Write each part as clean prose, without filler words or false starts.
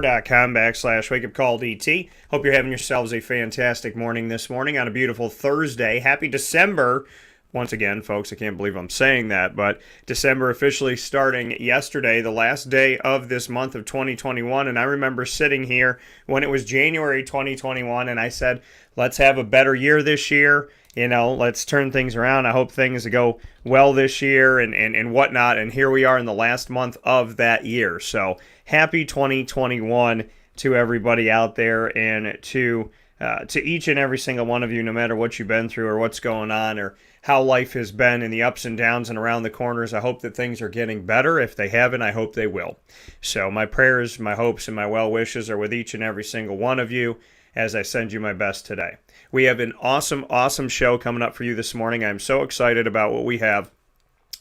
com/wakeupcall.dt. Hope you're having yourselves a fantastic morning this morning on a beautiful Thursday. Happy December. Once again, folks, I can't believe I'm saying that, but December officially starting yesterday, the last day of this month of 2021. And I remember sitting here when it was January 2021, and I said, let's have a better year this year. Let's turn things around. I hope things go well this year and whatnot. And here we are in the last month of that year. So happy 2021 to everybody out there, and to each and every single one of you, no matter what you've been through or what's going on or how life has been and the ups and downs and around the corners. I hope that things are getting better. If they haven't, I hope they will. So my prayers, my hopes, and my well wishes are with each and every single one of you as I send you my best today. We have an awesome show coming up for you this morning. I'm so excited about what we have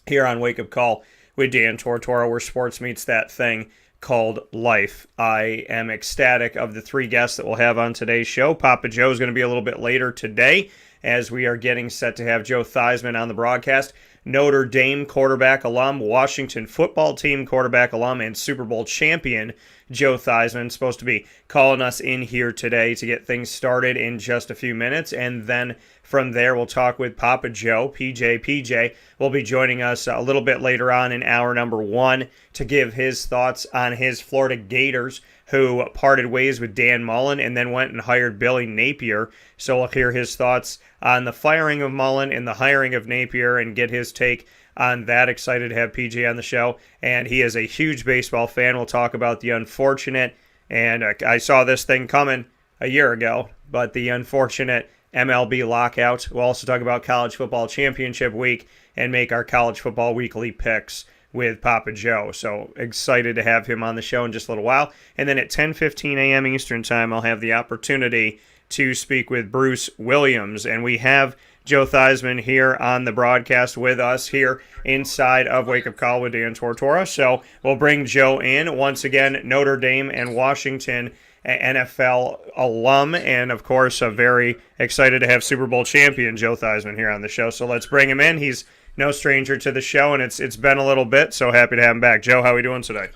here on Wake Up Call with Dan Tortora, where sports meets that thing called life. I am ecstatic of the three guests that we'll have on today's show. Papa Joe is going to be a little bit later today, as we are getting set to have Joe Theismann on the broadcast. Notre Dame quarterback alum, Washington football team quarterback alum, and Super Bowl champion Joe Theismann supposed to be calling us in here today to get things started in just a few minutes. And then from there, we'll talk with Papa Joe. PJ will be joining us a little bit later on in hour number one to give his thoughts on his Florida Gators, who parted ways with Dan Mullen and then went and hired Billy Napier. So we'll hear his thoughts on the firing of Mullen and the hiring of Napier and get his take on that. Excited to have PJ on the show, and he is a huge baseball fan. We'll talk about the unfortunate, and I saw this thing coming a year ago, but the unfortunate MLB Lockout. We'll also talk about college football championship week and make our college football weekly picks with Papa Joe. So excited to have him on the show in just a little while. And then at 10:15 a.m. Eastern Time, I'll have the opportunity to speak with Bruce Williams. And we have Joe Theismann here on the broadcast with us here inside of Wake Up Call with Dan Tortora. So we'll bring Joe in. Once again, Notre Dame and Washington NFL alum, and of course, very excited to have Super Bowl champion Joe Theismann here on the show. So let's bring him in. He's no stranger to the show, and it's been a little bit, so happy to have him back. Joe, how are we doing today?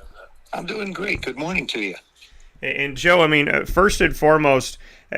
I'm doing great. Good morning to you. And Joe, I mean, first and foremost,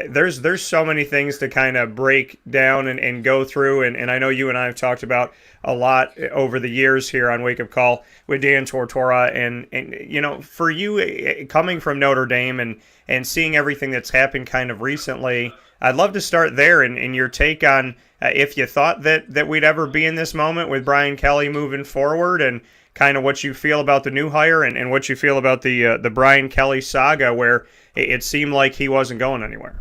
there's so many things to kind of break down and go through, and I know you and I have talked about a lot over the years here on Wake Up Call with Dan Tortora, and for you coming from Notre Dame and seeing everything that's happened kind of recently, I'd love to start there and your take on if you thought that we'd ever be in this moment with Brian Kelly moving forward, and kind of what you feel about the new hire and what you feel about the Brian Kelly saga, where it seemed like he wasn't going anywhere.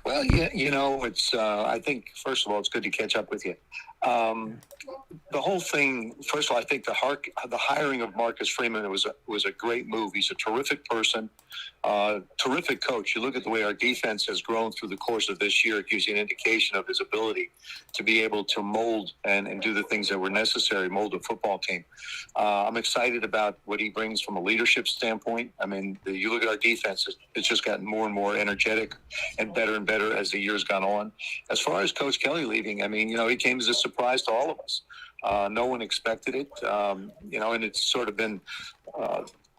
Well, yeah, it's. I think first of all, it's good to catch up with you. The whole thing. First of all, I think the hiring of Marcus Freeman was a great move. He's a terrific person, terrific coach. You look at the way our defense has grown through the course of this year. It gives you an indication of his ability to be able to mold and do the things that were necessary, mold a football team. I'm excited about what he brings from a leadership standpoint. I mean, you look at our defense; it's just gotten more and more energetic and better as the year's gone on. As far as Coach Kelly leaving, I mean, he came as a surprise to all of us. No one expected it, and it's sort of been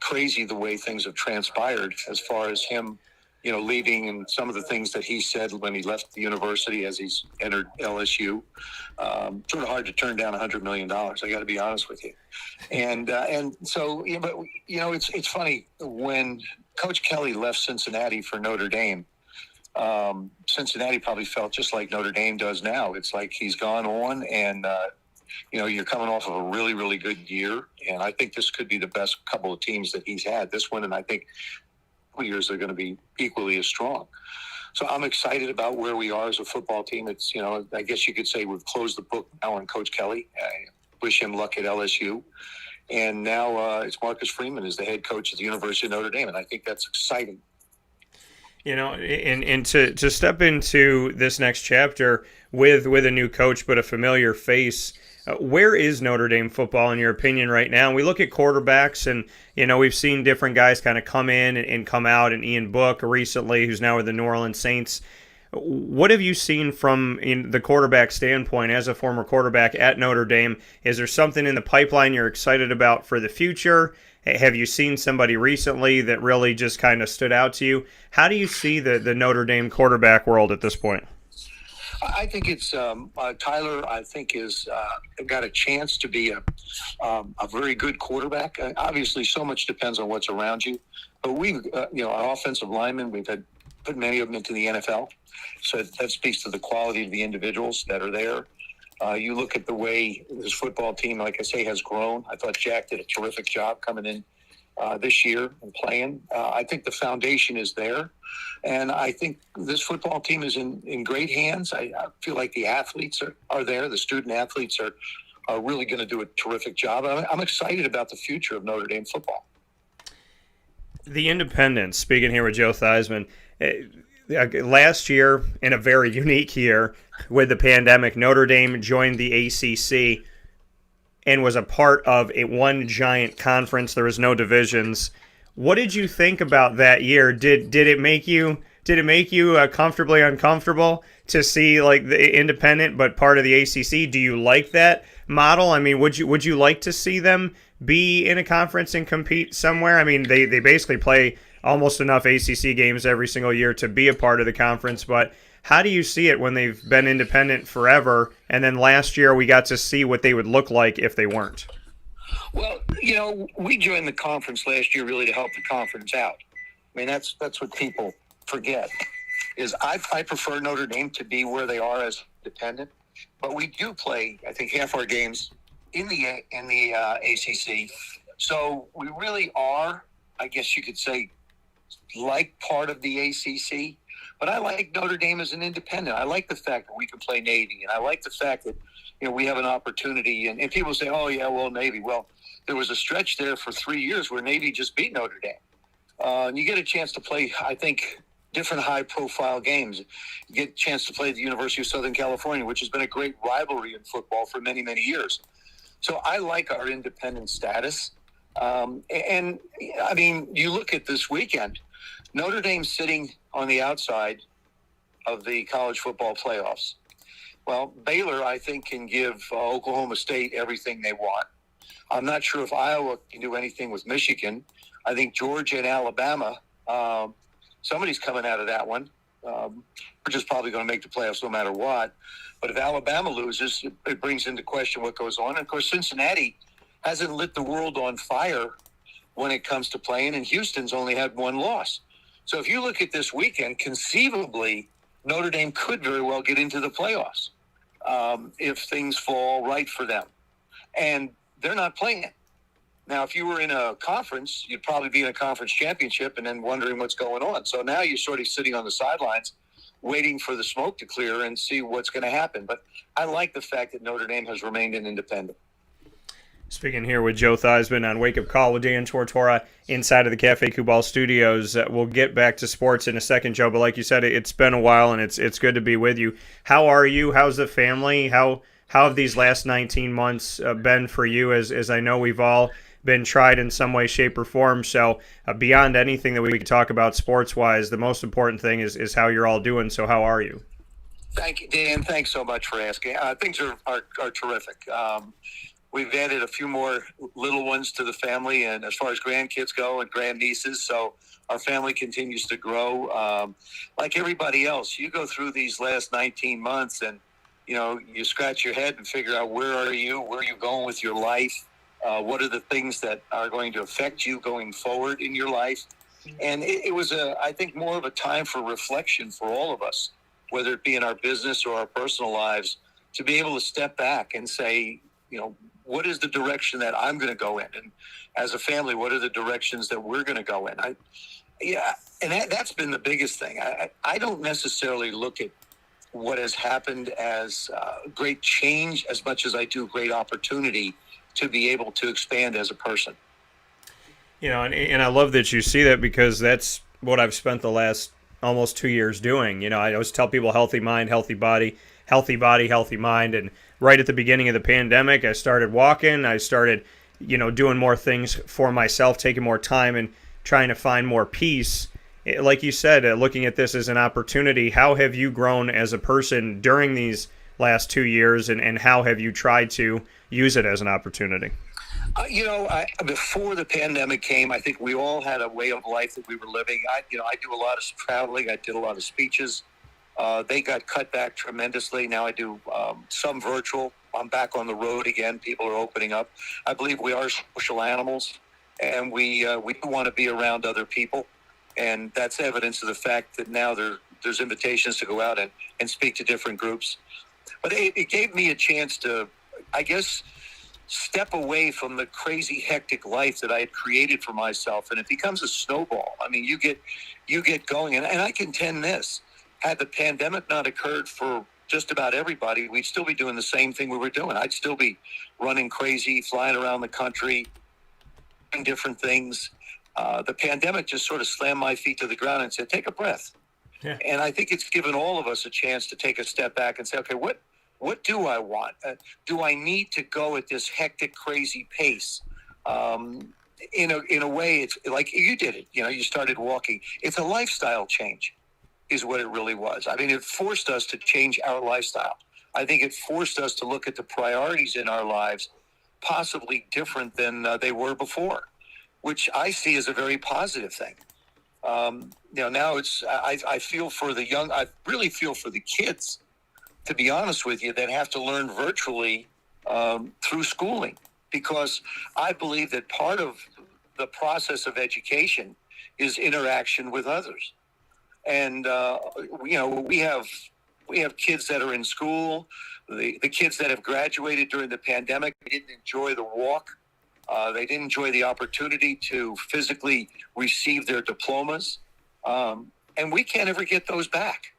crazy the way things have transpired as far as him, leaving, and some of the things that he said when he left the university as he's entered LSU. Sort of hard to turn down $100 million. I got to be honest with you. And so, but it's funny when Coach Kelly left Cincinnati for Notre Dame. Cincinnati probably felt just like Notre Dame does now. It's like he's gone on, and you're coming off of a really, really good year, and I think this could be the best couple of teams that he's had. This one, and I think years are going to be equally as strong. So I'm excited about where we are as a football team. It's I guess you could say we've closed the book now on Coach Kelly. I wish him luck at LSU. And now it's Marcus Freeman as the head coach at the University of Notre Dame, and I think that's exciting. And to step into this next chapter with a new coach but a familiar face, where is Notre Dame football in your opinion right now? We look at quarterbacks, and we've seen different guys kind of come in and come out, and Ian Book recently, who's now with the New Orleans Saints. What have you seen from the quarterback standpoint as a former quarterback at Notre Dame? Is there something in the pipeline you're excited about for the future? Have you seen somebody recently that really just kind of stood out to you? How do you see the Notre Dame quarterback world at this point? I think it's Tyler. I think is got a chance to be a very good quarterback. Obviously, so much depends on what's around you. But we've our offensive linemen. We've had put many of them into the NFL, so that speaks to the quality of the individuals that are there. You look at the way this football team, like I say, has grown. I thought Jack did a terrific job coming in this year and playing. I think the foundation is there. And I think this football team is in great hands. I feel like the athletes are there. The student athletes are really going to do a terrific job. I'm excited about the future of Notre Dame football. The Independents, speaking here with Joe Theismann, last year, in a very unique year with the pandemic, Notre Dame joined the ACC and was a part of one giant conference. There was no divisions. What did you think about that year? Did it make you comfortably uncomfortable to see like the independent but part of the ACC? Do you like that model? I mean, would you like to see them be in a conference and compete somewhere? I mean, they basically play almost enough ACC games every single year to be a part of the conference, but how do you see it when they've been independent forever, and then last year we got to see what they would look like if they weren't? Well, we joined the conference last year really to help the conference out. I mean, that's what people forget, is I prefer Notre Dame to be where they are as independent, but we do play, I think, half our games in the ACC. So we really are, I guess you could say, like part of the ACC. But I like Notre Dame as an independent. I like the fact that we can play Navy, and I like the fact that we have an opportunity. And people say, "Oh yeah, well Navy." Well, there was a stretch there for 3 years where Navy just beat Notre Dame, and you get a chance to play, I think, different high-profile games. You get a chance to play at the University of Southern California, which has been a great rivalry in football for many, many years. So I like our independent status. And I mean, you look at this weekend, Notre Dame sitting on the outside of the college football playoffs. Well, Baylor, I think, can give Oklahoma State everything they want. I'm not sure if Iowa can do anything with Michigan. I think Georgia and Alabama, somebody's coming out of that one. We're just probably going to make the playoffs no matter what. But if Alabama loses, it brings into question what goes on. And, of course, Cincinnati hasn't lit the world on fire when it comes to playing, and Houston's only had one loss. So if you look at this weekend, conceivably, Notre Dame could very well get into the playoffs if things fall right for them. And they're not playing. Now, if you were in a conference, you'd probably be in a conference championship and then wondering what's going on. So now you're sort of sitting on the sidelines waiting for the smoke to clear and see what's going to happen. But I like the fact that Notre Dame has remained an independent. Speaking here with Joe Theismann on Wake Up Call with Dan Tortora inside of the Cafe Kubal studios. We'll get back to sports in a second, Joe, but like you said, it's been a while, and it's good to be with you. How are you? How's the family? How have these last 19 months been for you? As I know we've all been tried in some way, shape, or form. So beyond anything that we could talk about sports-wise, the most important thing is how you're all doing. So how are you? Thank you, Dan. Thanks so much for asking. Things are terrific. We've added a few more little ones to the family, and as far as grandkids go and grandnieces, so our family continues to grow. Like everybody else, you go through these last 19 months and, you scratch your head and figure out where are you going with your life? What are the things that are going to affect you going forward in your life? And it was, I think, more of a time for reflection for all of us, whether it be in our business or our personal lives, to be able to step back and say, what is the direction that I'm going to go in? And as a family, what are the directions that we're going to go in? That's been the biggest thing. I don't necessarily look at what has happened as great change as much as I do great opportunity to be able to expand as a person. And I love that you see that, because that's what I've spent the last almost 2 years doing. I always tell people healthy mind, healthy body, healthy body, healthy mind. And right at the beginning of the pandemic, I started walking. I started, doing more things for myself, taking more time and trying to find more peace. Like you said, looking at this as an opportunity, how have you grown as a person during these last 2 years, and how have you tried to use it as an opportunity? Before the pandemic came, I think we all had a way of life that we were living. I do a lot of traveling. I did a lot of speeches. They got cut back tremendously. Now I do some virtual. I'm back on the road again. People are opening up. I believe we are social animals, and we do want to be around other people. And that's evidence of the fact that now there's invitations to go out and speak to different groups. But it gave me a chance to, I guess, step away from the crazy, hectic life that I had created for myself. And it becomes a snowball. I mean, you get going. And I contend this. Had the pandemic not occurred for just about everybody, we'd still be doing the same thing we were doing. I'd still be running crazy, flying around the country, doing different things. The pandemic just sort of slammed my feet to the ground and said, take a breath. Yeah. And I think it's given all of us a chance to take a step back and say, okay, what do I want? Do I need to go at this hectic, crazy pace? In a way, it's like you did it. You started walking. It's a lifestyle change is what it really was. I mean, it forced us to change our lifestyle. I think it forced us to look at the priorities in our lives possibly different than they were before, which I see as a very positive thing. Now I feel for the young. I really feel for the kids, to be honest with you, that have to learn virtually through schooling, because I believe that part of the process of education is interaction with others. And we have kids that are in school. The kids that have graduated during the pandemic, they didn't enjoy the walk. They didn't enjoy the opportunity to physically receive their diplomas. And we can't ever get those back.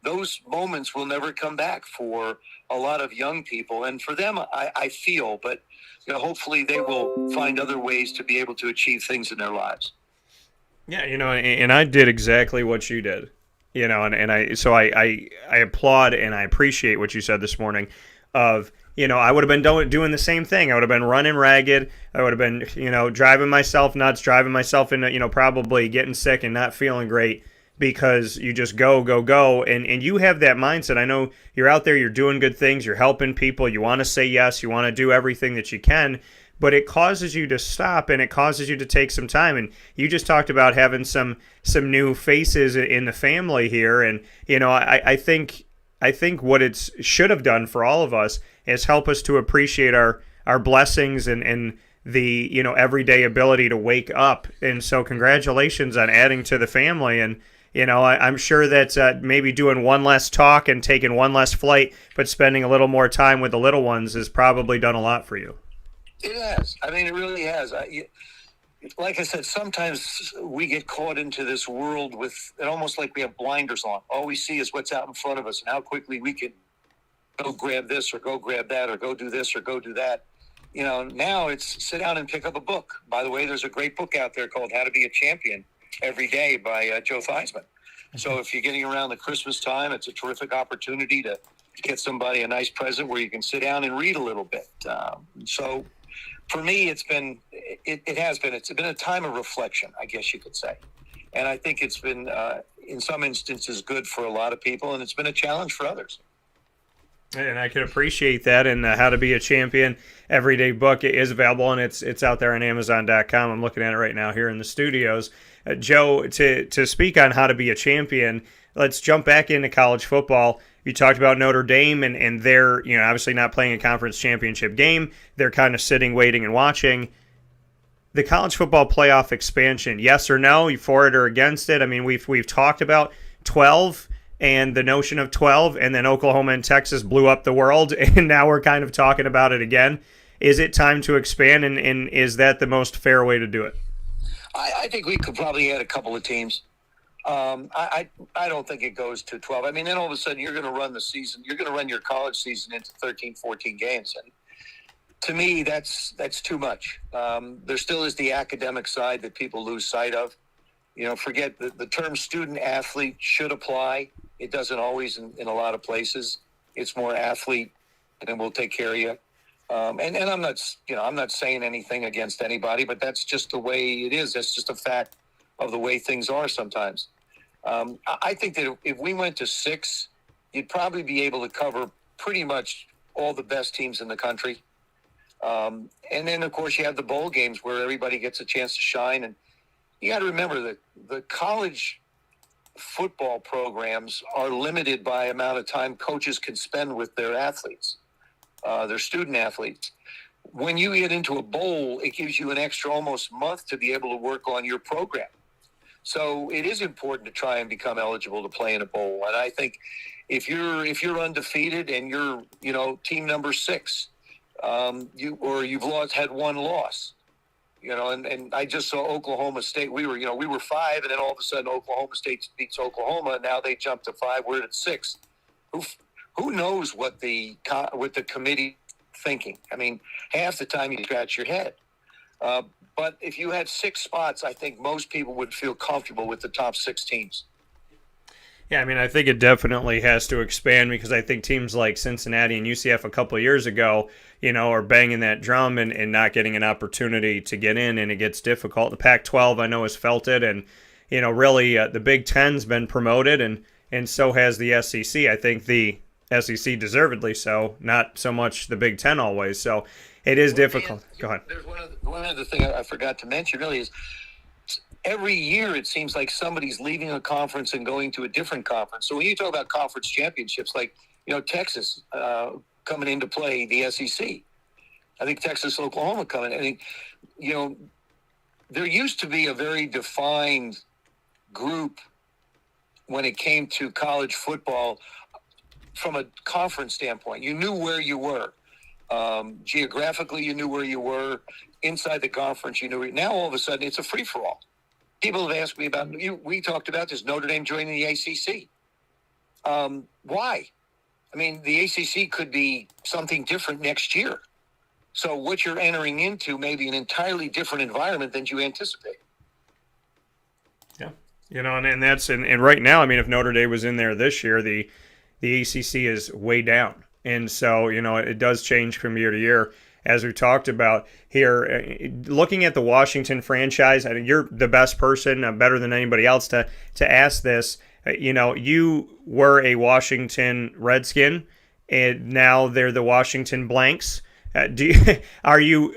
Those moments will never come back for a lot of young people. And for them, I feel, but hopefully they will find other ways to be able to achieve things in their lives. Yeah, and I did exactly what you did, and I applaud and I appreciate what you said this morning of, I would have been doing the same thing. I would have been running ragged. I would have been, driving myself nuts, driving myself into, probably getting sick and not feeling great because you just go. And you have that mindset. I know you're out there, you're doing good things, you're helping people, you want to say yes, you want to do everything that you can, but it causes you to stop and it causes you to take some time. And you just talked about having some new faces in the family here. And, I think what it should have done for all of us is help us to appreciate our blessings and the, everyday ability to wake up. And so congratulations on adding to the family. And, I'm sure that maybe doing one less talk and taking one less flight, but spending a little more time with the little ones has probably done a lot for you. It has. I mean, it really has. Like I said, sometimes we get caught into this world with it almost like we have blinders on. All we see is what's out in front of us and how quickly we can go grab this or go grab that or go do this or go do that. Now it's sit down and pick up a book. By the way, there's a great book out there called How to Be a Champion Every Day by Joe Theismann. So if you're getting around the Christmas time, it's a terrific opportunity to get somebody a nice present where you can sit down and read a little bit. So for me, it's been a time of reflection, I guess you could say. And I think it's been, in some instances, good for a lot of people, and it's been a challenge for others. And I can appreciate that. And How to Be a Champion Everyday book is available, and it's out there on Amazon.com. I'm looking at it right now here in the studios. Joe, to speak on how to be a champion, let's jump back into college football. You talked about Notre Dame, and they're obviously not playing a conference championship game. They're kind of sitting, waiting, and watching. The college football playoff expansion, yes or no? You for it or against it? I mean, we've talked about 12 and the notion of 12, and then Oklahoma and Texas blew up the world, and now we're kind of talking about it again. Is it time to expand, and is that the most fair way to do it? I think we could probably add a couple of teams. I don't think it goes to 12. I mean, then all of a sudden you're going to run the season. You're going to run your college season into 13, 14 games. And to me, that's too much. There still is the academic side that people lose sight of. Forget the term student athlete should apply. It doesn't always in a lot of places. It's more athlete, and then we'll take care of you. And I'm not saying anything against anybody, but that's just the way it is. That's just a fact of the way things are sometimes. I think that if we went to 6, you'd probably be able to cover pretty much all the best teams in the country. And then, of course, you have the bowl games where everybody gets a chance to shine. And you got to remember that the college football programs are limited by amount of time coaches can spend with their athletes, their student athletes. When you get into a bowl, it gives you an extra almost month to be able to work on your program. So it is important to try and become eligible to play in a bowl. And I think if you're undefeated and you're team number 6, you've had one loss, and I just saw Oklahoma State. We were 5, and then all of a sudden Oklahoma State beats Oklahoma. And now they jumped to 5. We're at 6. Who knows what the committee thinking? I mean, half the time you scratch your head. But if you had 6 spots, I think most people would feel comfortable with the top 6 teams. Yeah, I mean, I think it definitely has to expand because I think teams like Cincinnati and UCF a couple of years ago, are banging that drum and not getting an opportunity to get in, and it gets difficult. The Pac-12, I know, has felt it, and, really the Big Ten's been promoted, and so has the SEC. I think the SEC deservedly so, not so much the Big Ten always. So it is difficult. Go ahead. There's one other thing I forgot to mention really is every year it seems like somebody's leaving a conference and going to a different conference. So when you talk about conference championships, like, Texas coming into play, the SEC, I think Texas, Oklahoma coming. I think, there used to be a very defined group when it came to college football from a conference standpoint. You knew where you were. Geographically, you knew where you were. Inside the conference, you knew. Now, all of a sudden, it's a free-for-all. People have asked me about, we talked about this, Notre Dame joining the ACC. Why? I mean, the ACC could be something different next year. So what you're entering into may be an entirely different environment than you anticipate. Yeah. And that's, and right now, I mean, if Notre Dame was in there this year, the ACC is way down. And so, it does change from year to year. As we talked about here, looking at the Washington franchise, I think you're the best person, better than anybody else, to ask this. You were a Washington Redskin, and now they're the Washington Blanks. How do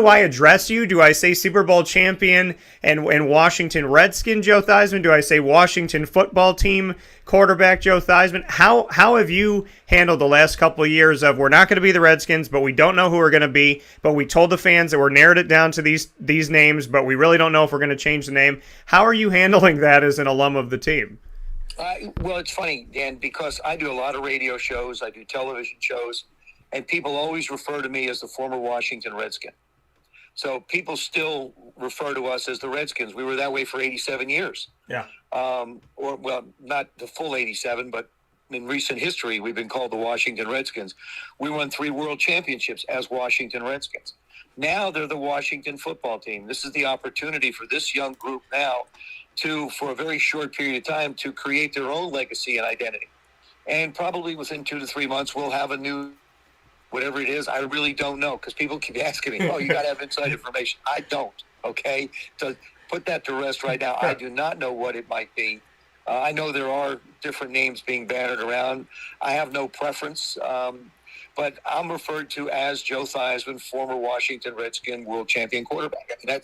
I address you? Do I say Super Bowl champion and Washington Redskin Joe Theismann? Do I say Washington football team quarterback Joe Theismann? How have you handled the last couple of years of we're not going to be the Redskins, but we don't know who we're going to be, but we told the fans that we're narrowed it down to these names, but we really don't know if we're going to change the name. How are you handling that as an alum of the team? Well, it's funny, Dan, because I do a lot of radio shows, I do television shows, and people always refer to me as the former Washington Redskin. So people still refer to us as the Redskins. We were that way for 87 years. Yeah. Not the full 87, but in recent history, we've been called the Washington Redskins. We won 3 world championships as Washington Redskins. Now they're the Washington football team. This is the opportunity for this young group now for a very short period of time, to create their own legacy and identity. And probably within 2 to 3 months, we'll have a new, whatever it is. I really don't know, because people keep asking me, you got to have inside information. I don't, okay? So put that to rest right now. I do not know what it might be. I know there are different names being bannered around. I have no preference, but I'm referred to as Joe Theismann, former Washington Redskin world champion quarterback. I mean,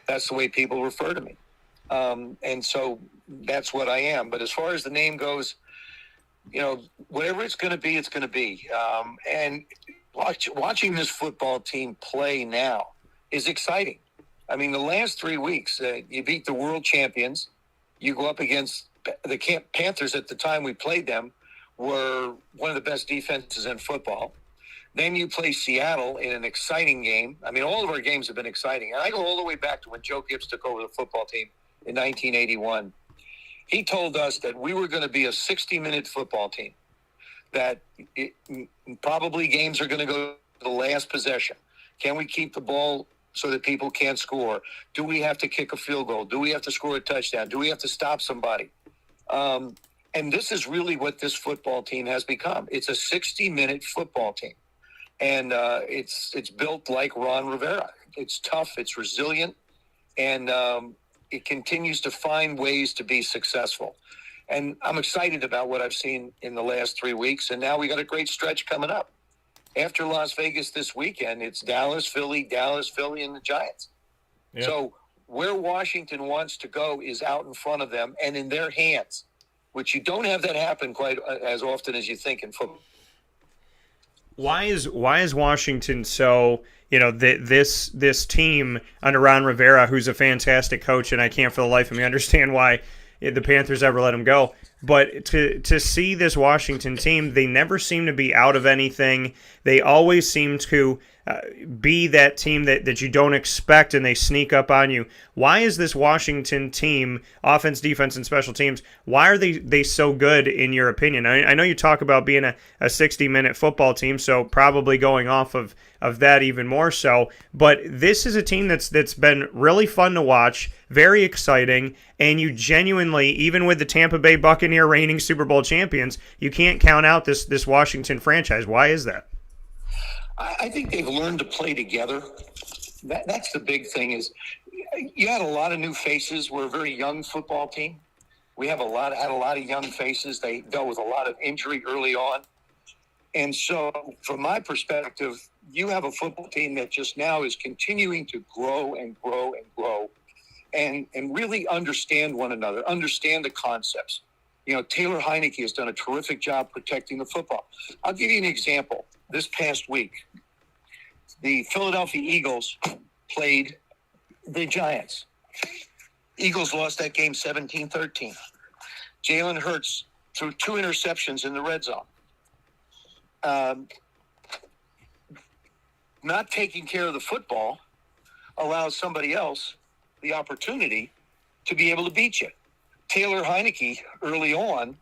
that's the way people refer to me. And so that's what I am. But as far as the name goes, whatever it's going to be, it's going to be. And watching this football team play now is exciting. I mean, the last 3 weeks, you beat the world champions. You go up against the Panthers. At the time we played them, were one of the best defenses in football. Then you play Seattle in an exciting game. I mean, all of our games have been exciting. And I go all the way back to when Joe Gibbs took over the football team in 1981. He told us that we were going to be a 60-minute football team, that probably games are going to go to the last possession. Can we keep the ball so that people can't score? Do we have to kick a field goal? Do we have to score a touchdown? Do we have to stop somebody? And this is really what this football team has become. It's a 60-minute football team. And it's built like Ron Rivera. It's tough, it's resilient, and it continues to find ways to be successful. And I'm excited about what I've seen in the last 3 weeks, and now we got a great stretch coming up. After Las Vegas this weekend, it's Dallas, Philly, and the Giants. Yep. So where Washington wants to go is out in front of them and in their hands, which you don't have that happen quite as often as you think in football. Why is Washington so, this team under Ron Rivera, who's a fantastic coach, and I can't for the life of me understand why the Panthers ever let him go. But to see this Washington team, they never seem to be out of anything. They always seem to be that team that you don't expect, and they sneak up on you. Why is this Washington team, offense, defense, and special teams, why are they so good in your opinion? I know you talk about being a 60-minute football team, so probably going off of that even more so. But this is a team that's been really fun to watch, very exciting, and you genuinely, even with the Tampa Bay Buccaneer reigning Super Bowl champions, you can't count out this Washington franchise. Why is that? I think they've learned to play together. That's the big thing. Is you had a lot of new faces. We're a very young football team. We had a lot of young faces. They dealt with a lot of injury early on. And so from my perspective, you have a football team that just now is continuing to grow and grow and grow and really understand one another, understand the concepts. Taylor Heineke has done a terrific job protecting the football. I'll give you an example. This past week, the Philadelphia Eagles played the Giants. Eagles lost that game 17-13. Jalen Hurts threw 2 interceptions in the red zone. Not taking care of the football allows somebody else the opportunity to be able to beat you. Taylor Heineke, early on,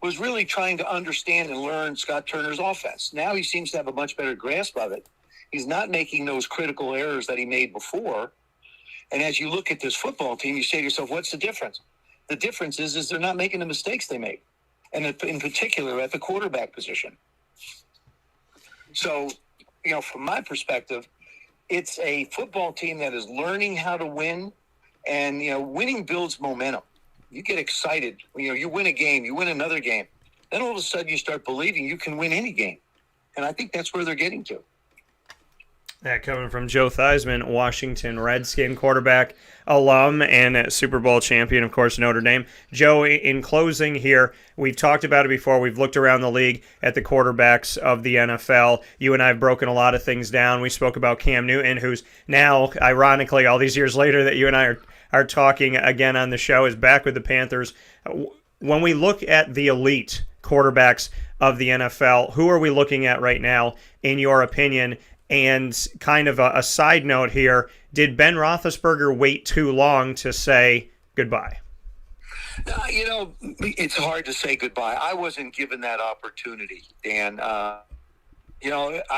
was really trying to understand and learn Scott Turner's offense. Now he seems to have a much better grasp of it. He's not making those critical errors that he made before. And as you look at this football team, you say to yourself, what's the difference? The difference is they're not making the mistakes they made, and in particular at the quarterback position. So, from my perspective, it's a football team that is learning how to win, and, winning builds momentum. You get excited. You win a game, you win another game. Then all of a sudden you start believing you can win any game. And I think that's where they're getting to. That coming from Joe Theismann, Washington Redskin quarterback, alum, and Super Bowl champion, of course, Notre Dame. Joe, in closing here, we've talked about it before. We've looked around the league at the quarterbacks of the NFL. You and I have broken a lot of things down. We spoke about Cam Newton, who's now, ironically, all these years later that you and I are talking again on the show, is back with the Panthers. When we look at the elite quarterbacks of the NFL, who are we looking at right now, in your opinion? And kind of a side note here, did Ben Roethlisberger wait too long to say goodbye? It's hard to say goodbye. I wasn't given that opportunity, Dan. I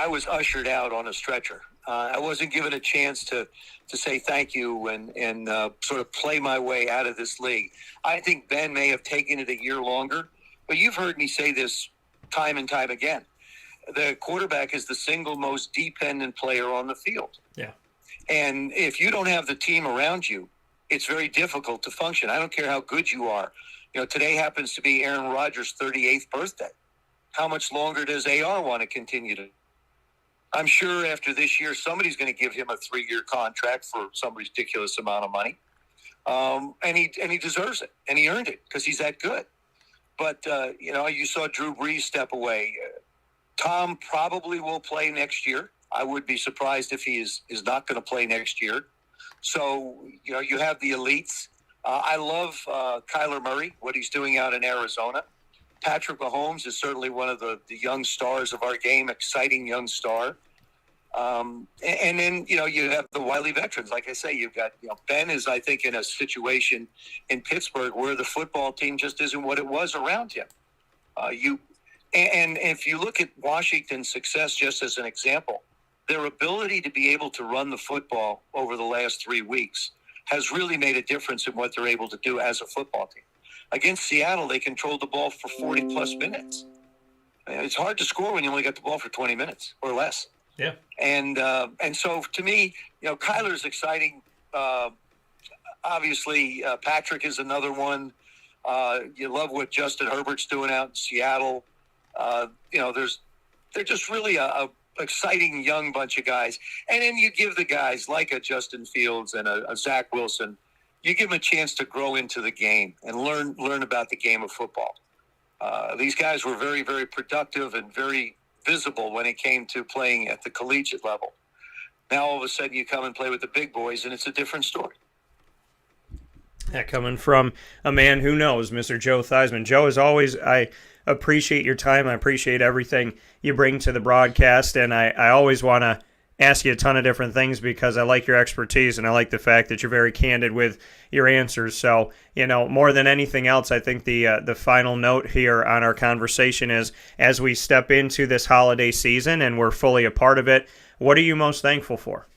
was ushered out on a stretcher. I wasn't given a chance to say thank you and sort of play my way out of this league. I think Ben may have taken it a year longer, but you've heard me say this time and time again. The quarterback is the single most dependent player on the field. Yeah. And if you don't have the team around you, it's very difficult to function. I don't care how good you are. Today happens to be Aaron Rodgers' 38th birthday. How much longer does AR want to continue to? I'm sure after this year, somebody's going to give him a 3-year contract for some ridiculous amount of money. And he deserves it. And he earned it because he's that good. But, you saw Drew Brees step away. Tom probably will play next year. I would be surprised if he is not going to play next year. So, you have the elites. I love Kyler Murray, what he's doing out in Arizona. Patrick Mahomes is certainly one of the young stars of our game, exciting young star. And then, you have the wily veterans. Like I say, you've got, Ben is, I think, in a situation in Pittsburgh where the football team just isn't what it was around him. And if you look at Washington's success, just as an example, their ability to be able to run the football over the last 3 weeks has really made a difference in what they're able to do as a football team. Against Seattle, they controlled the ball for 40-plus minutes. It's hard to score when you only got the ball for 20 minutes or less. Yeah. And so, to me, Kyler's exciting. Obviously, Patrick is another one. You love what Justin Herbert's doing out in Seattle. They're just really a exciting young bunch of guys. And then you give the guys like a Justin Fields and a Zach Wilson, you give them a chance to grow into the game and learn about the game of football. These guys were very, very productive and very visible when it came to playing at the collegiate level. Now, all of a sudden, you come and play with the big boys, and it's a different story. That coming from a man who knows, Mr. Joe Theismann. Joe, as always, I appreciate your time. I appreciate everything you bring to the broadcast, and I always want to ask you a ton of different things because I like your expertise, and I like the fact that you're very candid with your answers. So, more than anything else, I think the final note here on our conversation is, as we step into this holiday season and we're fully a part of it, what are you most thankful for?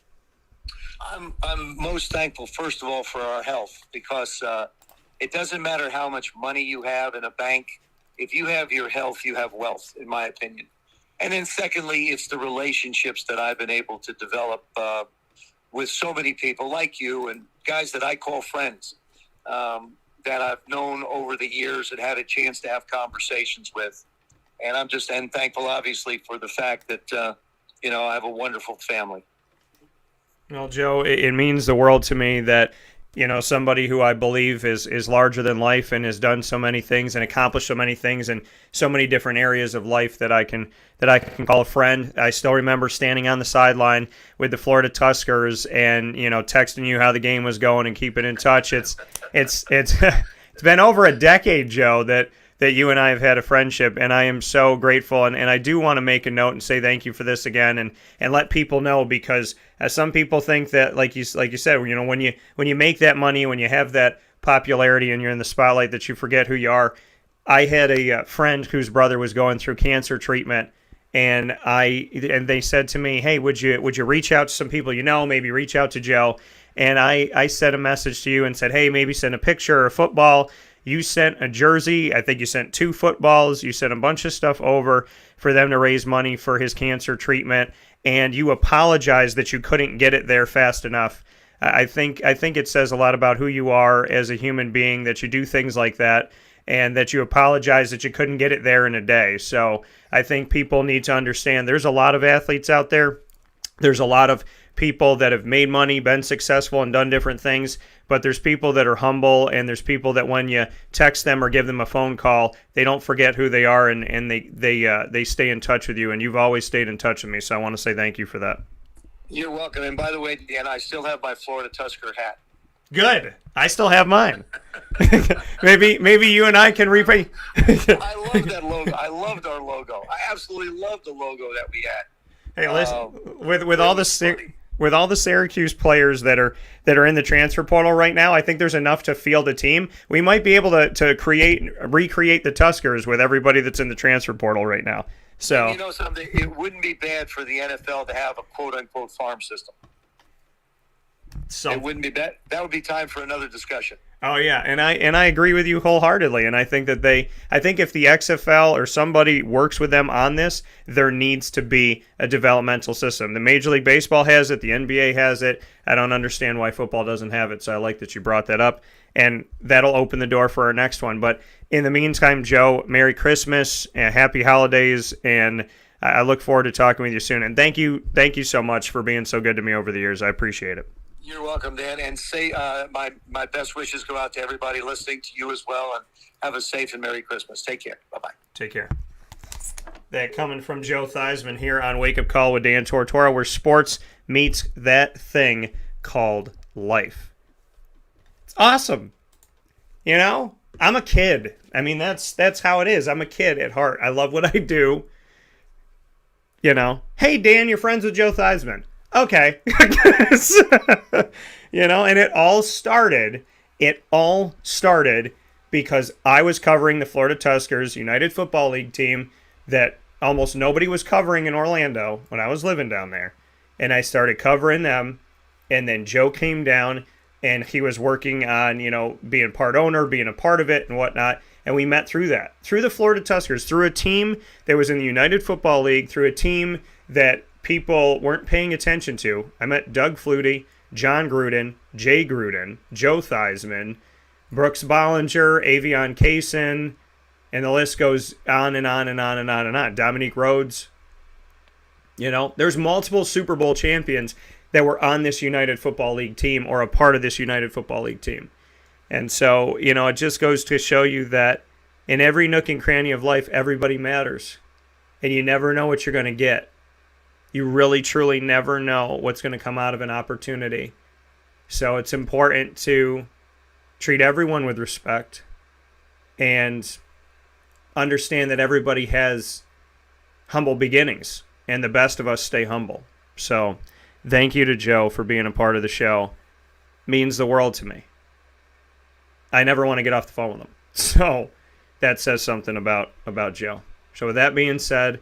I'm most thankful, first of all, for our health, because it doesn't matter how much money you have in a bank. If you have your health, you have wealth, in my opinion. And then secondly, it's the relationships that I've been able to develop with so many people like you and guys that I call friends that I've known over the years and had a chance to have conversations with. And I'm thankful, obviously, for the fact that, I have a wonderful family. Well, Joe, it means the world to me that, somebody who I believe is larger than life and has done so many things and accomplished so many things in so many different areas of life that I can call a friend. I still remember standing on the sideline with the Florida Tuskers and, texting you how the game was going and keeping in touch. It's it's been over a decade, Joe, that you and I have had a friendship, and I am so grateful. And I do want to make a note and say thank you for this again, and let people know, because some people think that, like you said, when you make that money, when you have that popularity and you're in the spotlight, that you forget who you are. I had a friend whose brother was going through cancer treatment, and they said to me, "Hey, would you reach out to some people maybe reach out to Joe?" And I sent a message to you and said, "Hey, maybe send a picture or a football." You sent a jersey. I think you sent 2 footballs. You sent a bunch of stuff over for them to raise money for his cancer treatment, and you apologized that you couldn't get it there fast enough. I think it says a lot about who you are as a human being that you do things like that, and that you apologize that you couldn't get it there in a day. So I think people need to understand there's a lot of athletes out there. There's a lot of people that have made money, been successful, and done different things, but there's people that are humble, and there's people that when you text them or give them a phone call, they don't forget who they are, and they stay in touch with you, and you've always stayed in touch with me, so I want to say thank you for that. You're welcome. And by the way, Dan, I still have my Florida Tusker hat. Good. I still have mine. maybe you and I can repay. I love that logo. I loved our logo. I absolutely loved the logo that we had. Hey, listen, with all the Syracuse players that are in the transfer portal right now, I think there's enough to field a team. We might be able to recreate the Tuskers with everybody that's in the transfer portal right now. So, you know something, it wouldn't be bad for the NFL to have a quote-unquote farm system. So it wouldn't be bad. That would be time for another discussion. Oh yeah, and I agree with you wholeheartedly. And I think that if the XFL or somebody works with them on this, there needs to be a developmental system. The Major League Baseball has it. The NBA has it. I don't understand why football doesn't have it. So I like that you brought that up, and that'll open the door for our next one. But in the meantime, Joe, Merry Christmas and Happy Holidays, and I look forward to talking with you soon. And thank you so much for being so good to me over the years. I appreciate it. You're welcome, Dan. And say my best wishes go out to everybody listening, to you as well, and have a safe and Merry Christmas. Take care. Bye-bye. Take care. That coming from Joe Theismann here on Wake Up Call with Dan Tortora, where sports meets that thing called life. It's awesome. I'm a kid. I mean, that's how it is. I'm a kid at heart. I love what I do. Hey, Dan, you're friends with Joe Theismann. Okay. And it all started because I was covering the Florida Tuskers United Football League team that almost nobody was covering in Orlando when I was living down there. And I started covering them, and then Joe came down, and he was working on, being part owner, being a part of it and whatnot. And we met through that, through the Florida Tuskers, through a team that was in the United Football League, through a team that people weren't paying attention to. I met Doug Flutie, John Gruden, Jay Gruden, Joe Theismann, Brooks Bollinger, Avion Kaysen, and the list goes on and on and on and on and on. Dominique Rhodes. You know, there's multiple Super Bowl champions that were on this United Football League team or a part of this United Football League team. And so, you know, it just goes to show you that in every nook and cranny of life, everybody matters. And you never know what you're going to get. You really, truly never know what's going to come out of an opportunity. So it's important to treat everyone with respect and understand that everybody has humble beginnings, and the best of us stay humble. So thank you to Joe for being a part of the show. Means the world to me. I never want to get off the phone with him. So that says something about Joe. So with that being said,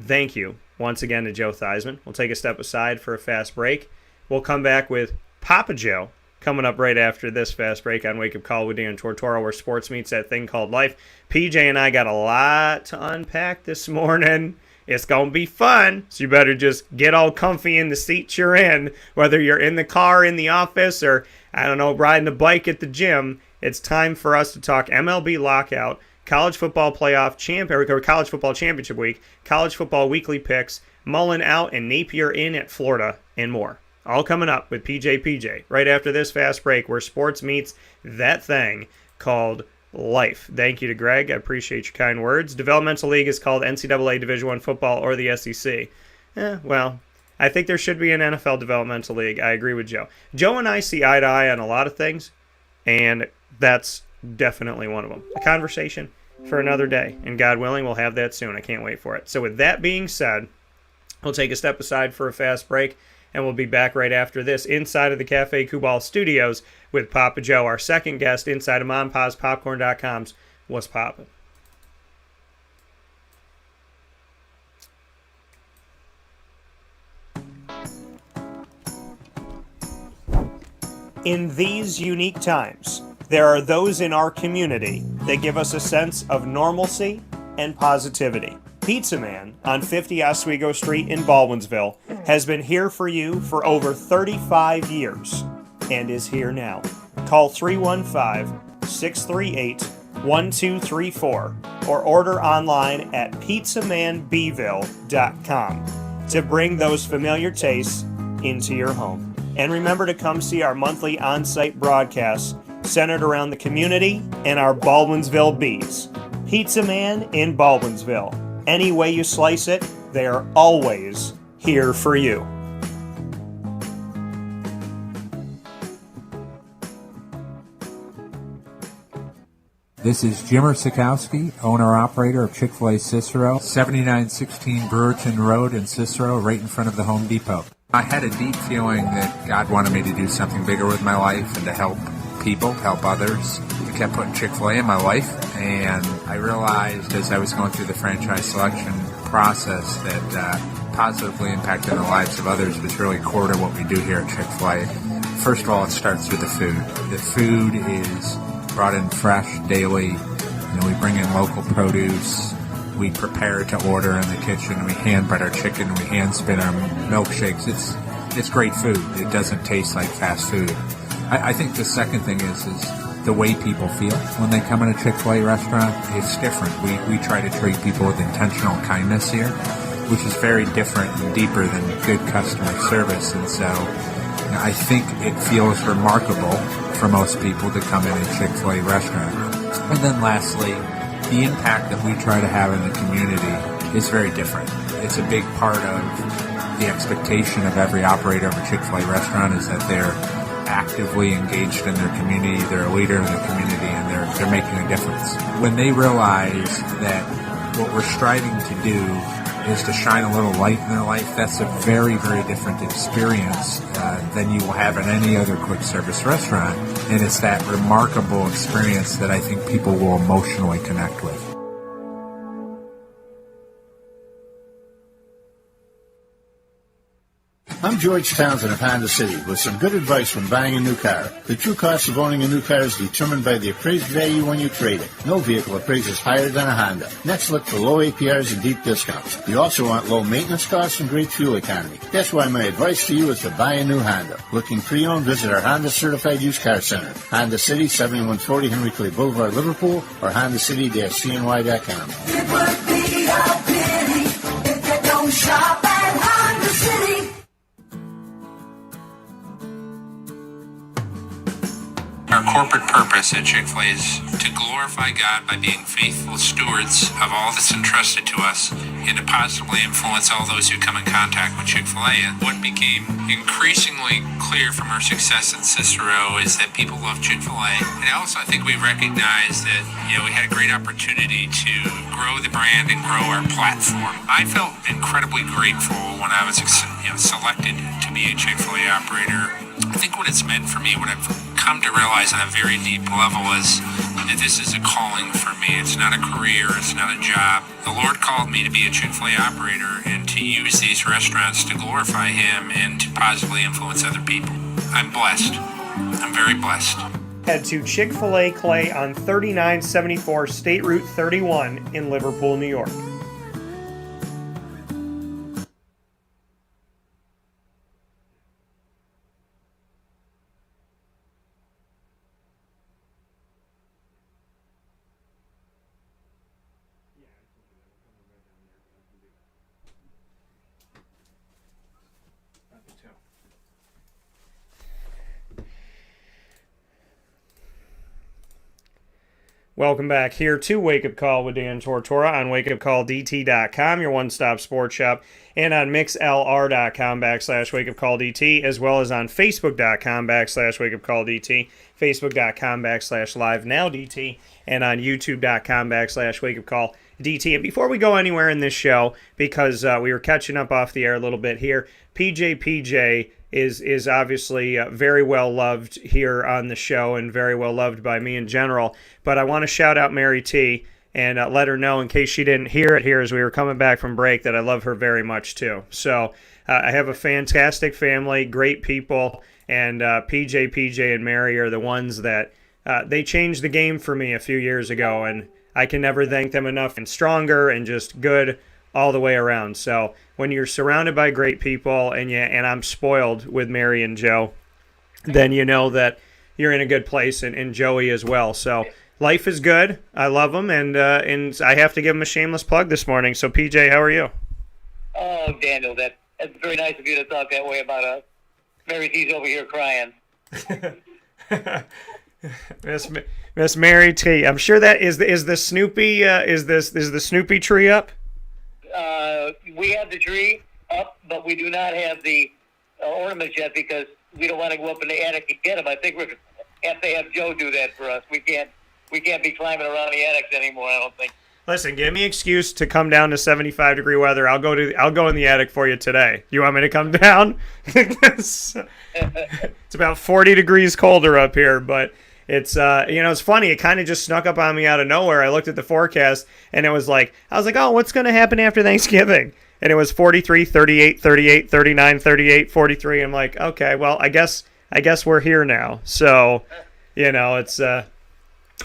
thank you once again to Joe Theismann. We'll take a step aside for a fast break. We'll come back with Papa Joe coming up right after this fast break on Wake Up Call with Dan Tortora, where sports meets that thing called life. PJ and I got a lot to unpack this morning. It's going to be fun, so you better just get all comfy in the seat you're in, whether you're in the car, in the office, or, I don't know, riding a bike at the gym. It's time for us to talk MLB Lockout, College Football Playoff or College Football Championship Week, College Football Weekly Picks, Mullen out and Napier in at Florida, and more. All coming up with PJ right after this fast break where sports meets that thing called life. Thank you to Greg. I appreciate your kind words. Developmental League is called NCAA Division I Football or the SEC. Well, I think there should be an NFL Developmental League. I agree with Joe. Joe and I see eye to eye on a lot of things, and that's definitely one of them. A conversation for another day, and God willing, we'll have that soon. I can't wait for it. So with that being said, we'll take a step aside for a fast break, and we'll be back right after this inside of the Cafe Kubal Studios with Papa Joe, our second guest inside of MomPasPopcorn.com's What's Poppin'. In these unique times, there are those in our community that give us a sense of normalcy and positivity. Pizza Man on 50 Oswego Street in Baldwinsville has been here for you for over 35 years and is here now. Call 315-638-1234 or order online at pizzamanbville.com to bring those familiar tastes into your home. And remember to come see our monthly on-site broadcasts centered around the community and our Baldwinsville Bees. Pizza Man in Baldwinsville. Any way you slice it, they are always here for you. This is Jimmer Sikowski, owner-operator of Chick-fil-A Cicero, 7916 Brewerton Road in Cicero, right in front of the Home Depot. I had a deep feeling that God wanted me to do something bigger with my life and to help people, help others. I kept putting Chick-fil-A in my life, and I realized as I was going through the franchise selection process that positively impacting the lives of others was really core to what we do here at Chick-fil-A. First of all, it starts with the food. The food is brought in fresh daily. We bring in local produce. We prepare to order in the kitchen. We hand bread our chicken. We hand spin our milkshakes. It's great food. It doesn't taste like fast food. I think the second thing is the way people feel when they come in a Chick-fil-A restaurant. It's different. We try to treat people with intentional kindness here, which is very different and deeper than good customer service. And so I think it feels remarkable for most people to come in a Chick-fil-A restaurant. And then lastly, the impact that we try to have in the community is very different. It's a big part of the expectation of every operator of a Chick-fil-A restaurant is that they're actively engaged in their community, they're a leader in the community, and they're making a difference. When they realize that what we're striving to do is to shine a little light in their life, that's a very, very different experience than you will have in any other quick service restaurant. And it's that remarkable experience that I think people will emotionally connect with. I'm George Townsend of Honda City with some good advice when buying a new car. The true cost of owning a new car is determined by the appraised value when you trade it. No vehicle appraises higher than a Honda. Next, look for low APRs and deep discounts. You also want low maintenance costs and great fuel economy. That's why my advice to you is to buy a new Honda. Looking pre-owned, visit our Honda Certified Used Car Center. Honda City, 7140 Henry Clay Boulevard, Liverpool, or HondaCity-CNY.com. It would be a pity if you don't shop at corporate purpose at Chick-fil-A is to glorify God by being faithful stewards of all that's entrusted to us and to positively influence all those who come in contact with Chick-fil-A. And what became increasingly clear from our success in Cicero is that people love Chick-fil-A. And also, I think we recognized that, we had a great opportunity to grow the brand and grow our platform. I felt incredibly grateful when I was selected to be a Chick-fil-A operator. I think what it's meant for me, what I've come to realize on a very deep level is that this is a calling for me. It's not a career. It's not a job. The Lord called me to be a Chick-fil-A operator and to use these restaurants to glorify Him and to positively influence other people. I'm blessed. I'm very blessed. Head to Chick-fil-A Clay on 3974 State Route 31 in Liverpool, New York. Welcome back here to Wake Up Call with Dan Tortora on WakeUpCallDT.com, your one-stop sports shop, and on MixLR.com/WakeUpCallDT, as well as on Facebook.com/WakeUpCallDT, Facebook.com/LiveNowDT, and on YouTube.com/WakeUpCallDT. And before we go anywhere in this show, because we were catching up off the air a little bit here, PJ is obviously very well loved here on the show and very well loved by me in general. But I want to shout out Mary T. and let her know, in case she didn't hear it here as we were coming back from break, that I love her very much too. So I have a fantastic family, great people, and PJ, and Mary are the ones that they changed the game for me a few years ago, and I can never thank them enough. And stronger and just good all the way around. So when you're surrounded by great people and I'm spoiled with Mary and Joe, then you know that you're in a good place, and Joey as well. So life is good. I love them, and I have to give them a shameless plug this morning. So PJ, how are you? Oh, Daniel, that's very nice of you to talk that way about us. Mary T's over here crying. Miss Mary T. I'm sure that is the Snoopy is the Snoopy tree up? We have the tree up, but we do not have the ornaments yet because we don't want to go up in the attic and get them. I think we're going to have to have Joe do that for us. We can't be climbing around the attics anymore, I don't think. Listen, give me an excuse to come down to 75-degree weather. I'll go in the attic for you today. You want me to come down? It's about 40 degrees colder up here, but it's it's funny. It kind of just snuck up on me out of nowhere. I looked at the forecast, and I was like, oh, what's going to happen after Thanksgiving? And it was 43, 38, 38, 39, 38, 43. I'm like, okay, well, I guess we're here now. So, it's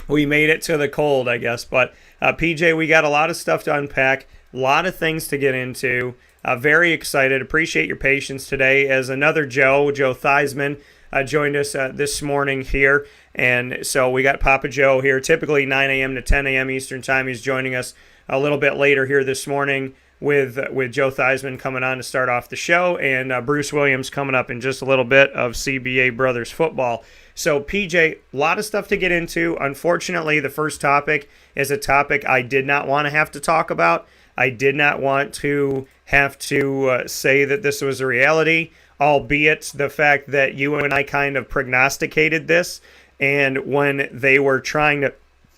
we made it to the cold, I guess. But PJ, we got a lot of stuff to unpack, a lot of things to get into. Very excited. Appreciate your patience today as another Joe Theismann joined us this morning here. And so we got Papa Joe here, typically 9 a.m. to 10 a.m. Eastern Time. He's joining us a little bit later here this morning with Joe Theismann coming on to start off the show, and Bruce Williams coming up in just a little bit of CBA Brothers Football. So, PJ, a lot of stuff to get into. Unfortunately, the first topic is a topic I did not want to have to talk about. I did not want to have to say that this was a reality, albeit the fact that you and I kind of prognosticated this. And when they were trying to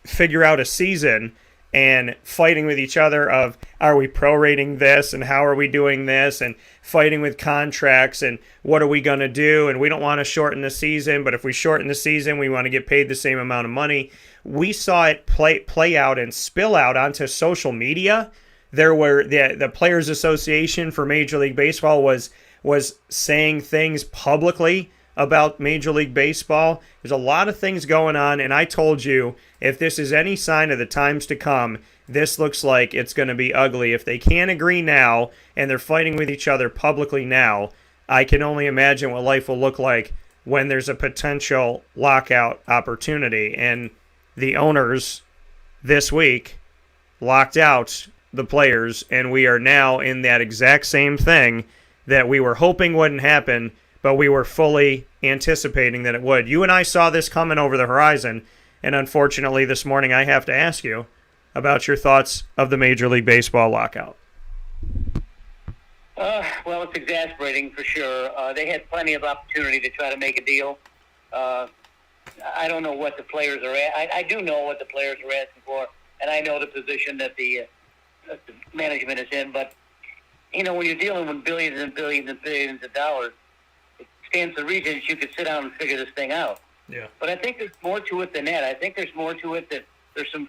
figure out a season and fighting with each other of, are we prorating this and how are we doing this, and fighting with contracts and what are we going to do, and we don't want to shorten the season, but if we shorten the season, we want to get paid the same amount of money. We saw it play out and spill out onto social media. There were the Players Association for Major League Baseball was saying things publicly about Major League Baseball. There's a lot of things going on, and I told you, if this is any sign of the times to come, this looks like it's going to be ugly. If they can't agree now, and they're fighting with each other publicly now, I can only imagine what life will look like when there's a potential lockout opportunity. And the owners this week locked out the players, and we are now in that exact same thing that we were hoping wouldn't happen, but we were fully anticipating that it would. You and I saw this coming over the horizon, and unfortunately this morning I have to ask you about your thoughts of the Major League Baseball lockout. Well, it's exasperating for sure. They had plenty of opportunity to try to make a deal. I don't know what the players are at. I do know what the players are asking for, and I know the position that the management is in. But, you know, when you're dealing with billions and billions and billions of dollars, it stands to reason that you could sit down and figure this thing out. Yeah. But I think there's more to it than that. I think there's more to it that there's some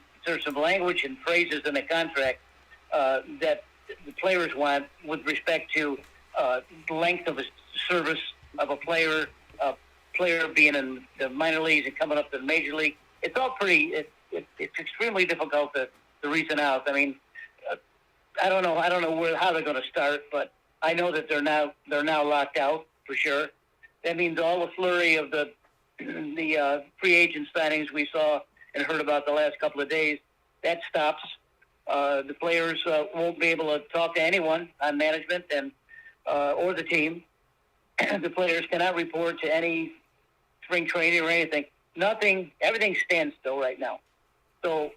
language and phrases in the contract that the players want with respect to the length of a service of a player being in the minor leagues and coming up to the major league. It's all pretty. It's extremely difficult to reason out. I mean, I don't know how they're going to start, but I know that they're now locked out for sure. That means all the flurry of the free agent signings we saw and heard about the last couple of days, that stops. The players won't be able to talk to anyone on management and or the team. The players cannot report to any spring training or anything. Nothing. Everything stands still right now. So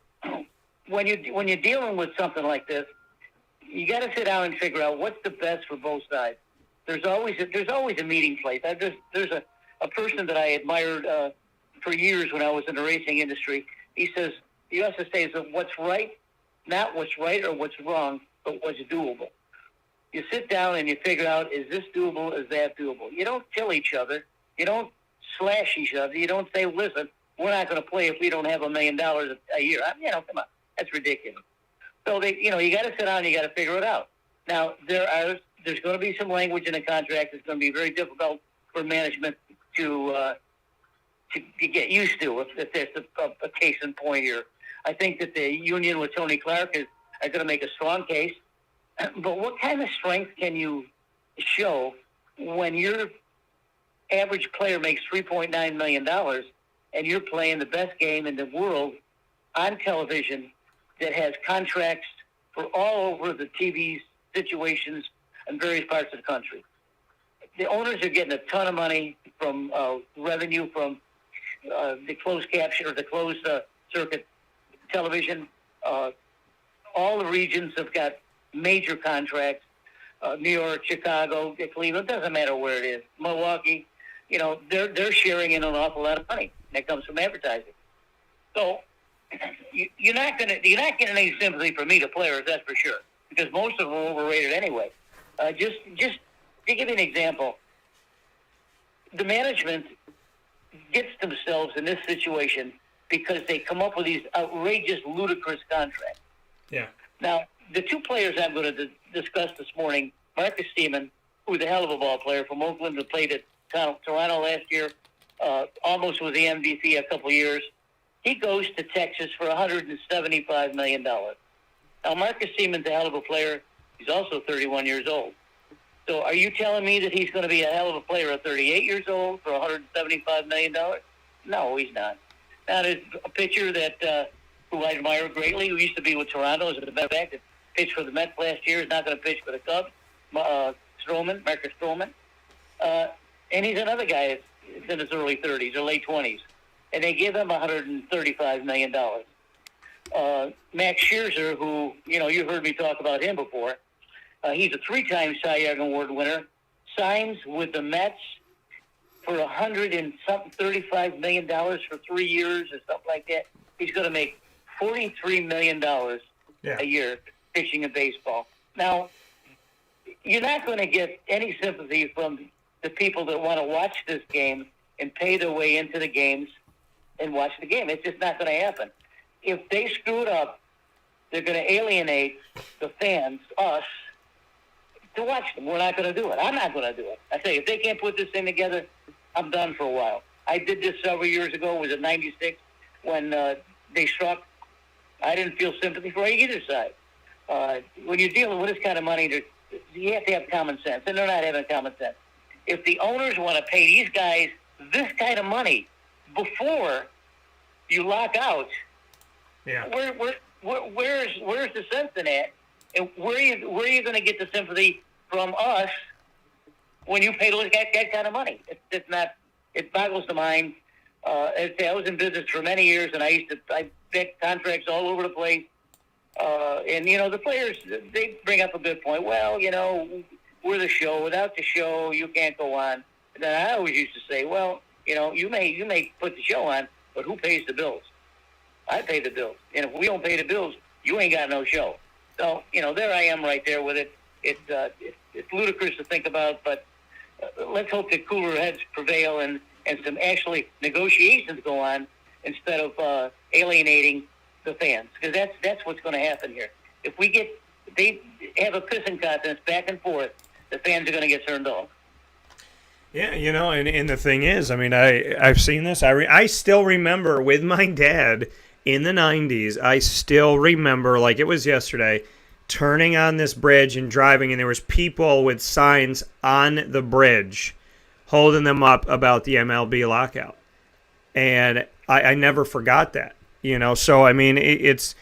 when you're dealing with something like this, you got to sit down and figure out what's the best for both sides. There's always a meeting place. There's a person that I admired for years when I was in the racing industry. He says, you have to say, is what's right, not what's right or what's wrong, but what's doable. You sit down and you figure out, is this doable, is that doable? You don't kill each other. You don't slash each other. You don't say, listen, we're not going to play if we don't have $1 million a year. Come on, that's ridiculous. So you got to sit down and you got to figure it out. Now, there's going to be some language in the contract that's going to be very difficult for management to get used to if there's a case in point here. I think that the union with Tony Clark are going to make a strong case. But what kind of strength can you show when your average player makes $3.9 million and you're playing the best game in the world on television that has contracts for all over the TV situations in various parts of the country? The owners are getting a ton of money from revenue from the closed caption or the closed circuit television. All the regions have got major contracts. New York, Chicago, Cleveland, doesn't matter where it is. Milwaukee, they're sharing in an awful lot of money that comes from advertising. So you're not getting any sympathy from me, the players, that's for sure, because most of them are overrated anyway. Just to give you an example, the management gets themselves in this situation because they come up with these outrageous, ludicrous contracts. Yeah. Now, the two players I'm going to discuss this morning, Marcus Theismann, who's a hell of a ball player from Oakland, who played at Toronto last year, almost was the MVP a couple years. He goes to Texas for $175 million. Now, Marcus Theismann's a hell of a player. He's also 31 years old. So are you telling me that he's going to be a hell of a player at 38 years old for $175 million? No, he's not. Now, there's a pitcher that who I admire greatly, who used to be with Toronto, as a matter of fact, that pitched for the Mets last year, is not going to pitch for the Cubs, Marcus Stroman. And he's another guy that's in his early 30s or late 20s. And they give him $135 million. Max Scherzer, who, you've heard me talk about him before, he's a 3-time Cy Young Award winner, signs with the Mets for $135 million for 3 years or something like that. He's going to make $43 million a year pitching in baseball. Now, you're not going to get any sympathy from the people that want to watch this game and pay their way into the games and watch the game. It's just not going to happen. If they screw it up, they're going to alienate the fans, us, to watch them. We're not going to do it. I'm not going to do it. I say, if they can't put this thing together, I'm done for a while. I did this several years ago. It was in '96 when they struck. I didn't feel sympathy for either side. When you're dealing with this kind of money, you have to have common sense, and they're not having common sense. If the owners want to pay these guys this kind of money before you lock out, where's the sense in that? And where are you going to get the sympathy from us when you pay that kind of money? It's not it boggles the mind. I was in business for many years, and I picked contracts all over the place. And the players, they bring up a good point. Well, we're the show. Without the show, you can't go on. And then I always used to say, well, you may put the show on, but who pays the bills? I pay the bills. And if we don't pay the bills, you ain't got no show. So, there I am right there with it. It's ludicrous to think about, but let's hope that cooler heads prevail and some actually negotiations go on instead of alienating the fans, because that's what's going to happen here. If they have a pissing contest back and forth, the fans are going to get turned off. Yeah, and the thing is, I mean, I've seen this. I still remember with my dad in the 90s, I still remember, like it was yesterday, turning on this bridge and driving, and there was people with signs on the bridge holding them up about the MLB lockout. And I never forgot that, So, I mean, it's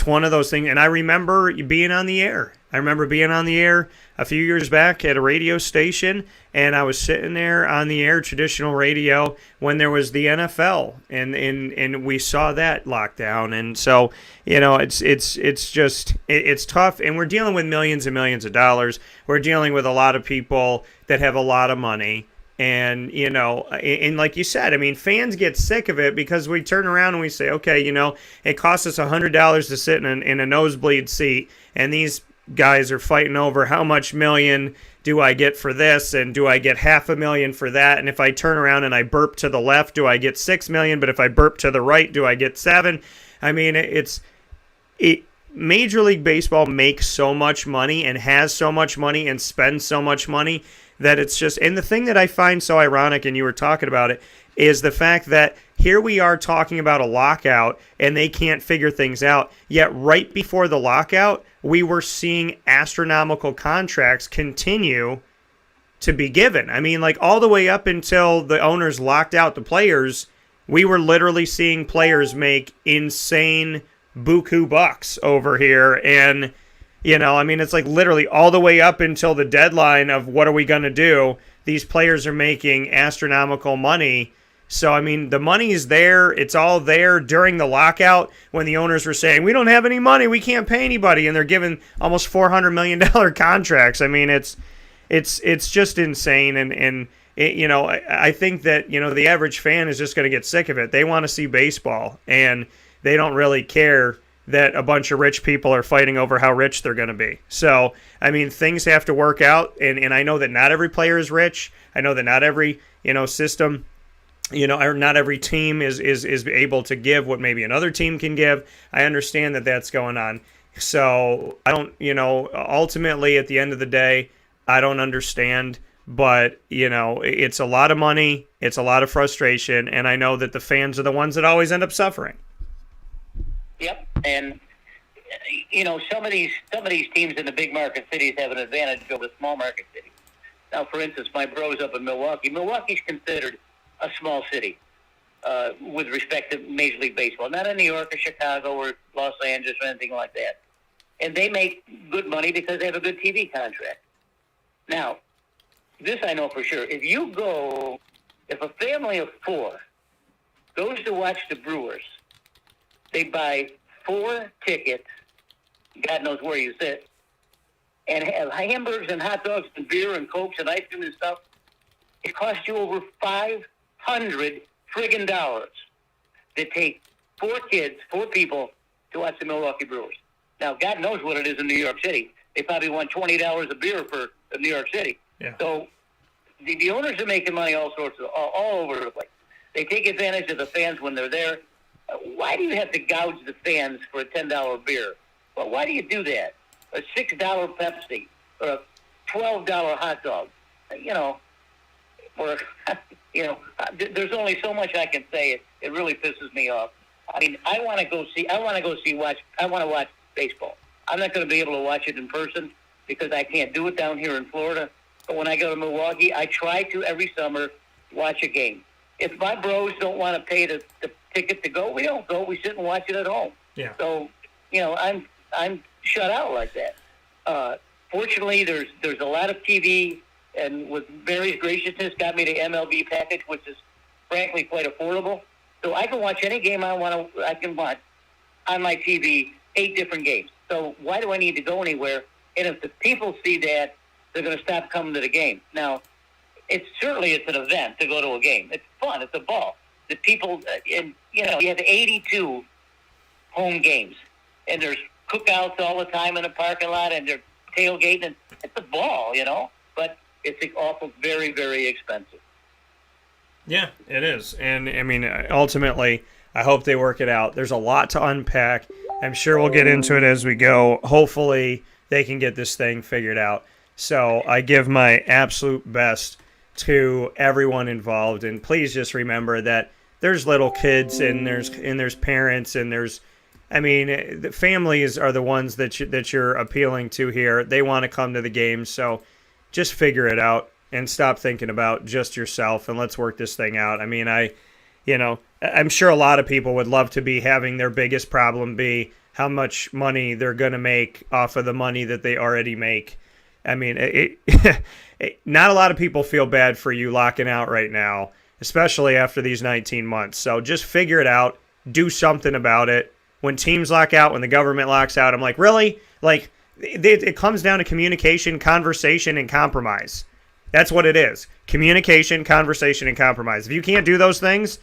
one of those things. And I remember being on the air. I remember being on the air a few years back at a radio station, and I was sitting there on the air, traditional radio, when there was the NFL, and we saw that lockdown. And so, it's tough, and we're dealing with millions and millions of dollars. We're dealing with a lot of people that have a lot of money. And, and like you said, I mean, fans get sick of it because we turn around and we say, okay, it costs us $100 to sit in a nosebleed seat, and these guys are fighting over how much million do I get for this, and do I get $500,000 for that, and if I turn around and I burp to the left, do I get $6 million, but if I burp to the right, do I get $7? I mean, Major League Baseball makes so much money and has so much money and spends so much money that it's just, and the thing that I find so ironic, and you were talking about it, is the fact that here we are talking about a lockout and they can't figure things out, yet right before the lockout, we were seeing astronomical contracts continue to be given. I mean, like all the way up until the owners locked out the players, we were literally seeing players make insane buku bucks over here. And I mean, it's like literally all the way up until the deadline of what are we going to do, these players are making astronomical money. So, I mean, the money is there. It's all there during the lockout when the owners were saying, we don't have any money, we can't pay anybody, and they're giving almost $400 million contracts. I mean, it's just insane. And I think that, the average fan is just going to get sick of it. They want to see baseball, and they don't really care that a bunch of rich people are fighting over how rich they're going to be. So, I mean, things have to work out, and I know that not every player is rich. I know that not every, system, or not every team is able to give what maybe another team can give. I understand that that's going on. So, I don't, ultimately at the end of the day, I don't understand, but, it's a lot of money, it's a lot of frustration, and I know that the fans are the ones that always end up suffering. Yep, and some of these teams in the big market cities have an advantage over small market cities. Now, for instance, my bro's up in Milwaukee. Milwaukee's considered a small city with respect to Major League Baseball, not in New York or Chicago or Los Angeles or anything like that. And they make good money because they have a good TV contract. Now, this I know for sure. If a family of 4 goes to watch the Brewers, they buy 4 tickets, God knows where you sit, and have hamburgers and hot dogs and beer and Cokes and ice cream and stuff. It costs you over $500 friggin' dollars to take 4 people to watch the Milwaukee Brewers. Now, God knows what it is in New York City. They probably want $20 a beer for New York City. Yeah. So the owners are making money all over the place. They take advantage of the fans when they're there. Why do you have to gouge the fans for a $10 beer? Well, why do you do that? A $6 Pepsi or a $12 hot dog? There's only so much I can say. It really pisses me off. I mean, I want to watch baseball. I'm not going to be able to watch it in person because I can't do it down here in Florida. But when I go to Milwaukee, I try to every summer watch a game. If my bros don't want to pay the ticket to go, we don't go. We sit and watch it at home. Yeah. So, I'm shut out like that. Fortunately, there's a lot of TV, and with Mary's graciousness, got me the MLB package, which is frankly quite affordable. So I can watch any game I can watch on my TV, 8 different games. So why do I need to go anywhere? And if the people see that, they're going to stop coming to the game. Now, it's an event to go to a game. It's fun. It's a ball. The people, and you have 82 home games, and there's cookouts all the time in the parking lot, and they're tailgating. And it's a ball, but it's awful, very, very expensive. Yeah, it is. And, I mean, ultimately, I hope they work it out. There's a lot to unpack. I'm sure we'll get into it as we go. Hopefully, they can get this thing figured out. So I give my absolute best to everyone involved. And please just remember that there's little kids and there's parents and the families are the ones that you're appealing to here. They want to come to the game. So just figure it out and stop thinking about just yourself, and let's work this thing out. I mean, I'm sure a lot of people would love to be having their biggest problem be how much money they're going to make off of the money that they already make. I mean, not a lot of people feel bad for you locking out right now, especially after these 19 months. So just figure it out. Do something about it. When teams lock out, when the government locks out, I'm like, really? Like, it comes down to communication, conversation, and compromise. That's what it is. Communication, conversation, and compromise. If you can't do those things,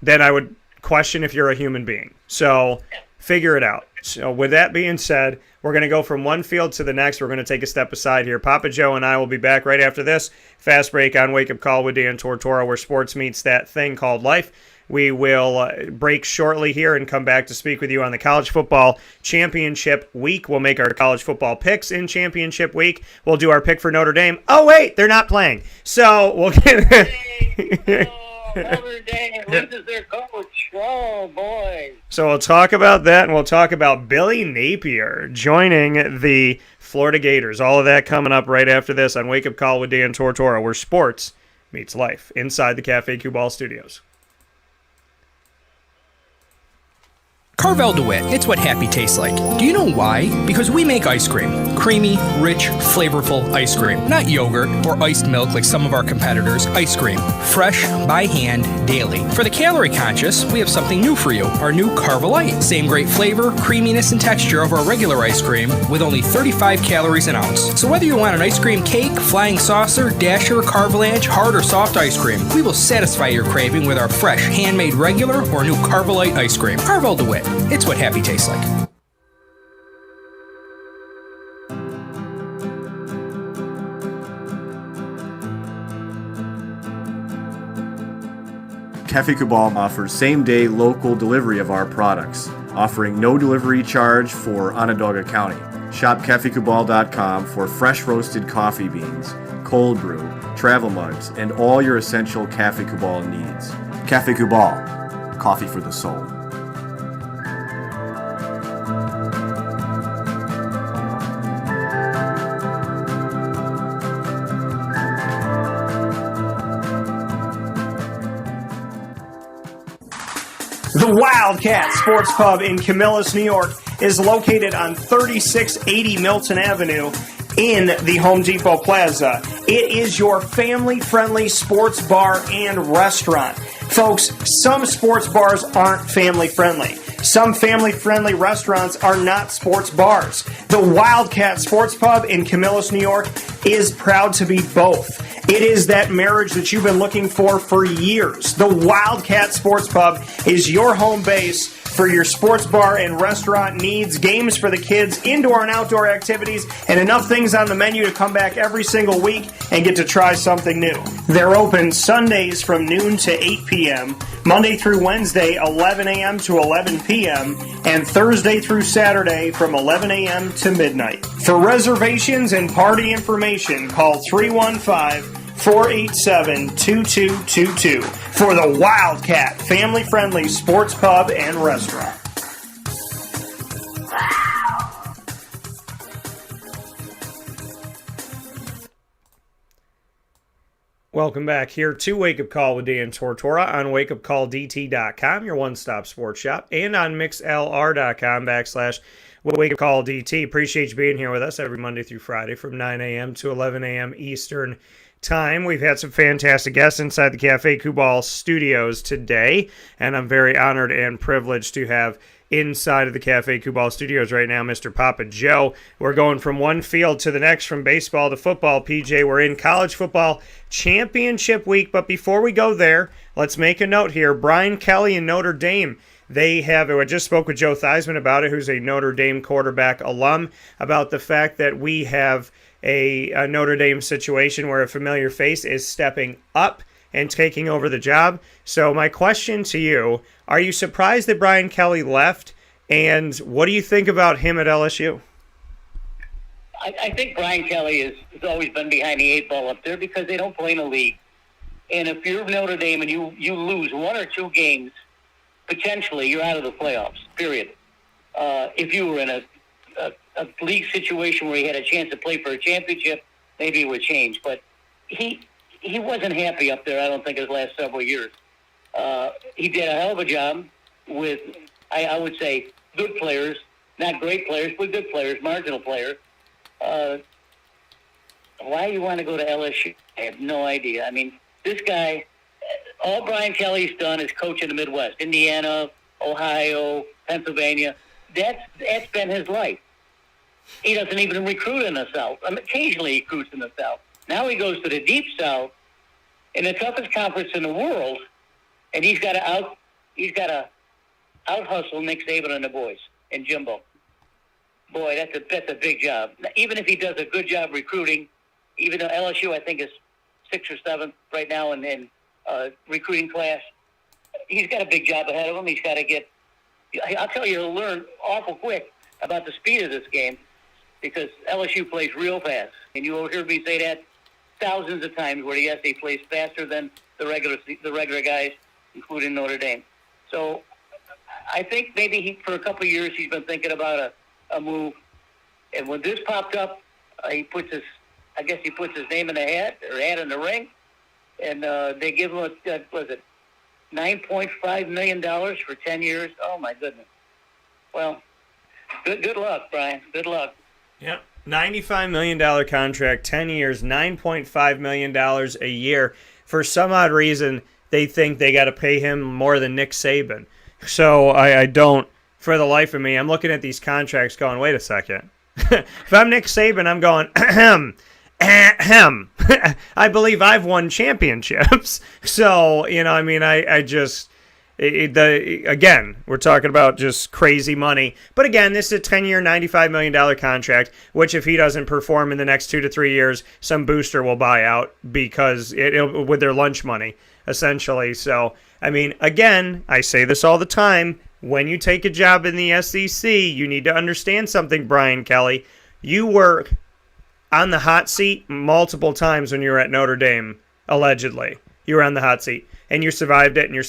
then I would question if you're a human being. So figure it out. So with that being said, we're going to go from one field to the next. We're going to take a step aside here. Papa Joe and I will be back right after this fast break on Wake Up Call with Dan Tortora, where sports meets that thing called life. We will break shortly here and come back to speak with you on the college football championship week. We'll make our college football picks in championship week. We'll do our pick for Notre Dame. Oh, wait, they're not playing. So we'll get... Notre Dame loses their coach. Oh, boy. So we'll talk about that, and we'll talk about Billy Napier joining the Florida Gators. All of that coming up right after this on Wake Up Call with Dan Tortora, where sports meets life inside the Cafe Cubal studios. Carvel DeWitt, it's what happy tastes like. Do you know why? Because we make ice cream. Creamy, rich, flavorful ice cream. Not yogurt or iced milk like some of our competitors. Ice cream. Fresh, by hand, daily. For the calorie conscious, we have something new for you. Our new Carvelite. Same great flavor, creaminess, and texture of our regular ice cream with only 35 calories an ounce. So whether you want an ice cream cake, flying saucer, dasher, carvalanche, hard or soft ice cream, we will satisfy your craving with our fresh, handmade regular or new Carvelite ice cream. Carvel DeWitt. It's what happy tastes like. Cafe Cubal offers same-day local delivery of our products, offering no delivery charge for Onondaga County. Shop cafecubal.com for fresh roasted coffee beans, cold brew, travel mugs, and all your essential Cafe Cubal needs. Cafe Cubal, coffee for the soul. The Wildcat Sports Pub in Camillus, New York is located on 3680 Milton Avenue in the Home Depot Plaza. It is your family-friendly sports bar and restaurant. Folks, some sports bars aren't family-friendly. Some family-friendly restaurants are not sports bars. The Wildcat Sports Pub in Camillus, New York is proud to be both. It is that marriage that you've been looking for years. The Wildcat Sports Pub is your home base for your sports bar and restaurant needs, games for the kids, indoor and outdoor activities, and enough things on the menu to come back every single week and get to try something new. They're open Sundays from noon to 8 p.m., Monday through Wednesday, 11 a.m. to 11 p.m., and Thursday through Saturday from 11 a.m. to midnight. For reservations and party information, call 315-487-2222 for the Wildcat family-friendly sports pub and restaurant. Welcome back here to Wake Up Call with Dan Tortora on WakeUpCallDT.com, your one-stop sports shop, and on MixLR.com/WakeUpCallDT. Appreciate you being here with us every Monday through Friday from 9 a.m. to 11 a.m. Eastern time. We've had some fantastic guests inside the Cafe Kubal studios today, and I'm very honored and privileged to have inside of the Cafe Kubal studios right now Mr. Papa Joe. We're going from one field to the next, from baseball to football, PJ. We're in college football championship week, but before we go there, let's make a note here. Brian Kelly and Notre Dame, I just spoke with Joe Theismann about it, who's a Notre Dame quarterback alum, about the fact that we have a Notre Dame situation where a familiar face is stepping up and taking over the job. So my question to you, are you surprised that Brian Kelly left? And what do you think about him at LSU? I think Brian Kelly has always been behind the eight ball up there because they don't play in a league. And if you're Notre Dame and you lose one or two games, potentially you're out of the playoffs, period. If you were in a league situation where he had a chance to play for a championship, maybe it would change. But he wasn't happy up there, I don't think, his last several years. He did a hell of a job with, I would say, good players, not great players, but good players, marginal players. Why you want to go to LSU? I have no idea. I mean, this guy, all Brian Kelly's done is coach in the Midwest, Indiana, Ohio, Pennsylvania. That's been his life. He doesn't even recruit in the South. I mean, occasionally he recruits in the South. Now he goes to the Deep South in the toughest conference in the world, and he's got to out hustle Nick Saban and the boys and Jimbo. Boy, that's a big job. Even if he does a good job recruiting, even though LSU I think is 6th or 7th right now in recruiting class, he's got a big job ahead of him. He's got to get. I'll tell you, he'll learn awful quick about the speed of this game because LSU plays real fast, and you will hear me say that thousands of times. Where yes, he plays faster than the regular guys, including Notre Dame. So I think maybe for a couple of years he's been thinking about a move, and when this popped up, he puts his name in the hat in the ring, and they give him $9.5 million for 10 years. Oh my goodness. Well, good luck, Brian. Good luck. Yep. $95 million contract, 10 years, $9.5 million a year. For some odd reason, they think they got to pay him more than Nick Saban. So I don't, for the life of me, I'm looking at these contracts going, wait a second. If I'm Nick Saban, I'm going, ahem. I believe I've won championships. So, I just... Again, we're talking about just crazy money. But again, this is a 10-year, $95 million contract, which if he doesn't perform in the next 2 to 3 years, some booster will buy out because with their lunch money, essentially. So, again, I say this all the time. When you take a job in the SEC, you need to understand something, Brian Kelly. You were on the hot seat multiple times when you were at Notre Dame, allegedly. You were on the hot seat. And you survived it, and you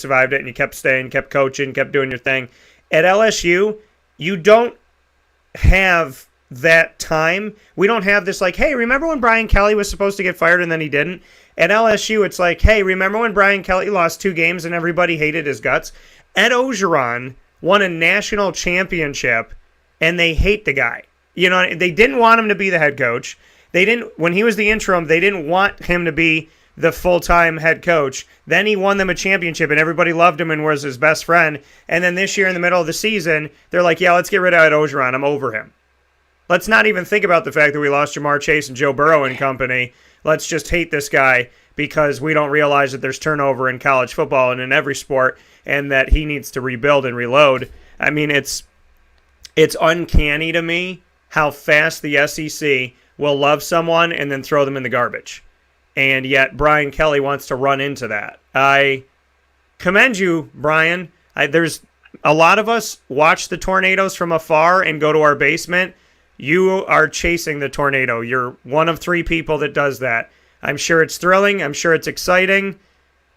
kept staying, kept coaching, kept doing your thing. At LSU, you don't have that time. We don't have this like, hey, remember when Brian Kelly was supposed to get fired and then he didn't? At LSU, it's like, hey, remember when Brian Kelly lost 2 games and everybody hated his guts? Ed Orgeron won a national championship, and they hate the guy. They didn't want him to be the head coach. When he was the interim, they didn't want him to be the full-time head coach. Then he won them a championship, and everybody loved him and was his best friend. And then this year in the middle of the season, they're like, yeah, let's get rid of Ed Orgeron. I'm over him. Let's not even think about the fact that we lost Jamar Chase and Joe Burrow and company. Let's just hate this guy because we don't realize that there's turnover in college football and in every sport and that he needs to rebuild and reload. It's uncanny to me how fast the SEC will love someone and then throw them in the garbage. And yet Brian Kelly wants to run into that. I commend you, Brian. There's a lot of us watch the tornadoes from afar and go to our basement. You are chasing the tornado. You're one of 3 people that does that. I'm sure it's thrilling. I'm sure it's exciting.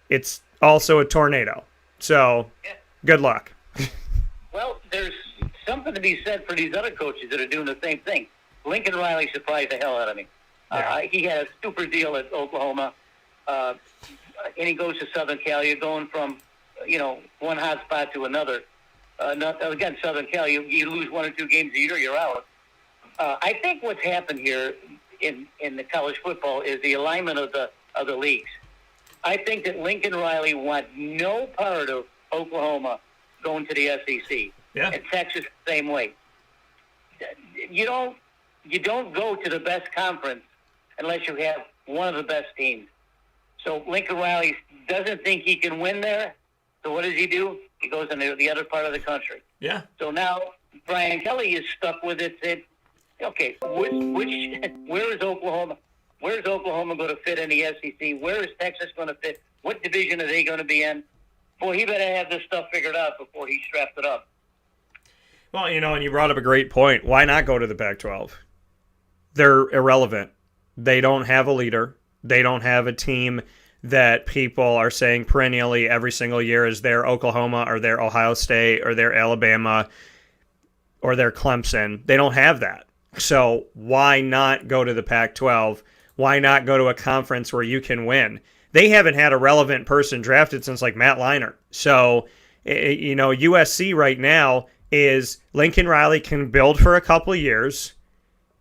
It's also a tornado. So, good luck. Well, there's something to be said for these other coaches that are doing the same thing. Lincoln Riley surprised the hell out of me. Yeah. He had a super deal at Oklahoma, and he goes to Southern Cal. You're going from, one hot spot to another. Again, Southern Cal, you lose 1 or 2 games a year, you're out. I think what's happened here in the college football is the alignment of the of the leagues. I think that Lincoln Riley wants no part of Oklahoma going to the SEC. Yeah. And Texas the same way. You don't go to the best conference unless you have one of the best teams. So Lincoln Riley doesn't think he can win there. So what does he do? He goes into the other part of the country. Yeah. So now Brian Kelly is stuck with it. Said, okay, where is Oklahoma? Where is Oklahoma going to fit in the SEC? Where is Texas going to fit? What division are they going to be in? Boy, he better have this stuff figured out before he straps it up. Well, and you brought up a great point. Why not go to the Pac-12? They're irrelevant. They don't have a leader. They don't have a team that people are saying perennially every single year is their Oklahoma or their Ohio State or their Alabama or their Clemson. They don't have that. So why not go to the Pac-12? Why not go to a conference where you can win? They haven't had a relevant person drafted since like Matt Leinart. So, USC right now is Lincoln Riley can build for a couple of years,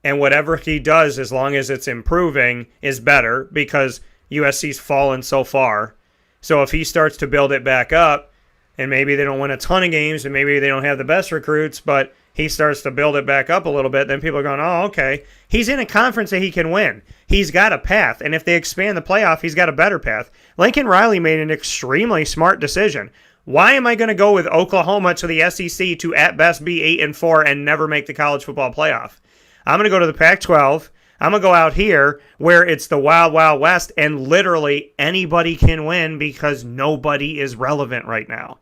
and whatever he does, as long as it's improving, is better because USC's fallen so far. So if he starts to build it back up, and maybe they don't win a ton of games, and maybe they don't have the best recruits, but he starts to build it back up a little bit, then people are going, oh, okay. He's in a conference that he can win. He's got a path, and if they expand the playoff, he's got a better path. Lincoln Riley made an extremely smart decision. Why am I going to go with Oklahoma to the SEC to at best be 8-4 and never make the college football playoff? I'm going to go to the Pac-12. I'm going to go out here where it's the wild, wild west, and literally anybody can win because nobody is relevant right now.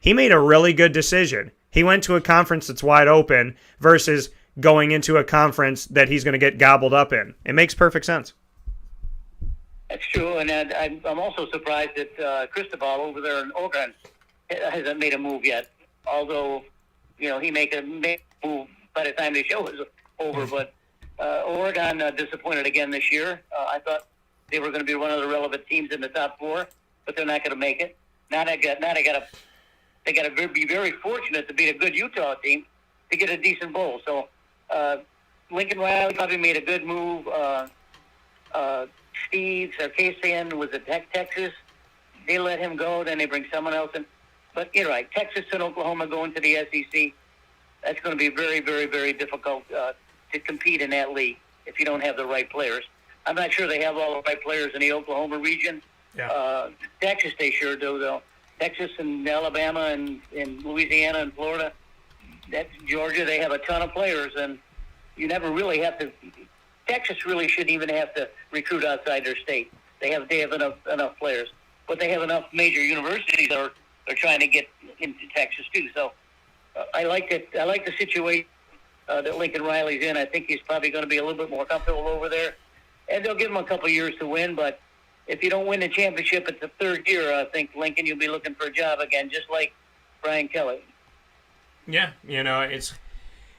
He made a really good decision. He went to a conference that's wide open versus going into a conference that he's going to get gobbled up in. It makes perfect sense. That's true, and I'm also surprised that Cristobal over there in Oregon hasn't made a move yet. Although, he make a move by the time the show is over. But Oregon disappointed again this year. I thought they were going to be one of the relevant teams in the top four, but they're not going to make it. Now they got to be very fortunate to beat a good Utah team to get a decent bowl. So Lincoln Riley probably made a good move. Steve Sarkisian was at Texas. They let him go, then they bring someone else in. But you're right, Texas and Oklahoma going to the SEC, that's going to be very, very, very difficult to compete in that league if you don't have the right players. I'm not sure they have all the right players in the Oklahoma region. Yeah. Texas, they sure do, though. Texas and Alabama and Louisiana and Florida, that's Georgia, they have a ton of players, and you never really have to – Texas really shouldn't even have to recruit outside their state. They have enough players, but they have enough major universities that are trying to get into Texas too. So I like it. I like the situation that Lincoln Riley's in. I think he's probably going to be a little bit more comfortable over there, and they'll give him a couple of years to win. But if you don't win the championship at the third year, I think Lincoln, you'll be looking for a job again, just like Brian Kelly. Yeah,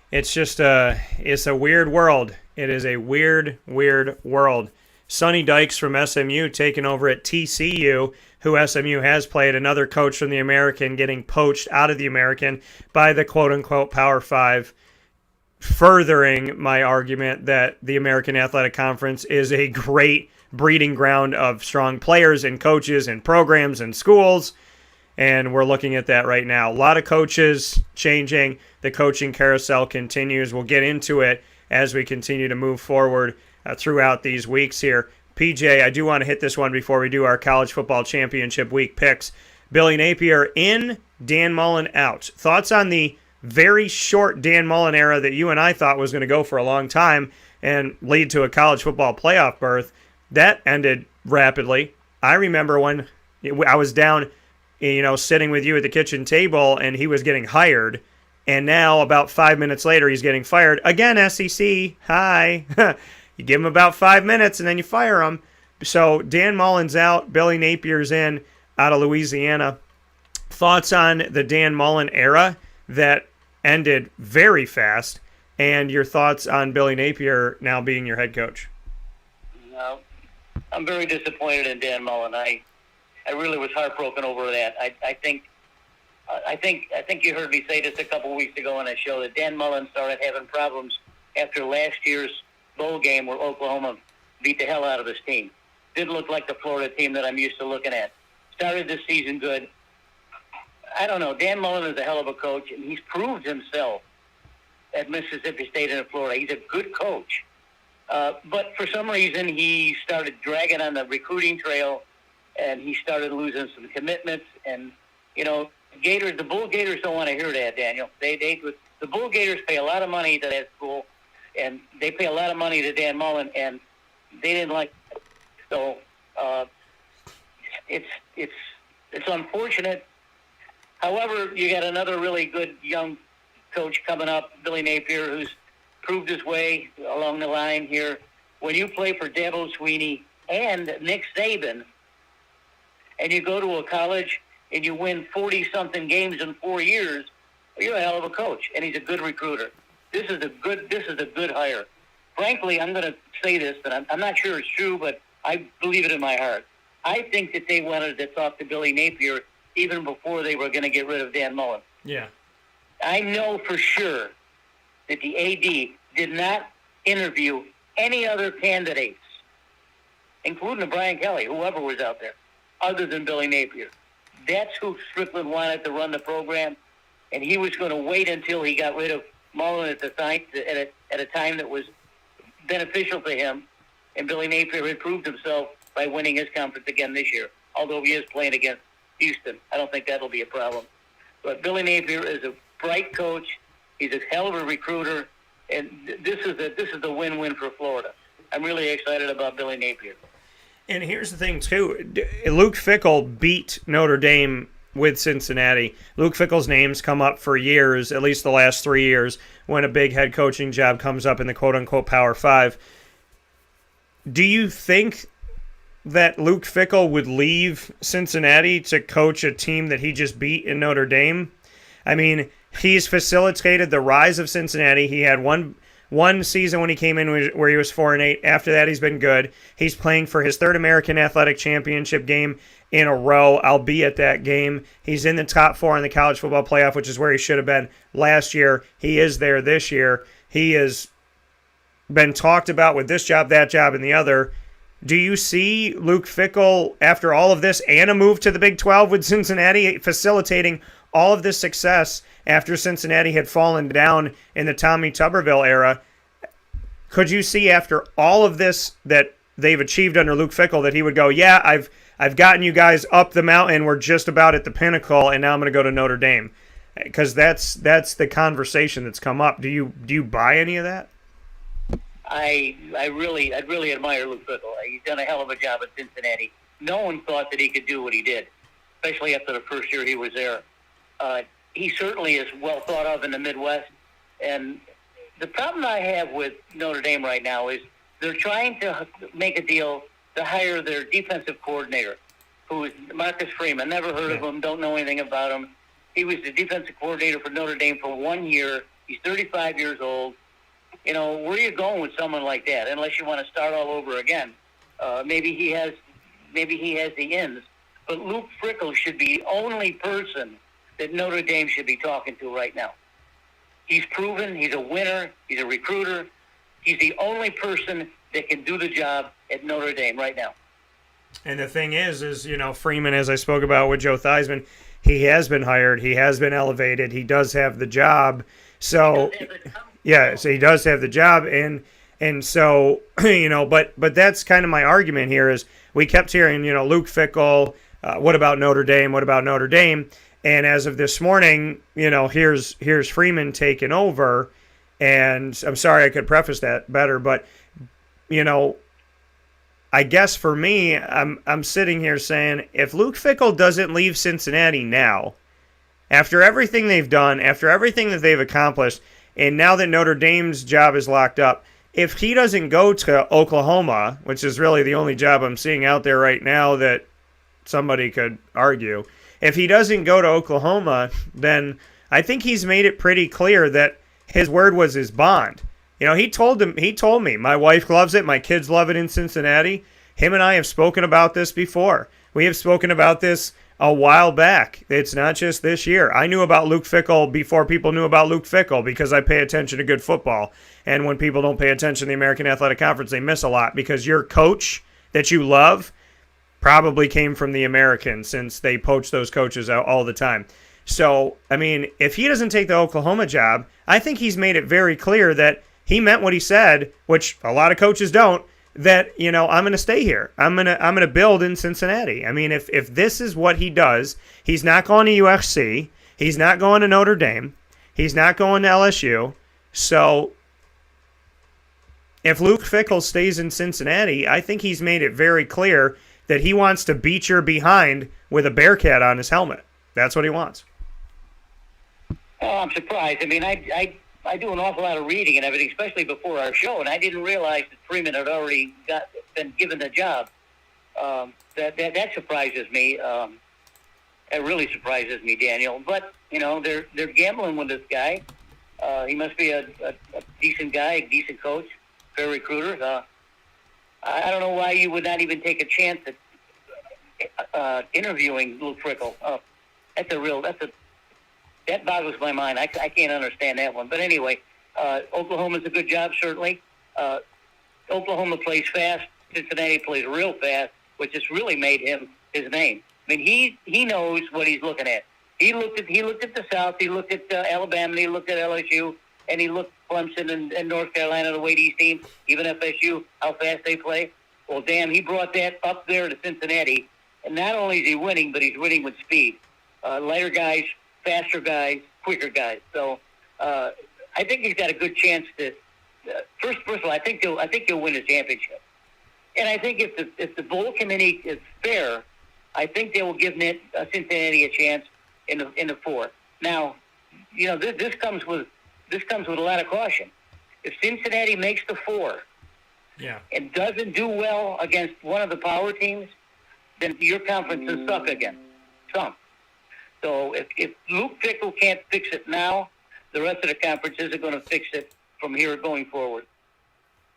it's just it's a weird world. It is a weird, weird world. Sonny Dykes from SMU taking over at TCU, who SMU has played. Another coach from the American getting poached out of the American by the quote-unquote Power 5, furthering my argument that the American Athletic Conference is a great breeding ground of strong players and coaches and programs and schools. And we're looking at that right now. A lot of coaches changing. The coaching carousel continues. We'll get into it as we continue to move forward throughout these weeks here. PJ, I do want to hit this one before we do our College Football Championship Week picks. Billy Napier in, Dan Mullen out. Thoughts on the very short Dan Mullen era that you and I thought was going to go for a long time and lead to a college football playoff berth? That ended rapidly. I remember when I was down, sitting with you at the kitchen table and he was getting hired. And now, about 5 minutes later, he's getting fired. Again, SEC, hi. You give him about 5 minutes, and then you fire him. So Dan Mullen's out. Billy Napier's in out of Louisiana. Thoughts on the Dan Mullen era that ended very fast, and your thoughts on Billy Napier now being your head coach? No, I'm very disappointed in Dan Mullen. I really was heartbroken over that. I think you heard me say this a couple weeks ago on a show that Dan Mullen started having problems after last year's bowl game where Oklahoma beat the hell out of his team. didn't look like the Florida team that I'm used to looking at. Started this season good. I don't know. Dan Mullen is a hell of a coach, and he's proved himself at Mississippi State and at Florida. He's a good coach. But for some reason, he started dragging on the recruiting trail, and he started losing some commitments. And, you know, the Bull Gators don't want to hear that, Daniel. The Bull Gators pay a lot of money to that school, and they pay a lot of money to Dan Mullen, and they didn't like it. So it's unfortunate. However, you got another really good young coach coming up, Billy Napier, who's proved his way along the line here. When you play for Dabo Sweeney and Nick Saban, and you go to a college and you win 40-something games in 4 years, you're a hell of a coach, and he's a good recruiter. This is a good hire. Frankly, I'm going to say this, that I'm not sure it's true, but I believe it in my heart. I think that they wanted to talk to Billy Napier even before they were going to get rid of Dan Mullen. Yeah. I know for sure that the AD did not interview any other candidates, including Brian Kelly, whoever was out there, other than Billy Napier. That's who Strickland wanted to run the program, and he was going to wait until he got rid of Mullen at a time that was beneficial to him, and Billy Napier had proved himself by winning his conference again this year, although he is playing against Houston. I don't think that'll be a problem. But Billy Napier is a bright coach. He's a hell of a recruiter, and this is a win-win for Florida. I'm really excited about Billy Napier. And here's the thing, too. Luke Fickell beat Notre Dame with Cincinnati. Luke Fickell's name's come up for years, at least the last 3 years, when a big head coaching job comes up in the quote-unquote Power 5. Do you think that Luke Fickell would leave Cincinnati to coach a team that he just beat in Notre Dame? I mean, he's facilitated the rise of Cincinnati. He had one season when he came in where he was 4-8. After that, he's been good. He's playing for his third American Athletic Championship game in a row. I'll be at that game. He's in the top 4 in the college football playoff, which is where he should have been last year. He is there this year. He has been talked about with this job, that job, and the other. Do you see Luke Fickell, after all of this and a move to the Big 12 with Cincinnati, facilitating all of this success after Cincinnati had fallen down in the Tommy Tuberville era? Could you see after all of this that they've achieved under Luke Fickell that he would go, yeah, I've gotten you guys up the mountain, we're just about at the pinnacle, and now I'm going to go to Notre Dame? Because that's the conversation that's come up. Do you buy any of that? I really admire Luke Fickell. He's done a hell of a job at Cincinnati. No one thought that he could do what he did, especially after the first year he was there. He certainly is well thought of in the Midwest. And the problem I have with Notre Dame right now is they're trying to make a deal to hire their defensive coordinator, who is Marcus Freeman. Never heard of him, don't know anything about him. He was the defensive coordinator for Notre Dame for 1 year. He's 35 years old. You know, where are you going with someone like that? Unless you want to start all over again. Maybe he has the ins. But Luke Fickell should be the only person that Notre Dame should be talking to right now. He's proven he's a winner. He's a recruiter. He's the only person that can do the job at Notre Dame right now. And the thing is, you know, Freeman, as I spoke about with Joe Theismann, he has been hired. He has been elevated. He does have the job. So, yeah, so he does have the job. And so, you know, but that's kind of my argument here is we kept hearing, you know, Luke Fickell, what about Notre Dame? What about Notre Dame? And as of this morning, you know, here's Freeman taking over. And I'm sorry I could preface that better, but, you know, I guess for me, I'm sitting here saying if Luke Fickell doesn't leave Cincinnati now, after everything they've done, after everything that they've accomplished, and now that Notre Dame's job is locked up, if he doesn't go to Oklahoma, which is really the only job I'm seeing out there right now that somebody could argue, if he doesn't go to Oklahoma, then I think he's made it pretty clear that his word was his bond. You know, he told me, my wife loves it, my kids love it in Cincinnati. Him and I have spoken about this before. We have spoken about this a while back. It's not just this year. I knew about Luke Fickell before people knew about Luke Fickell because I pay attention to good football. And when people don't pay attention to the American Athletic Conference, they miss a lot because your coach that you love probably came from the Americans, since they poach those coaches out all the time. So, I mean, if he doesn't take the Oklahoma job, I think he's made it very clear that he meant what he said, which a lot of coaches don't, that, I'm going to stay here. I'm going to build in Cincinnati. I mean, if this is what he does, he's not going to USC, he's not going to Notre Dame, he's not going to LSU. So if Luke Fickell stays in Cincinnati, I think he's made it very clear that he wants to beat your behind with a Bearcat on his helmet. That's what he wants. Oh, I'm surprised. I mean, I do an awful lot of reading and everything, especially before our show, and I didn't realize that Freeman had already been given the job. That surprises me. It really surprises me, Daniel. But they're gambling with this guy. He must be a decent guy, a decent coach, fair recruiter. I don't know why you would not even take a chance at interviewing Luke Fickell. That boggles my mind. I can't understand that one. But anyway, Oklahoma's a good job, certainly. Oklahoma plays fast. Cincinnati plays real fast, which has really made him his name. I mean, he knows what he's looking at. He looked at the South. He looked at Alabama. And he looked at LSU, and he looked at Clemson and North Carolina, the way these teams, even FSU, how fast they play. Well, damn, he brought that up there to Cincinnati, and not only is he winning, but he's winning with speed. Lighter guys, faster guys, quicker guys. So I think he's got a good chance to. First of all, I think he'll win his championship, and I think if the bowl committee is fair, I think they will give Cincinnati a chance in the fourth. Now, this comes with a lot of caution. If Cincinnati makes the four, and doesn't do well against one of the power teams, then your conference is stuck again. So if Luke Fickell can't fix it now, the rest of the conference isn't going to fix it from here going forward.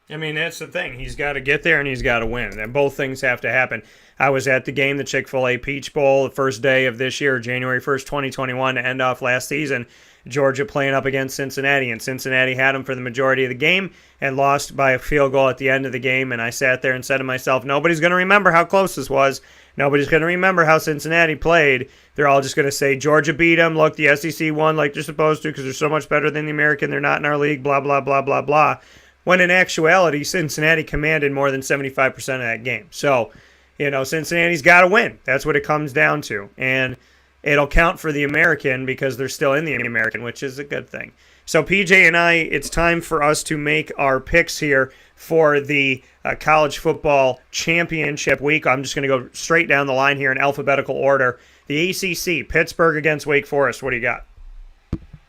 I mean, that's the thing. He's got to get there and he's got to win. And both things have to happen. I was at the game, the Chick-fil-A Peach Bowl, the first day of this year, January 1st, 2021, to end off last season. Georgia playing up against Cincinnati, and Cincinnati had them for the majority of the game and lost by a field goal at the end of the game. And I sat there and said to myself, nobody's going to remember how close this was. Nobody's going to remember how Cincinnati played. They're all just going to say, Georgia beat them. Look, the SEC won like they're supposed to because they're so much better than the American. They're not in our league, blah, blah, blah, blah, blah. When in actuality, Cincinnati commanded more than 75% of that game. So, Cincinnati's got to win. That's what it comes down to. And it'll count for the American because they're still in the American, which is a good thing. So, PJ and I, it's time for us to make our picks here for the college football championship week. I'm just going to go straight down the line here in alphabetical order. The ACC, Pittsburgh against Wake Forest. What do you got?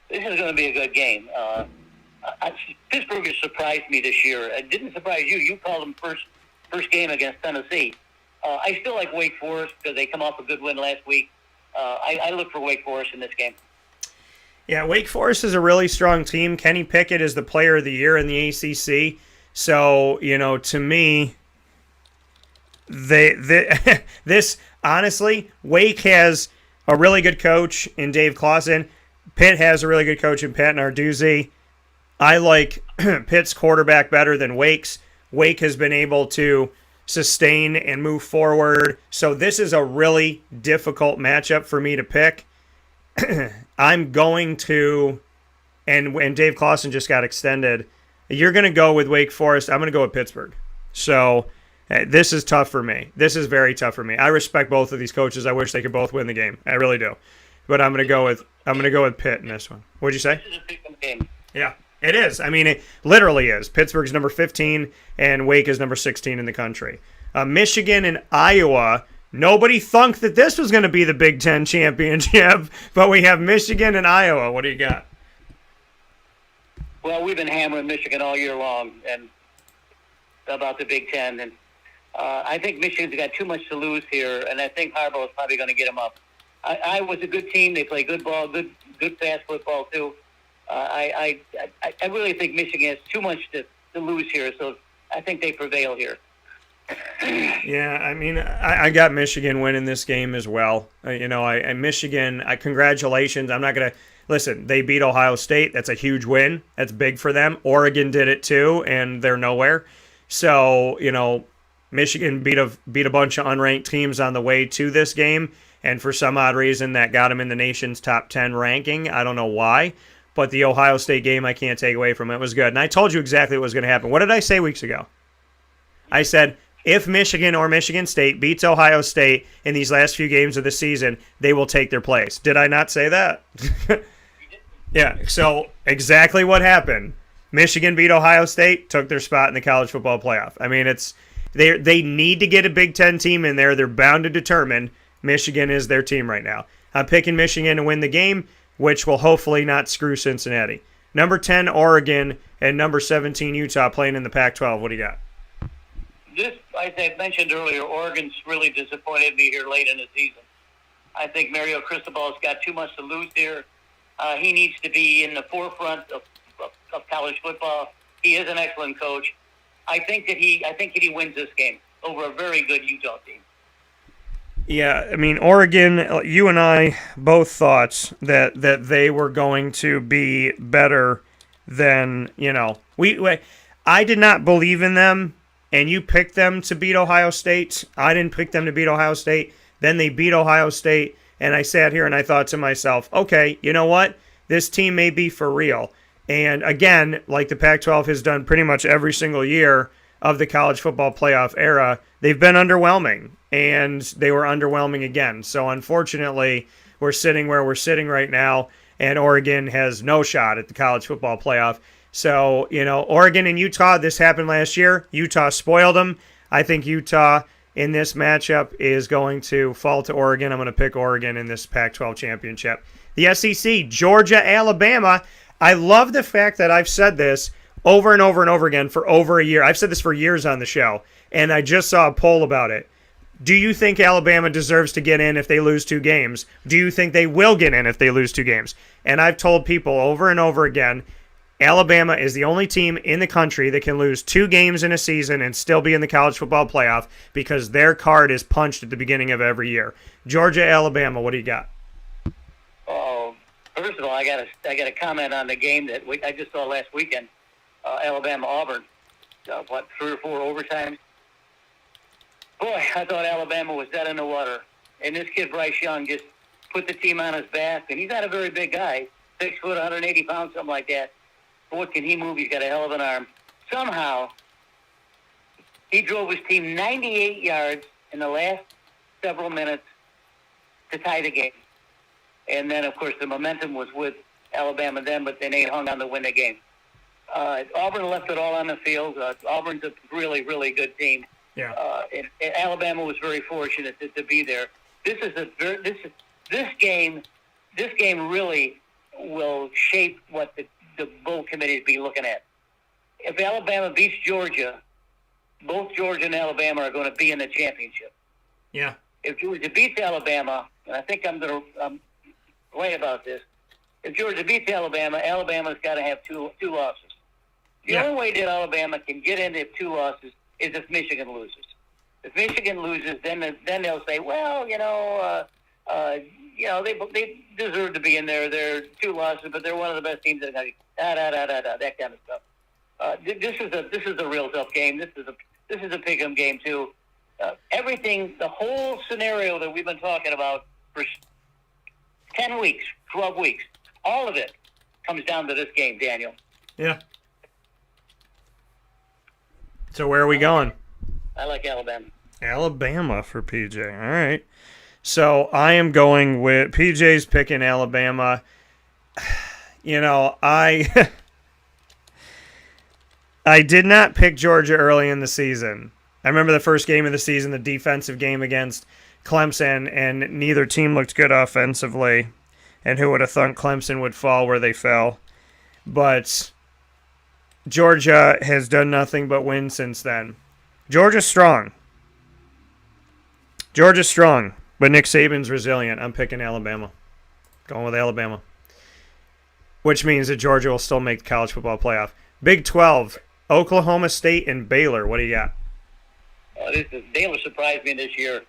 This is going to be a good game. Pittsburgh has surprised me this year. It didn't surprise you. You called them first game against Tennessee. I still like Wake Forest because they come off a good win last week. I look for Wake Forest in this game. Yeah, Wake Forest is a really strong team. Kenny Pickett is the player of the year in the ACC. So, to me, this, honestly, Wake has a really good coach in Dave Clawson. Pitt has a really good coach in Pat Narduzzi. I like Pitt's quarterback better than Wake's. Wake has been able to sustain and move forward. So this is a really difficult matchup for me to pick. I'm going to, and Dave Clawson just got extended, you're going to go with Wake Forest. I'm going to go with Pittsburgh. So this is tough for me. This is very tough for me. I respect both of these coaches. I wish they could both win the game. I really do. But I'm going to go with Pitt in this one. What'd you say? This is a big game. Yeah. It is. I mean, it literally is. Pittsburgh's number 15 and Wake is number 16 in the country. Michigan and Iowa. Nobody thunk that this was going to be the Big Ten championship, but we have Michigan and Iowa. What do you got? Well, we've been hammering Michigan all year long and about the Big Ten, and I think Michigan's got too much to lose here, and I think Harbaugh is probably going to get them up. Iowa's a good team. They play good ball, good fast football too. I really think Michigan has too much to lose here, so I think they prevail here. Yeah, I mean, I got Michigan winning this game as well. Michigan, congratulations. I'm not going to – listen, they beat Ohio State. That's a huge win. That's big for them. Oregon did it too, and they're nowhere. So, Michigan beat a bunch of unranked teams on the way to this game, and for some odd reason that got them in the nation's top 10 ranking. I don't know why, but the Ohio State game I can't take away from it. It was good. And I told you exactly what was going to happen. What did I say weeks ago? I said, if Michigan or Michigan State beats Ohio State in these last few games of the season, they will take their place. Did I not say that? Yeah, so exactly what happened. Michigan beat Ohio State, took their spot in the college football playoff. I mean, they need to get a Big Ten team in there. They're bound to determine Michigan is their team right now. I'm picking Michigan to win the game, which will hopefully not screw Cincinnati. Number 10, Oregon, and number 17, Utah, playing in the Pac-12. What do you got? This, as I mentioned earlier, Oregon's really disappointed me here late in the season. I think Mario Cristobal's got too much to lose here. He needs to be in the forefront of college football. He is an excellent coach. I think that he wins this game over a very good Utah team. Yeah, I mean, Oregon, you and I both thought that they were going to be better than, I did not believe in them, and you picked them to beat Ohio State. I didn't pick them to beat Ohio State. Then they beat Ohio State, and I sat here and I thought to myself, okay, you know what? This team may be for real. And again, like the Pac-12 has done pretty much every single year of the college football playoff era, they've been underwhelming, and they were underwhelming again. So unfortunately, we're sitting where we're sitting right now, and Oregon has no shot at the college football playoff. So, Oregon and Utah, this happened last year. Utah spoiled them. I think Utah in this matchup is going to fall to Oregon. I'm going to pick Oregon in this Pac-12 championship. The SEC, Georgia, Alabama. I love the fact that I've said this over and over and over again for over a year. I've said this for years on the show, and I just saw a poll about it. Do you think Alabama deserves to get in if they lose 2 games? Do you think they will get in if they lose 2 games? And I've told people over and over again, Alabama is the only team in the country that can lose 2 games in a season and still be in the college football playoff because their card is punched at the beginning of every year. Georgia, Alabama, what do you got? Oh, first of all, I got to comment on the game that I just saw last weekend. Alabama-Auburn, 3 or 4 overtimes. Boy, I thought Alabama was dead in the water. And this kid, Bryce Young, just put the team on his back. And he's not a very big guy, 6 foot, 180 pounds, something like that. Boy, can he move. He's got a hell of an arm. Somehow, he drove his team 98 yards in the last several minutes to tie the game. And then, of course, the momentum was with Alabama then, but then they hung on to win the game. Auburn left it all on the field. Auburn's a really, really good team. Yeah. And Alabama was very fortunate to be there. This game really will shape what the bowl committee will be looking at. If Alabama beats Georgia, both Georgia and Alabama are going to be in the championship. Yeah. If Georgia beats Alabama, and I think I'm right about this. If Georgia beats Alabama, Alabama's got to have two losses. The only way that Alabama can get in at 2 losses is if Michigan loses. If Michigan loses, then they'll say, well, they deserve to be in there. They're 2 losses, but they're one of the best teams in the country. That kind of stuff. This is a real tough game. This is a pick'em game too. Everything, the whole scenario that we've been talking about for 10 weeks, 12 weeks, all of it comes down to this game, Daniel. Yeah. So where are we going? I like Alabama. Alabama for PJ. All right. So I am going with PJ's picking Alabama. I did not pick Georgia early in the season. I remember the first game of the season, the defensive game against Clemson, and neither team looked good offensively. And who would have thought Clemson would fall where they fell? But Georgia has done nothing but win since then. Georgia's strong, but Nick Saban's resilient. I'm picking Alabama. Going with Alabama. Which means that Georgia will still make the college football playoff. Big 12, Oklahoma State and Baylor. What do you got? Baylor surprised me this year.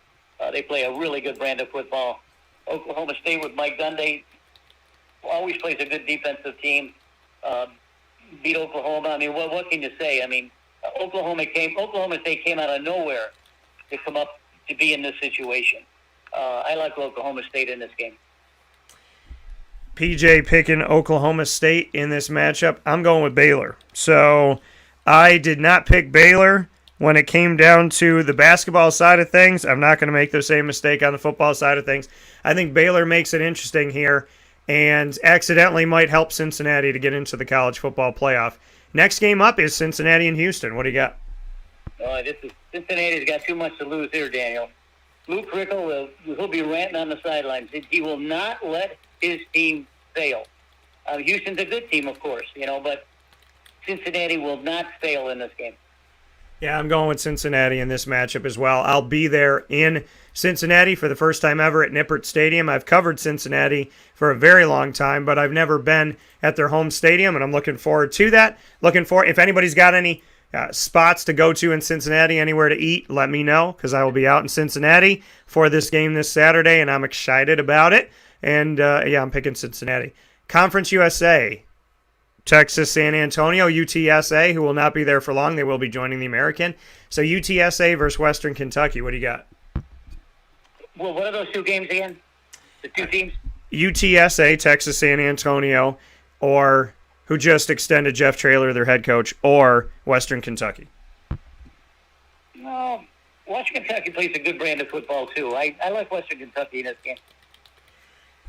They play a really good brand of football. Oklahoma State with Mike Gundy always plays a good defensive team. Beat Oklahoma. I mean, what can you say? I mean, Oklahoma State came out of nowhere to come up to be in this situation. I like Oklahoma State in this game. PJ picking Oklahoma State in this matchup. I'm going with Baylor. So I did not pick Baylor when it came down to the basketball side of things. I'm not going to make the same mistake on the football side of things. I think Baylor makes it interesting here and accidentally might help Cincinnati to get into the college football playoff. Next game up is Cincinnati and Houston. What do you got? Cincinnati's got too much to lose here, Daniel. Luke Rickle he'll be ranting on the sidelines. He will not let his team fail. Houston's a good team, of course, but Cincinnati will not fail in this game. Yeah, I'm going with Cincinnati in this matchup as well. I'll be there in Cincinnati for the first time ever at Nippert Stadium. I've covered Cincinnati for a very long time, but I've never been at their home stadium, and I'm looking forward to that. If anybody's got any spots to go to in Cincinnati, anywhere to eat, let me know, because I will be out in Cincinnati for this game this Saturday, and I'm excited about it. And, I'm picking Cincinnati. Conference USA, Texas, San Antonio, UTSA, who will not be there for long. They will be joining the American. So UTSA versus Western Kentucky. What do you got? Well, what are those two games again? The two teams? UTSA, Texas, San Antonio, or who just extended Jeff Traylor, their head coach, or Western Kentucky? No, Western Kentucky plays a good brand of football, too. I like Western Kentucky in this game.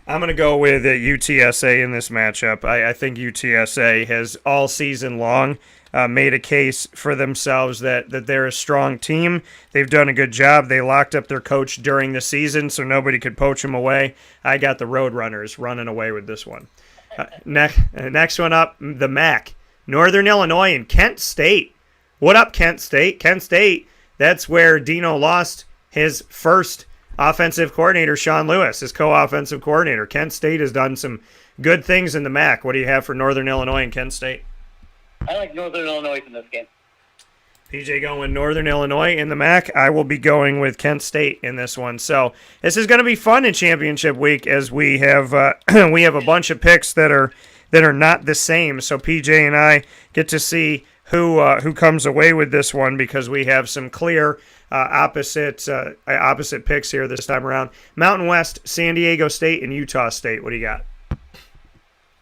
I'm going to go with UTSA in this matchup. I think UTSA has all season long made a case for themselves that they're a strong team. They've done a good job. They locked up their coach during the season, so nobody could poach them away. I got the Roadrunners running away with this one. Next one up, the MAC. Northern Illinois and Kent State. What up, Kent State? Kent State, that's where Dino lost his first offensive coordinator, Sean Lewis, his co-offensive coordinator. Kent State has done some good things in the MAC. What do you have for Northern Illinois and Kent State? I like Northern Illinois in this game. PJ going with Northern Illinois in the MAC. I will be going with Kent State in this one. So this is going to be fun in championship week, as we have we have a bunch of picks that are not the same. So PJ and I get to see who comes away with this one, because we have some clear opposite picks here this time around. Mountain West, San Diego State, and Utah State. What do you got?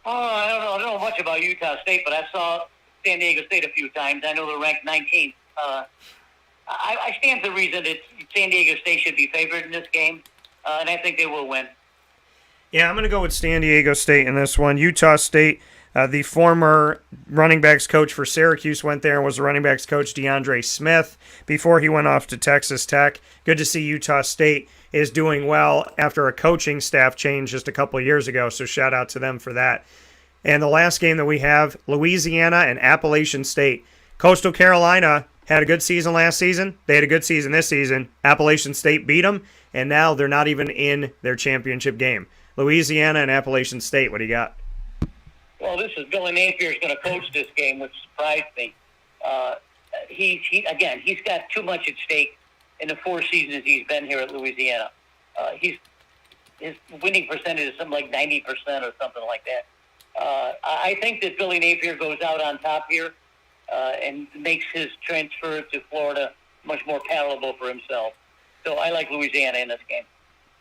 I don't know much about Utah State, but I saw San Diego State a few times. I know they're ranked 19th. I stand to reason that San Diego State should be favored in this game, and I think they will win. Yeah, I'm going to go with San Diego State in this one. Utah State, the former running backs coach for Syracuse, went there and was the running backs coach, DeAndre Smith, before he went off to Texas Tech. Good to see Utah State is doing well after a coaching staff change just a couple of years ago, so shout out to them for that. And the last game that we have, Louisiana and Appalachian State. Coastal Carolina had a good season last season. They had a good season this season. Appalachian State beat them, and now they're not even in their championship game. Louisiana and Appalachian State, what do you got? Well, this is Billy Napier's going to coach this game, which surprised me. He's got too much at stake in the 4 seasons he's been here at Louisiana. His winning percentage is something like 90% or something like that. I think that Billy Napier goes out on top here and makes his transfer to Florida much more palatable for himself. So I like Louisiana in this game.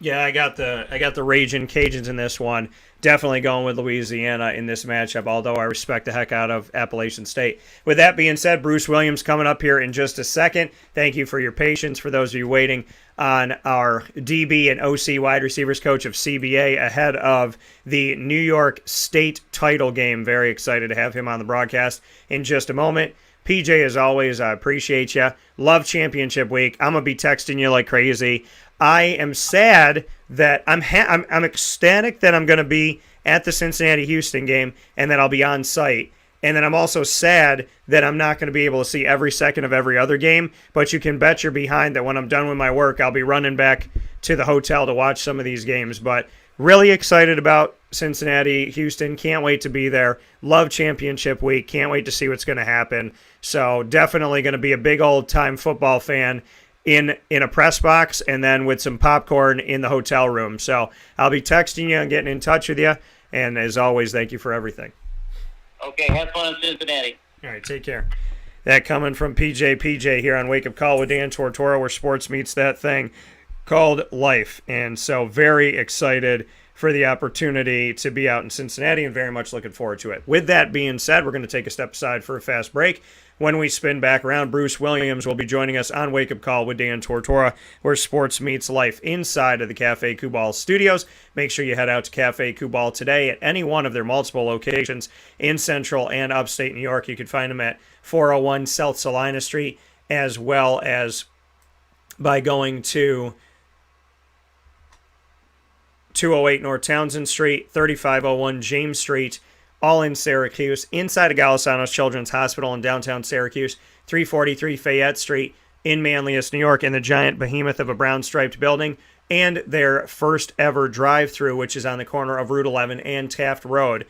Yeah, I got the Ragin' Cajuns in this one. Definitely going with Louisiana in this matchup, although I respect the heck out of Appalachian State. With that being said, Bruce Williams coming up here in just a second. Thank you for your patience. For those of you waiting on our DB and OC wide receivers coach of CBA ahead of the New York State title game. Very excited to have him on the broadcast in just a moment. PJ, as always, I appreciate you. Love championship week. I'm going to be texting you like crazy. I am sad that I'm ecstatic that I'm going to be at the Cincinnati-Houston game and that I'll be on site. And then I'm also sad that I'm not going to be able to see every second of every other game. But you can bet your behind that when I'm done with my work, I'll be running back to the hotel to watch some of these games. But really excited about Cincinnati-Houston. Can't wait to be there. Love championship week. Can't wait to see what's going to happen. So definitely going to be a big old-time football fan in a press box and then with some popcorn in the hotel room. So I'll be texting you and getting in touch with you. And as always, thank you for everything. Okay, have fun in Cincinnati. All right, take care. That coming from PJ here on Wake Up Call with Dan Tortora, where sports meets that thing called life. And so very excited for the opportunity to be out in Cincinnati and very much looking forward to it. With that being said, we're going to take a step aside for a fast break. When we spin back around, Bruce Williams will be joining us on Wake Up Call with Dan Tortora, where sports meets life inside of the Cafe Kubal studios. Make sure you head out to Cafe Kubal today at any one of their multiple locations in Central and Upstate New York. You can find them at 401 South Salina Street, as well as by going to 208 North Townsend Street, 3501 James Street, all in Syracuse, inside of Galisanos Children's Hospital in downtown Syracuse, 343 Fayette Street in Manlius, New York, in the giant behemoth of a brown-striped building, and their first ever drive-thru, which is on the corner of Route 11 and Taft Road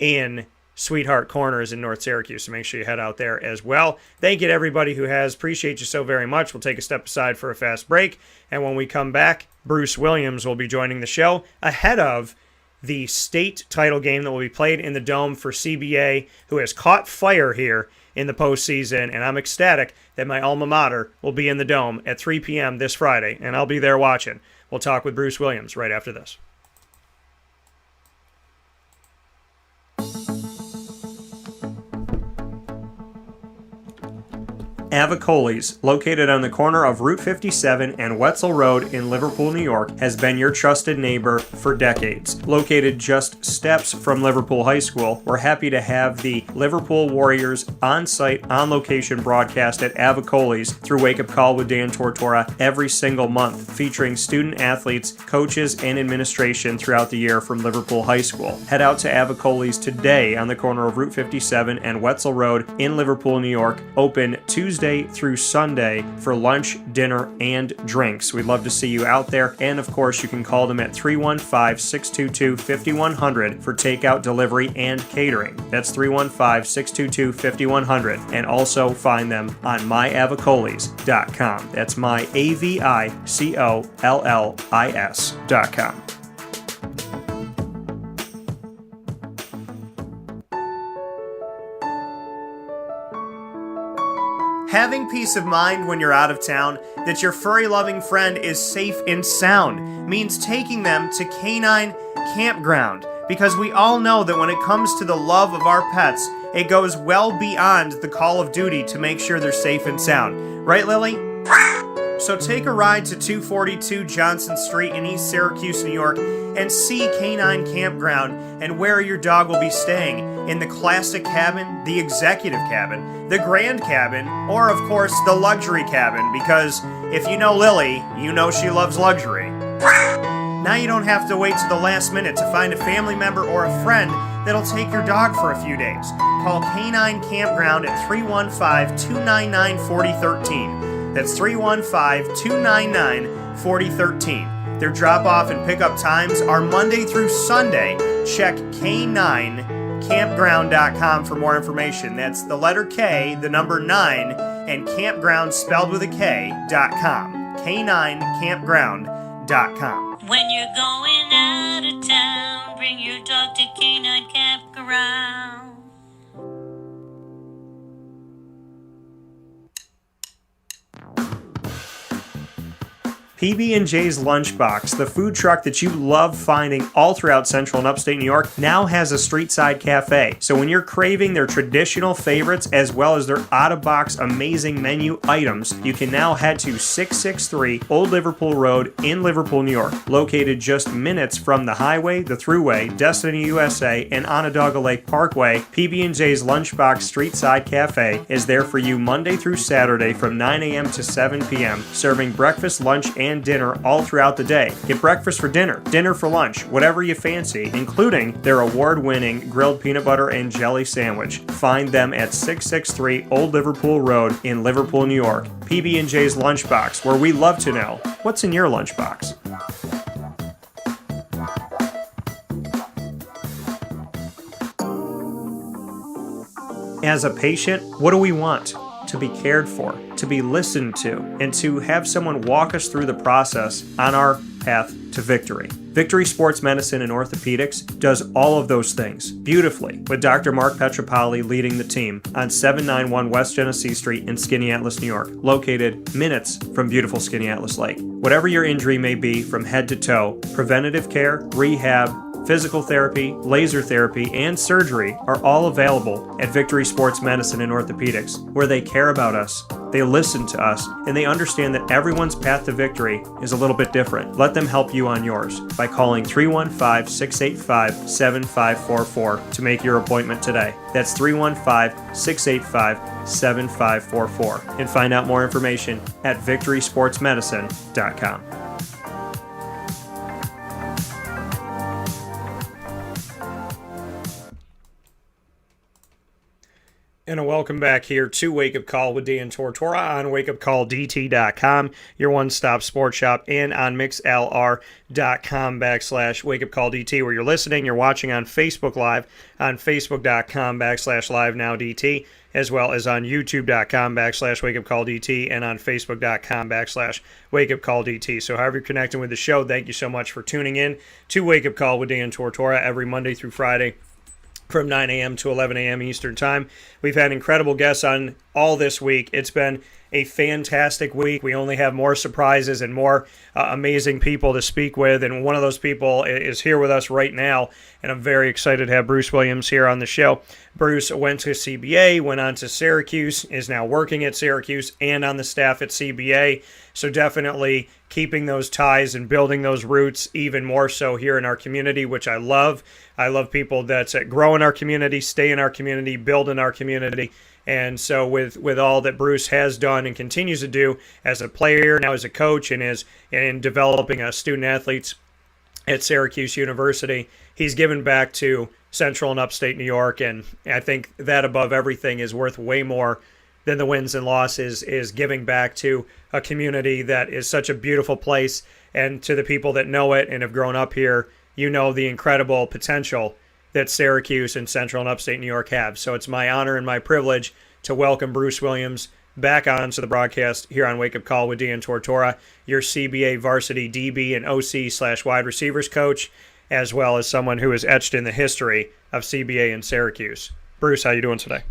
in Sweetheart Corners in North Syracuse. So make sure you head out there as well. Thank you to everybody who has. Appreciate you so very much. We'll take a step aside for a fast break, and when we come back, Bruce Williams will be joining the show ahead of the state title game that will be played in the Dome for CBA, who has caught fire here in the postseason, and I'm ecstatic that my alma mater will be in the Dome at 3 p.m. this Friday, and I'll be there watching. We'll talk with Bruce Williams right after this. Avicoli's, located on the corner of Route 57 and Wetzel Road in Liverpool, New York, has been your trusted neighbor for decades. Located just steps from Liverpool High School, we're happy to have the Liverpool Warriors on-site, on-location broadcast at Avicoli's through Wake Up Call with Dan Tortora every single month, featuring student athletes, coaches, and administration throughout the year from Liverpool High School. Head out to Avicoli's today on the corner of Route 57 and Wetzel Road in Liverpool, New York, open Tuesday through Sunday for lunch, dinner, and drinks. We'd love to see you out there, and of course you can call them at 315-622-5100 for takeout, delivery, and catering. That's 315-622-5100, and also find them on myavicolis.com. That's myavicollis.com. Having peace of mind when you're out of town that your furry-loving friend is safe and sound means taking them to Canine Campground, because we all know that when it comes to the love of our pets, it goes well beyond the call of duty to make sure they're safe and sound. Right, Lily? So take a ride to 242 Johnson Street in East Syracuse, New York, and see Canine Campground and where your dog will be staying in the classic cabin, the executive cabin, the grand cabin, or of course the luxury cabin, because if you know Lily, you know she loves luxury. Now you don't have to wait to the last minute to find a family member or a friend that'll take your dog for a few days. Call Canine Campground at 315-299-4013. That's 315-299-4013. Their drop-off and pickup times are Monday through Sunday. Check K9campground.com for more information. That's the letter K, the number 9, and campground spelled with a K.com. K9campground.com. When you're going out of town, bring your dog to Canine Campground. PB&J's Lunchbox, the food truck that you love finding all throughout Central and Upstate New York, now has a street-side cafe. So when you're craving their traditional favorites as well as their out-of-box amazing menu items, you can now head to 663 Old Liverpool Road in Liverpool, New York. Located just minutes from the highway, the Thruway, Destiny USA, and Onondaga Lake Parkway, PB&J's Lunchbox Street-Side Cafe is there for you Monday through Saturday from 9 a.m. to 7 p.m., serving breakfast, lunch, and dinner all throughout the day. Get breakfast for dinner, dinner for lunch, whatever you fancy, including their award-winning grilled peanut butter and jelly sandwich. Find them at 663 Old Liverpool Road in Liverpool, New York. PB&J's Lunchbox, where we love to know what's in your lunchbox. As a patient, what do we want? To be cared for, to be listened to, and to have someone walk us through the process on our path to victory. Victory Sports Medicine and Orthopedics does all of those things beautifully, with Dr. Mark Petropoli leading the team on 791 West Genesee Street in Skaneateles, New York, located minutes from beautiful Skaneateles Lake. Whatever your injury may be from head to toe, preventative care, rehab, physical therapy, laser therapy, and surgery are all available at Victory Sports Medicine and Orthopedics, where they care about us, they listen to us, and they understand that everyone's path to victory is a little bit different. Let them help you on yours by calling 315-685-7544 to make your appointment today. That's 315-685-7544. And find out more information at victorysportsmedicine.com. And a welcome back here to Wake Up Call with Dan Tortora on WakeUpCallDT.com, your one-stop sports shop, and on MixLR.com/WakeUpCallDT, where you're listening. You're watching on Facebook Live, on Facebook.com/LiveNowDT, as well as on YouTube.com/WakeUpCallDT, and on Facebook.com/WakeUpCallDT. So however you're connecting with the show, thank you so much for tuning in to Wake Up Call with Dan Tortora every Monday through Friday, from 9 a.m. to 11 a.m. Eastern Time. We've had incredible guests on all this week. It's been a fantastic week. We only have more surprises and more amazing people to speak with, and one of those people is here with us right now, and I'm very excited to have Bruce Williams here on the show. Bruce went to CBA, went on to Syracuse, is now working at Syracuse and on the staff at CBA, so definitely keeping those ties and building those roots even more so here in our community, which I love. I love people that grow in our community, stay in our community, build in our community. And so with all that Bruce has done and continues to do as a player, now as a coach, and in developing student athletes at Syracuse University, he's given back to Central and Upstate New York. And I think that above everything is worth way more than the wins and losses, is giving back to a community that is such a beautiful place. And to the people that know it and have grown up here, you know the incredible potential that Syracuse and Central and Upstate New York have. So it's my honor and my privilege to welcome Bruce Williams back onto the broadcast here on Wake Up Call with Dan Tortora, your CBA varsity DB and OC/wide receivers coach, as well as someone who is etched in the history of CBA in Syracuse. Bruce, how you doing today?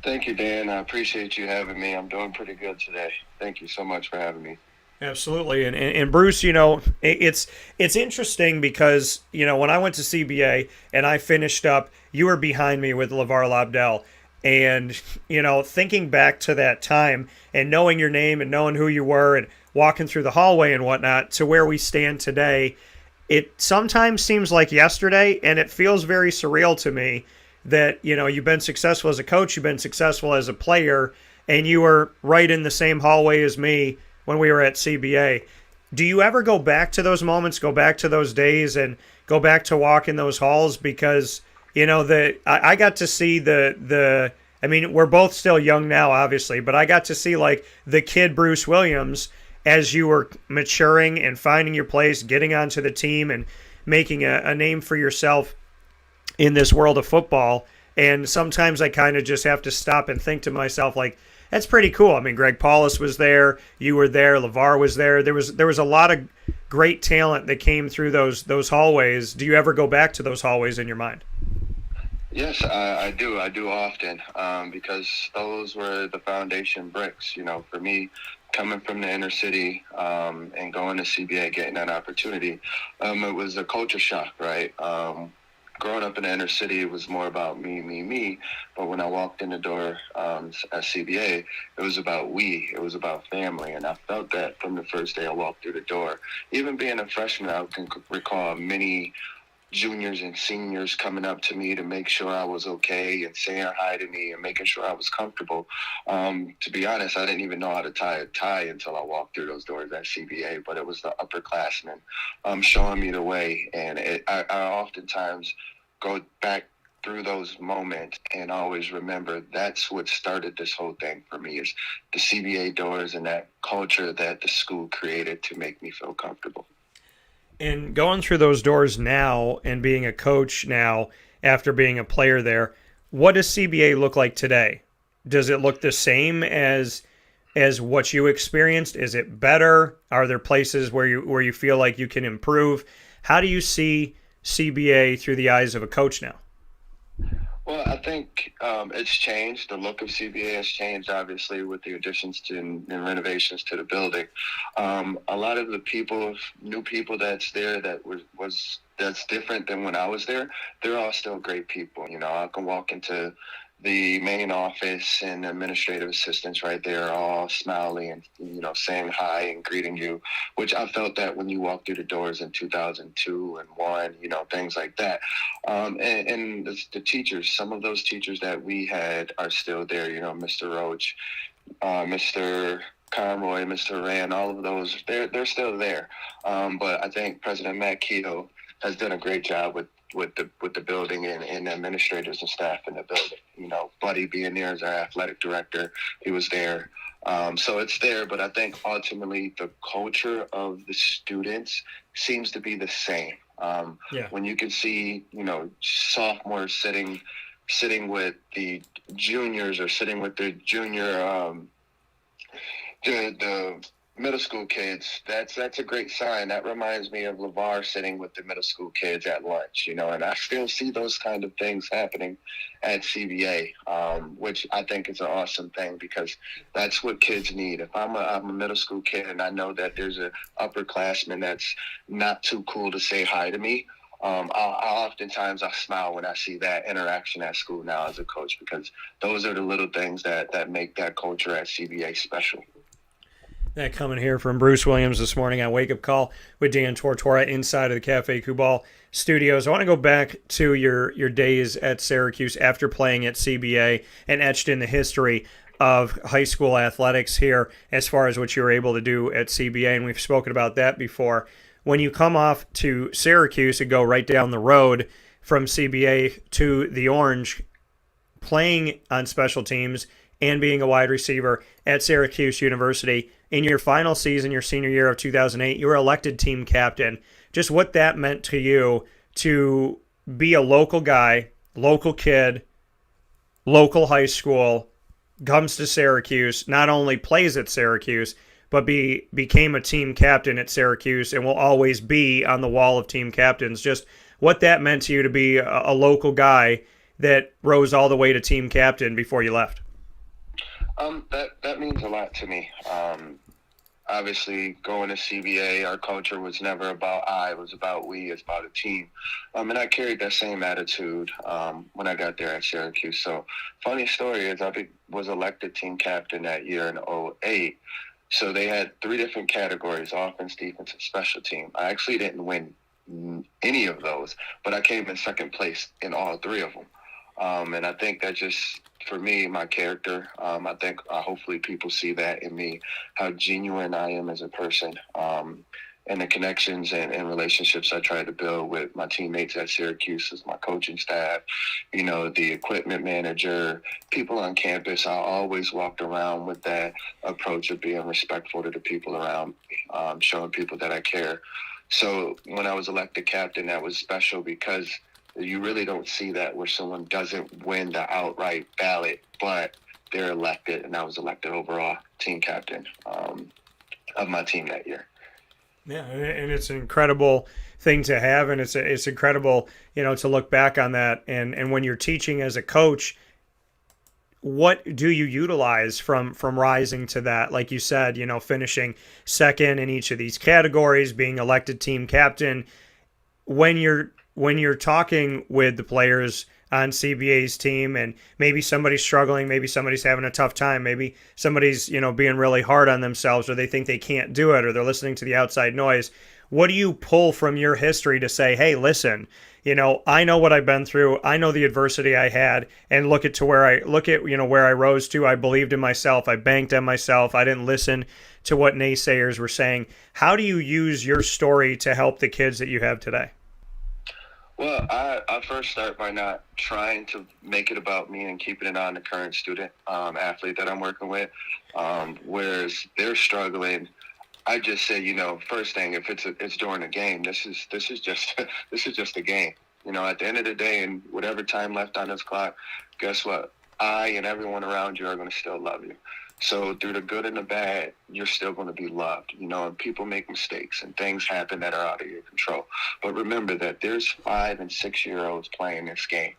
Thank you, Dan. I appreciate you having me. I'm doing pretty good today. Thank you so much for having me. Absolutely. And Bruce, it's interesting because, when I went to CBA and I finished up, you were behind me with LeVar Lobdell. And, thinking back to that time and knowing your name and knowing who you were and walking through the hallway and whatnot to where we stand today, it sometimes seems like yesterday, and it feels very surreal to me that, you've been successful as a coach, you've been successful as a player, and you were right in the same hallway as me when we were at CBA. Do you ever go back to those moments, go back to those days, and go back to walk in those halls? Because, I got to see we're both still young now, obviously, but I got to see, the kid Bruce Williams as you were maturing and finding your place, getting onto the team and making a name for yourself in this world of football. And sometimes I kind of just have to stop and think to myself, that's pretty cool. Greg Paulus was there, you were there, LeVar was there. There was a lot of great talent that came through those hallways. Do you ever go back to those hallways in your mind? Yes, I do. I do often, because those were the foundation bricks. For me, coming from the inner city and going to CBA, getting that opportunity, it was a culture shock, right? Growing up in the inner city, it was more about me. But when I walked in the door at CBA, it was about we. It was about family. And I felt that from the first day I walked through the door. Even being a freshman, I can recall many juniors and seniors coming up to me to make sure I was okay and saying hi to me and making sure I was comfortable. To be honest, I didn't even know how to tie a tie until I walked through those doors at CBA, but it was the upperclassmen showing me the way. And I oftentimes go back through those moments and always remember that's what started this whole thing for me, is the CBA doors and that culture that the school created to make me feel comfortable. And going through those doors now and being a coach now after being a player there, what does CBA look like today? Does it look the same as as what you experienced? Is it better? Are there places where you feel like you can improve? How do you see CBA through the eyes of a coach now? Well, I think it's changed. The look of CBA has changed, obviously, with the additions and renovations to the building. A lot of the new people that's there that's different than when I was there, they're all still great people. You know, I can walk into the main office and administrative assistants right there all smiling and, you know, saying hi and greeting you, which I felt that when you walked through the doors in 2002 and 1, you know, things like that. And the teachers, some of those teachers that we had are still there, you know, Mr. Roach, Mr. Conroy, Mr. Rand, all of those, they're still there. But I think President Matt Kehoe has done a great job with the building and the administrators and staff in the building. You know, Buddy being there as our athletic director, he was there. So it's there, but I think ultimately the culture of the students seems to be the same. When you can see, you know, sophomores sitting with the juniors or sitting with the junior, the middle school kids, that's a great sign. That reminds me of LeVar sitting with the middle school kids at lunch, you know, and I still see those kind of things happening at CBA, which I think is an awesome thing because that's what kids need. If I'm a middle school kid and I know that there's an upperclassman that's not too cool to say hi to me, I smile when I see that interaction at school now as a coach, because those are the little things that make that culture at CBA special. That coming here from Bruce Williams this morning on Wake Up Call with Dan Tortora inside of the Cafe Kubal studios. I want to go back to your days at Syracuse after playing at CBA and etched in the history of high school athletics here as far as what you were able to do at CBA, and we've spoken about that before. When you come off to Syracuse and go right down the road from CBA to the Orange, playing on special teams and being a wide receiver at Syracuse University, in your final season, your senior year of 2008, you were elected team captain. Just what that meant to you to be a local guy, local kid, local high school, comes to Syracuse, not only plays at Syracuse, but became a team captain at Syracuse and will always be on the wall of team captains. Just what that meant to you to be a local guy that rose all the way to team captain before you left. That means a lot to me. Obviously, going to CBA, our culture was never about I, it was about we, it's about a team. And I carried that same attitude when I got there at Syracuse. So, funny story is I was elected team captain that year in 2008. So they had 3 different categories: offense, defense, and special team. I actually didn't win any of those, but I came in second place in all 3 of them. And I think that just, for me, my character, I think hopefully people see that in me, how genuine I am as a person, and the connections and relationships I try to build with my teammates at Syracuse, as my coaching staff, you know, the equipment manager, people on campus. I always walked around with that approach of being respectful to the people around me, showing people that I care. So when I was elected captain, that was special because you really don't see that where someone doesn't win the outright ballot, but they're elected, and I was elected overall team captain of my team that year. Yeah, and it's an incredible thing to have, and it's incredible, you know, to look back on that. And when you're teaching as a coach, what do you utilize from rising to that? Like you said, you know, finishing second in each of these categories, being elected team captain. When you're talking with the players on CBA's team and maybe somebody's struggling, maybe somebody's having a tough time, maybe somebody's, you know, being really hard on themselves, or they think they can't do it, or they're listening to the outside noise, what do you pull from your history to say, hey, listen, you know, I know what I've been through, I know the adversity I had, and look at where I rose to. I believed in myself, I banked on myself, I didn't listen to what naysayers were saying. How do you use your story to help the kids that you have today? Well, I first start by not trying to make it about me and keeping it on the current student athlete that I'm working with. Whereas they're struggling, I just say, you know, first thing, if it's during a game, this is just a game. You know, at the end of the day, and whatever time left on this clock, guess what? I and everyone around you are going to still love you. So through the good and the bad, you're still going to be loved, and people make mistakes and things happen that are out of your control. But remember that there's 5 and 6 year olds playing this game.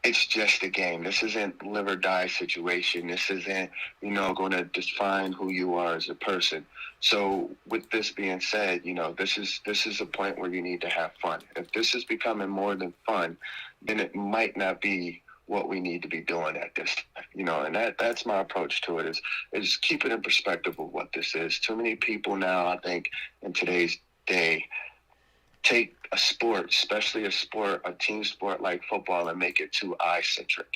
It's just a game. This isn't live or die situation. This isn't, going to define who you are as a person. So with this being said, this is a point where you need to have fun. If this is becoming more than fun, then it might not be what we need to be doing at this time, and that's my approach to it is keep it in perspective of what this is. Too many people now, I think, in today's day, take a sport, especially a team sport like football, and make it too eye-centric.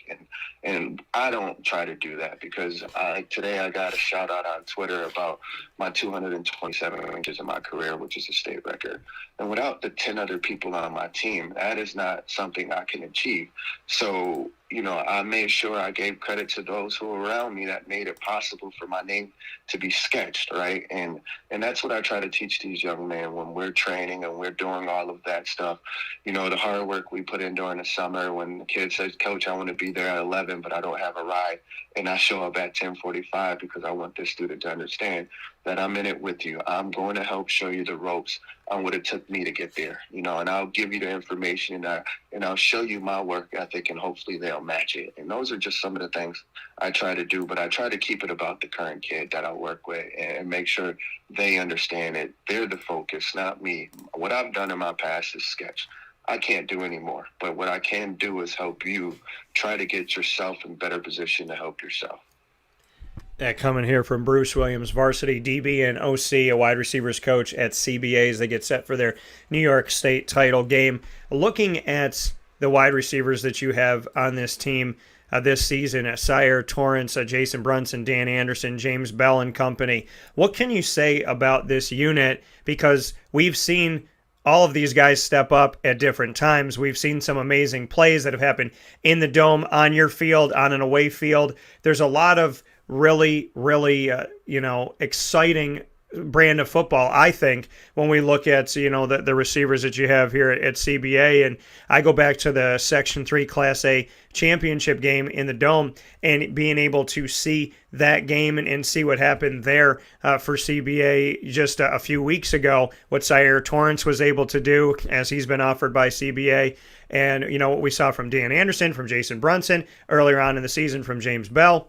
And I don't try to do that, because today I got a shout-out on Twitter about my 227 inches in my career, which is a state record. And without the 10 other people on my team, that is not something I can achieve. So, I made sure I gave credit to those who were around me that made it possible for my name to be sketched, right? And that's what I try to teach these young men when we're training and we're doing all of that stuff. The hard work we put in during the summer when the kid says, Coach, I want to be there at 11, but I don't have a ride. And I show up at 10:45 because I want this student to understand that I'm in it with you. I'm going to help show you the ropes on what it took me to get there, and I'll give you the information and I'll show you my work ethic, and hopefully they'll match it. And those are just some of the things I try to do, but I try to keep it about the current kid that I work with and make sure they understand it. They're the focus, not me. What I've done in my past is sketch. I can't do anymore, but what I can do is help you try to get yourself in better position to help yourself. That coming here from Bruce Williams, varsity DB and OC, a wide receivers coach at CBA as they get set for their New York State title game. Looking at the wide receivers that you have on this team this season, Sire, Torrance, Jason Brunson, Dan Anderson, James Bell and company, what can you say about this unit? Because we've seen all of these guys step up at different times. We've seen some amazing plays that have happened in the Dome, on your field, on an away field. There's a lot of really exciting brand of football, I think, when we look at, the receivers that you have here at CBA. And I go back to the Section 3 Class A championship game in the Dome and being able to see that game and see what happened there for CBA just a few weeks ago, what Sire Torrance was able to do as he's been offered by CBA. And, what we saw from Dan Anderson, from Jason Brunson, earlier on in the season from James Bell.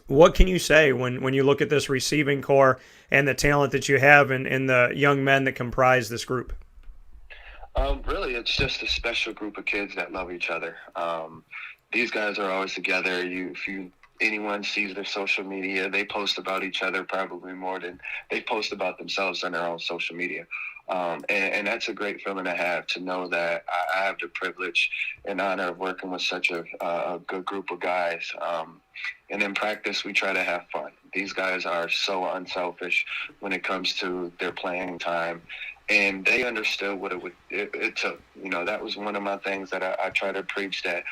What can you say when you look at this receiving core and the talent that you have and the young men that comprise this group? Really, it's just a special group of kids that love each other. These guys are always together. If anyone sees their social media, they post about each other probably more than they post about themselves on their own social media. And that's a great feeling to have, to know that I have the privilege and honor of working with such a good group of guys. And in practice, we try to have fun. These guys are so unselfish when it comes to their playing time. And they understood what it took. That was one of my things that I try to preach, that,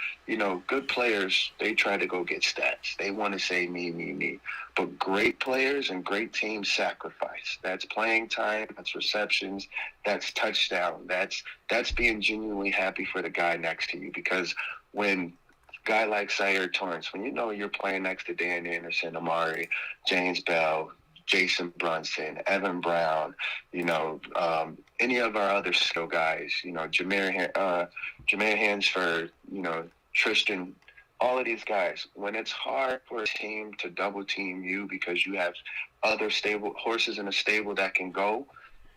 good players, they try to go get stats. They want to say me, me, me. But great players and great teams sacrifice. That's playing time, that's receptions, that's touchdown. That's being genuinely happy for the guy next to you. Because when a guy like Sire Torrance, when you're playing next to Dan Anderson, Amari, James Bell, Jason Brunson, Evan Brown, any of our other skill guys, Jameer Hansford, Tristan, all of these guys, when it's hard for a team to double team you because you have other stable horses in a stable that can go,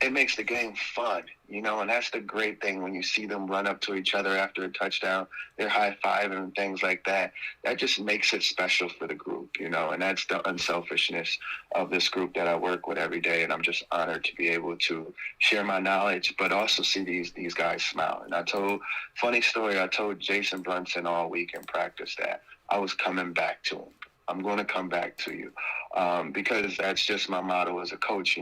it makes the game fun, and that's the great thing when you see them run up to each other after a touchdown, they're high-fiving and things like that. That just makes it special for the group, and that's the unselfishness of this group that I work with every day, and I'm just honored to be able to share my knowledge, but also see these guys smile. And funny story, I told Jason Brunson all week in practice that I was coming back to him. I'm going to come back to you because that's just my motto as a coach.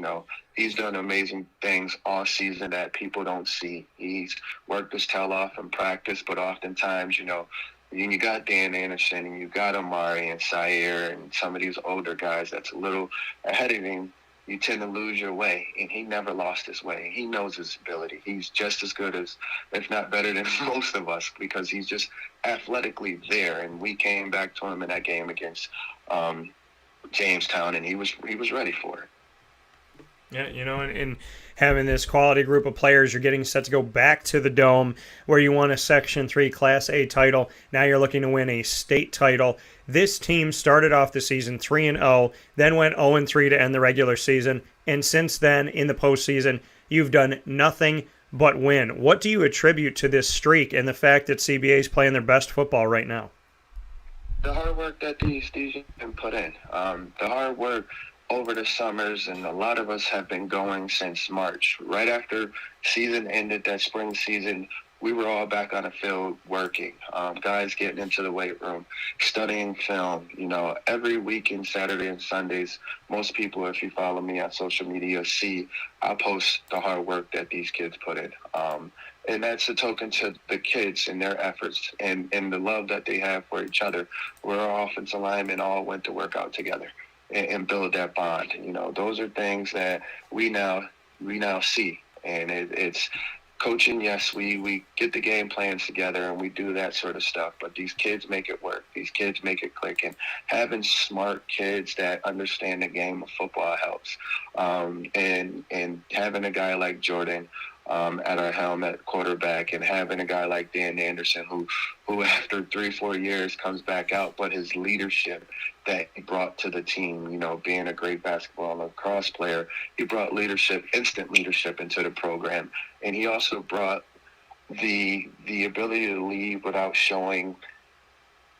He's done amazing things all season that people don't see. He's worked his tail off in practice, but oftentimes, you got Dan Anderson and you got Amari and Sire and some of these older guys that's a little ahead of him. you tend to lose your way, and he never lost his way. He knows his ability. He's just as good as, if not better than most of us, because he's just athletically there. And we came back to him in that game against Jamestown, and he was ready for it. Yeah, and having this quality group of players, you're getting set to go back to the Dome where you won a Section 3 Class A title. Now you're looking to win a state title. This team started off the season 3-0, then went 0-3 to end the regular season, and since then, in the postseason, you've done nothing but win. What do you attribute to this streak and the fact that CBA is playing their best football right now? The hard work that these young put in. The hard work over the summers, and a lot of us have been going since March. Right after season ended, that spring season, we were all back on the field working. Guys getting into the weight room, studying film. Every weekend, Saturday and Sundays, most people, if you follow me on social media, see I post the hard work that these kids put in. And that's a token to the kids and their efforts and the love that they have for each other. We're our offensive linemen all went to work out together and build that bond. Those are things that we now see. And it's coaching. Yes, we get the game plans together and we do that sort of stuff, but these kids make it work. These kids make it click, and having smart kids that understand the game of football helps. And having a guy like Jordan at our helm at quarterback, and having a guy like Dan Anderson who after 3-4 years comes back out, but his leadership that he brought to the team, being a great basketball and lacrosse player, he brought instant leadership into the program. And he also brought the ability to lead without showing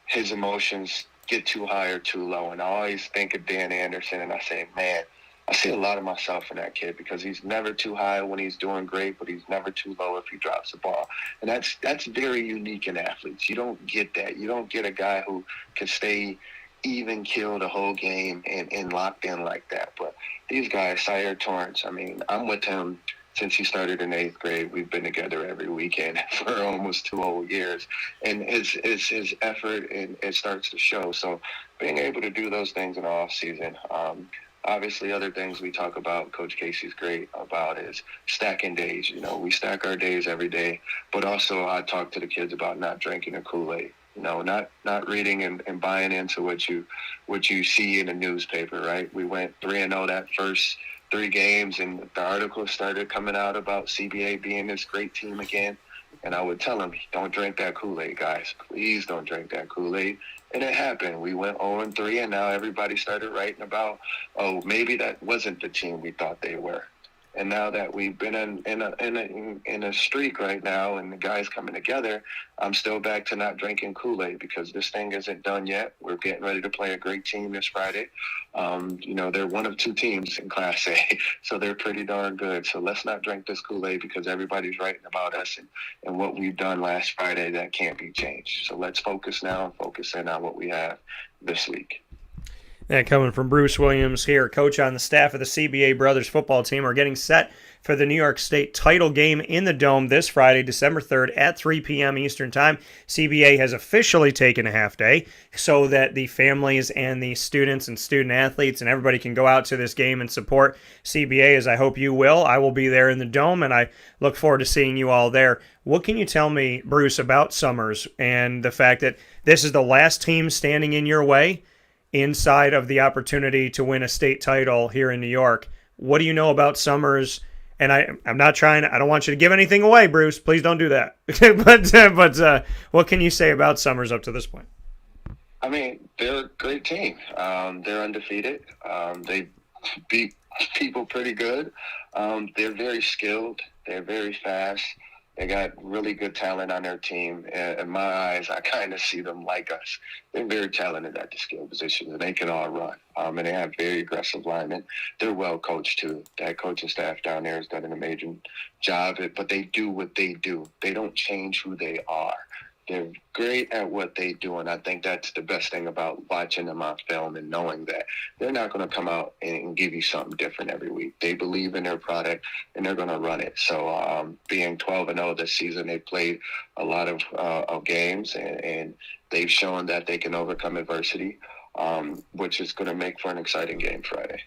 his emotions get too high or too low. And I always think of Dan Anderson and I say, man, I see a lot of myself in that kid, because he's never too high when he's doing great, but he's never too low if he drops the ball. And that's very unique in athletes. You don't get that. You don't get a guy who can stay even kill the whole game and locked in like that. But these guys, Sire Torrance, I'm with him since he started in 8th grade. We've been together every weekend for almost 2 whole years. And it's his effort, and it starts to show. So being able to do those things in the off season, obviously, other things we talk about, Coach Casey's great about, is stacking days. We stack our days every day, but also I talk to the kids about not drinking the Kool-Aid. Not reading and buying into what you see in the newspaper, right? We went 3-0 that first 3 games, and the articles started coming out about CBA being this great team again. And I would tell them, don't drink that Kool-Aid, guys. Please don't drink that Kool-Aid. And it happened. We went 0-3, and now everybody started writing about, oh, maybe that wasn't the team we thought they were. And now that we've been in a streak right now, and the guys coming together, I'm still back to not drinking Kool-Aid, because this thing isn't done yet. We're getting ready to play a great team this Friday. They're one of 2 teams in Class A, so they're pretty darn good. So let's not drink this Kool-Aid, because everybody's writing about us and what we've done last Friday that can't be changed. So let's focus now and focus in on what we have this week. That coming from Bruce Williams here, coach on the staff of the CBA Brothers football team. Are getting set for the New York State title game in the Dome this Friday, December 3rd at 3 p.m. Eastern Time. CBA has officially taken a half day so that the families and the students and student athletes and everybody can go out to this game and support CBA, as I hope you will. I will be there in the Dome, and I look forward to seeing you all there. What can you tell me, Bruce, about Summers and the fact that this is the last team standing in your way inside of the opportunity to win a state title here in New York? What do you know about Summers? And I'm not trying to, I don't want you to give anything away, Bruce. Please don't do that. but what can you say about Summers up to this point? They're a great team. They're undefeated. They beat people pretty good. They're very skilled. They're very fast. They got really good talent on their team. In my eyes, I kind of see them like us. They're very talented at the skill positions, and they can all run. And they have very aggressive linemen. They're well coached, too. That coaching staff down there has done an amazing job. But they do what they do. They don't change who they are. They're great at what they do, and I think that's the best thing about watching them on film and knowing that they're not going to come out and give you something different every week. They believe in their product, and they're going to run it. So being 12-0 this season, they played a lot of games, and they've shown that they can overcome adversity, which is going to make for an exciting game Friday.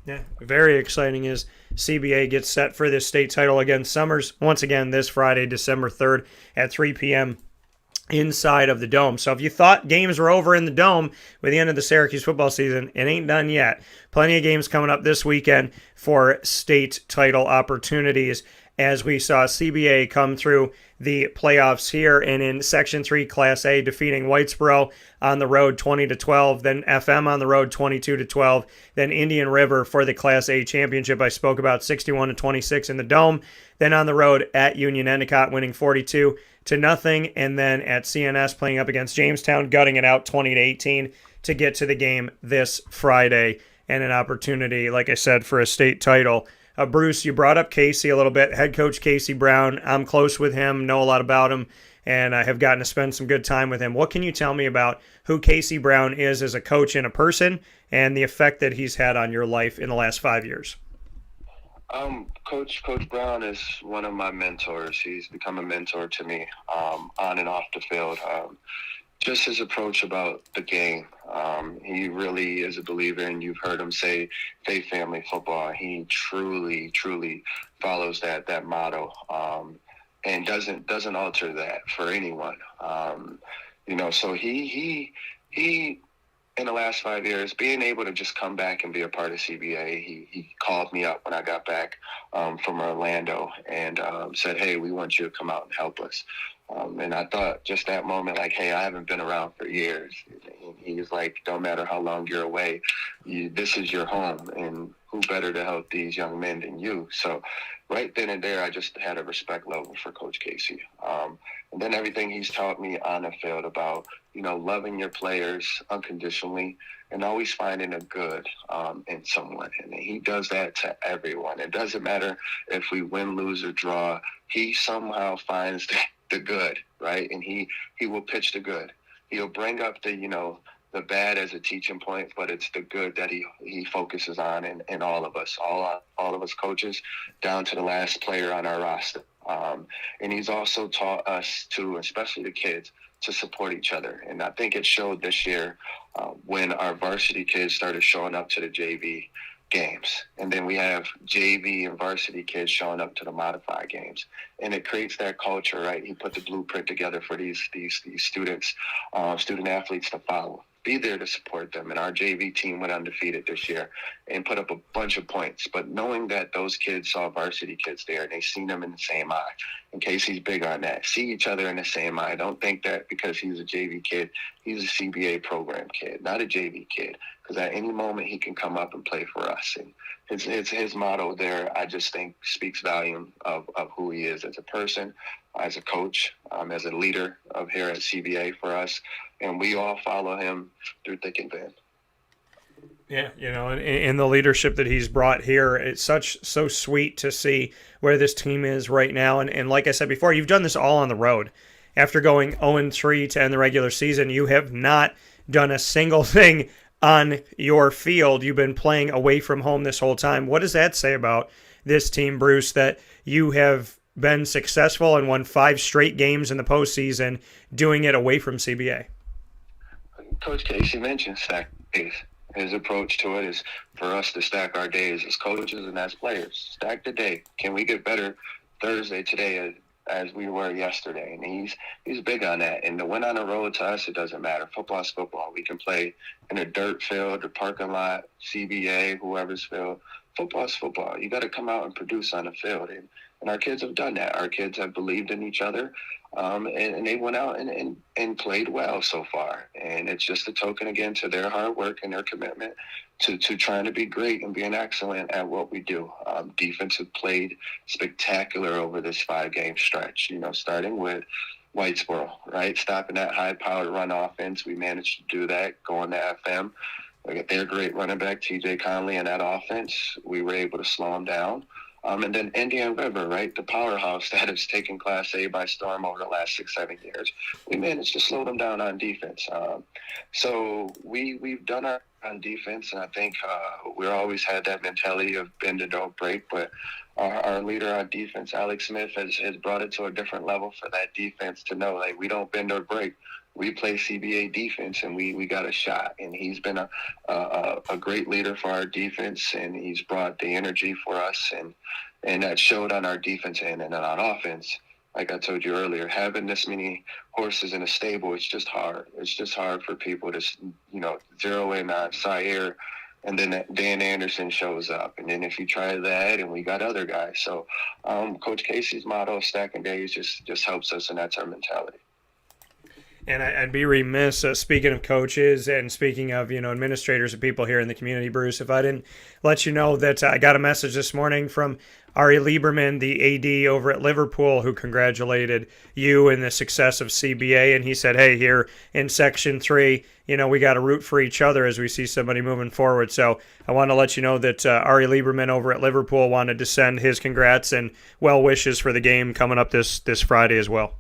Yeah, very exciting as CBA gets set for this state title against Summers once again this Friday, December 3rd at 3 p.m. inside of the Dome. So if you thought games were over in the Dome with the end of the Syracuse football season, it ain't done yet. Plenty of games coming up this weekend for state title opportunities as we saw CBA come through the playoffs here and in Section 3 Class A, defeating Whitesboro on the road 20-12, then FM on the road 22-12, then Indian River for the Class A championship I spoke about 61-26 in the Dome, then on the road at Union Endicott winning 42-0, and then at CNS playing up against Jamestown, gutting it out 20-18 to get to the game this Friday and an opportunity, like I said, for a state title. Bruce, you brought up Casey a little bit. Head coach Casey Brown. I'm close with him, know a lot about him, and I have gotten to spend some good time with him. What can you tell me about who Casey Brown is as a coach and a person and the effect that he's had on your life in the last 5 years? Coach Brown is one of my mentors. He's become a mentor to me on and off the field. Just his approach about the game. He really is a believer, and you've heard him say faith, family, football. He truly follows that motto, and doesn't alter that for anyone. So he in the last 5 years, being able to just come back and be a part of CBA, he called me up when I got back from Orlando and said, "Hey, we want you to come out and help us." And I thought just that moment, like, hey, I haven't been around for years. And he's like, don't matter how long you're away, this is your home, and who better to help these young men than you? So right then and there, I just had a respect level for Coach Casey. And then everything he's taught me on the field about, loving your players unconditionally and always finding a good in someone. And he does that to everyone. It doesn't matter if we win, lose, or draw. He somehow finds the good, right? And he will pitch the good. He'll bring up the bad as a teaching point, but it's the good that he focuses on in all of us, all of us coaches, down to the last player on our roster. And he's also taught us to, especially the kids, to support each other. And I think it showed this year when our varsity kids started showing up to the JV games. And then we have JV and varsity kids showing up to the modified games. And it creates that culture, right? He put the blueprint together for these students, student athletes to follow. Be there to support them. And our JV team went undefeated this year and put up a bunch of points. But knowing that those kids saw varsity kids there and they seen them in the same eye. And Casey's big on that. See each other in the same eye. Don't think that because he's a JV kid, he's a CBA program kid, not a JV kid. Because at any moment he can come up and play for us. And his motto there, I just think, speaks volume of who he is as a person, as a coach, as a leader of here at CBA for us. And we all follow him through thick and thin. Yeah, and the leadership that he's brought here, it's so sweet to see where this team is right now. And like I said before, you've done this all on the road. After going 0-3 to end the regular season, you have not done a single thing on your field. You've been playing away from home this whole time. What does that say about this team, Bruce, that you have been successful and won 5 straight games in the postseason doing it away from CBA? Coach Casey mentioned stack days. His approach to it is for us to stack our days as coaches and as players. Stack the day. Can we get better Thursday today as we were yesterday? And he's big on that. And to win on the road, to us, it doesn't matter. Football's football. We can play in a dirt field, a parking lot, CBA, whoever's field. Football's football. You got to come out and produce on the field. And our kids have done that. Our kids have believed in each other. And they went out and played well so far. And it's just a token, again, to their hard work and their commitment to trying to be great and being excellent at what we do. Defense have played spectacular over this 5-game stretch, starting with Whitesboro, right? Stopping that high-powered run offense. We managed to do that, going to FM. They got their great running back, TJ Conley, in that offense. We were able to slow them down. And then Indian River, right, the powerhouse that has taken Class A by storm over the last 6-7 years. We managed to slow them down on defense. So we've done our on defense, and I think we've always had that mentality of bend and don't break. But our leader on defense, Alex Smith, has brought it to a different level for that defense to know, like, we don't bend or break. we play CBA defense, and we got a shot. And he's been a great leader for our defense, and he's brought the energy for us, and that showed on our defense and on offense. Like I told you earlier, having this many horses in a stable, it's just hard. It's just hard for people to, zero in on Sire, and then Dan Anderson shows up. And then if you try that, and we got other guys. So Coach Casey's motto of stacking days just helps us, and that's our mentality. And I'd be remiss, speaking of coaches and speaking of, administrators and people here in the community, Bruce, if I didn't let you know that I got a message this morning from Ari Lieberman, the AD over at Liverpool, who congratulated you in the success of CBA. And he said, hey, here in Section 3, we got to root for each other as we see somebody moving forward. So I want to let you know that Ari Lieberman over at Liverpool wanted to send his congrats and well wishes for the game coming up this Friday as well.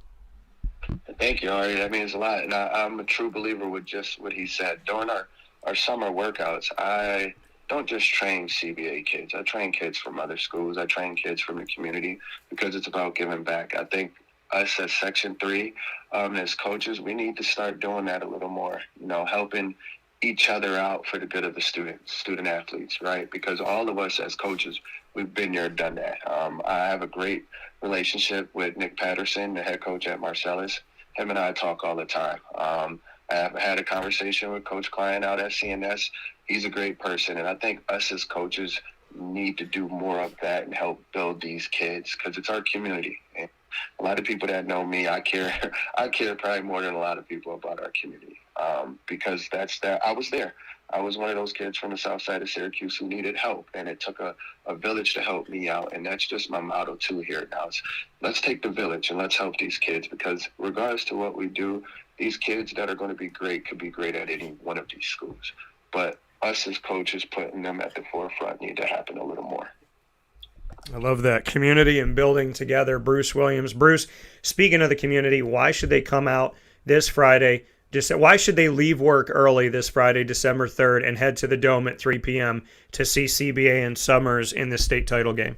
Thank you, Ari. That means a lot. And I'm a true believer with just what he said. During our summer workouts, I don't just train CBA kids. I train kids from other schools. I train kids from the community because it's about giving back. I think us as Section 3, as coaches, we need to start doing that a little more, helping each other out for the good of the student athletes, right? Because all of us as coaches, we've been there, done that. I have a great relationship with Nick Patterson, the head coach at Marcellus. Him and I talk all the time. I've had a conversation with Coach Klein out at CNS. He's a great person, and I think us as coaches need to do more of that and help build these kids because it's our community. And a lot of people that know me, I care probably more than a lot of people about our community because I was there. I was one of those kids from the south side of Syracuse who needed help, and it took a village to help me out, and that's just my motto too here now. Let's take the village and let's help these kids because regardless to what we do, these kids that are going to be great could be great at any one of these schools. But us as coaches putting them at the forefront need to happen a little more. I love that. Community and building together. Bruce Williams. Bruce, speaking of the community, why should they come out this Friday? Why should they leave work early this Friday, December 3rd, and head to the Dome at 3 p.m. to see CBA and Summers in the state title game?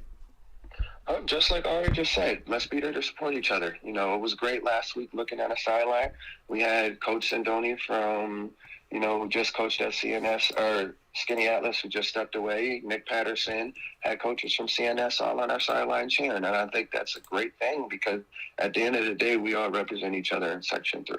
Just like Ari just said, let's be there to support each other. It was great last week looking at a sideline. We had Coach Sindoni from, who just coached at CNS, or Skinny Atlas, who just stepped away. Nick Patterson had coaches from CNS all on our sideline cheering. And I think that's a great thing because at the end of the day, we all represent each other in Section 3.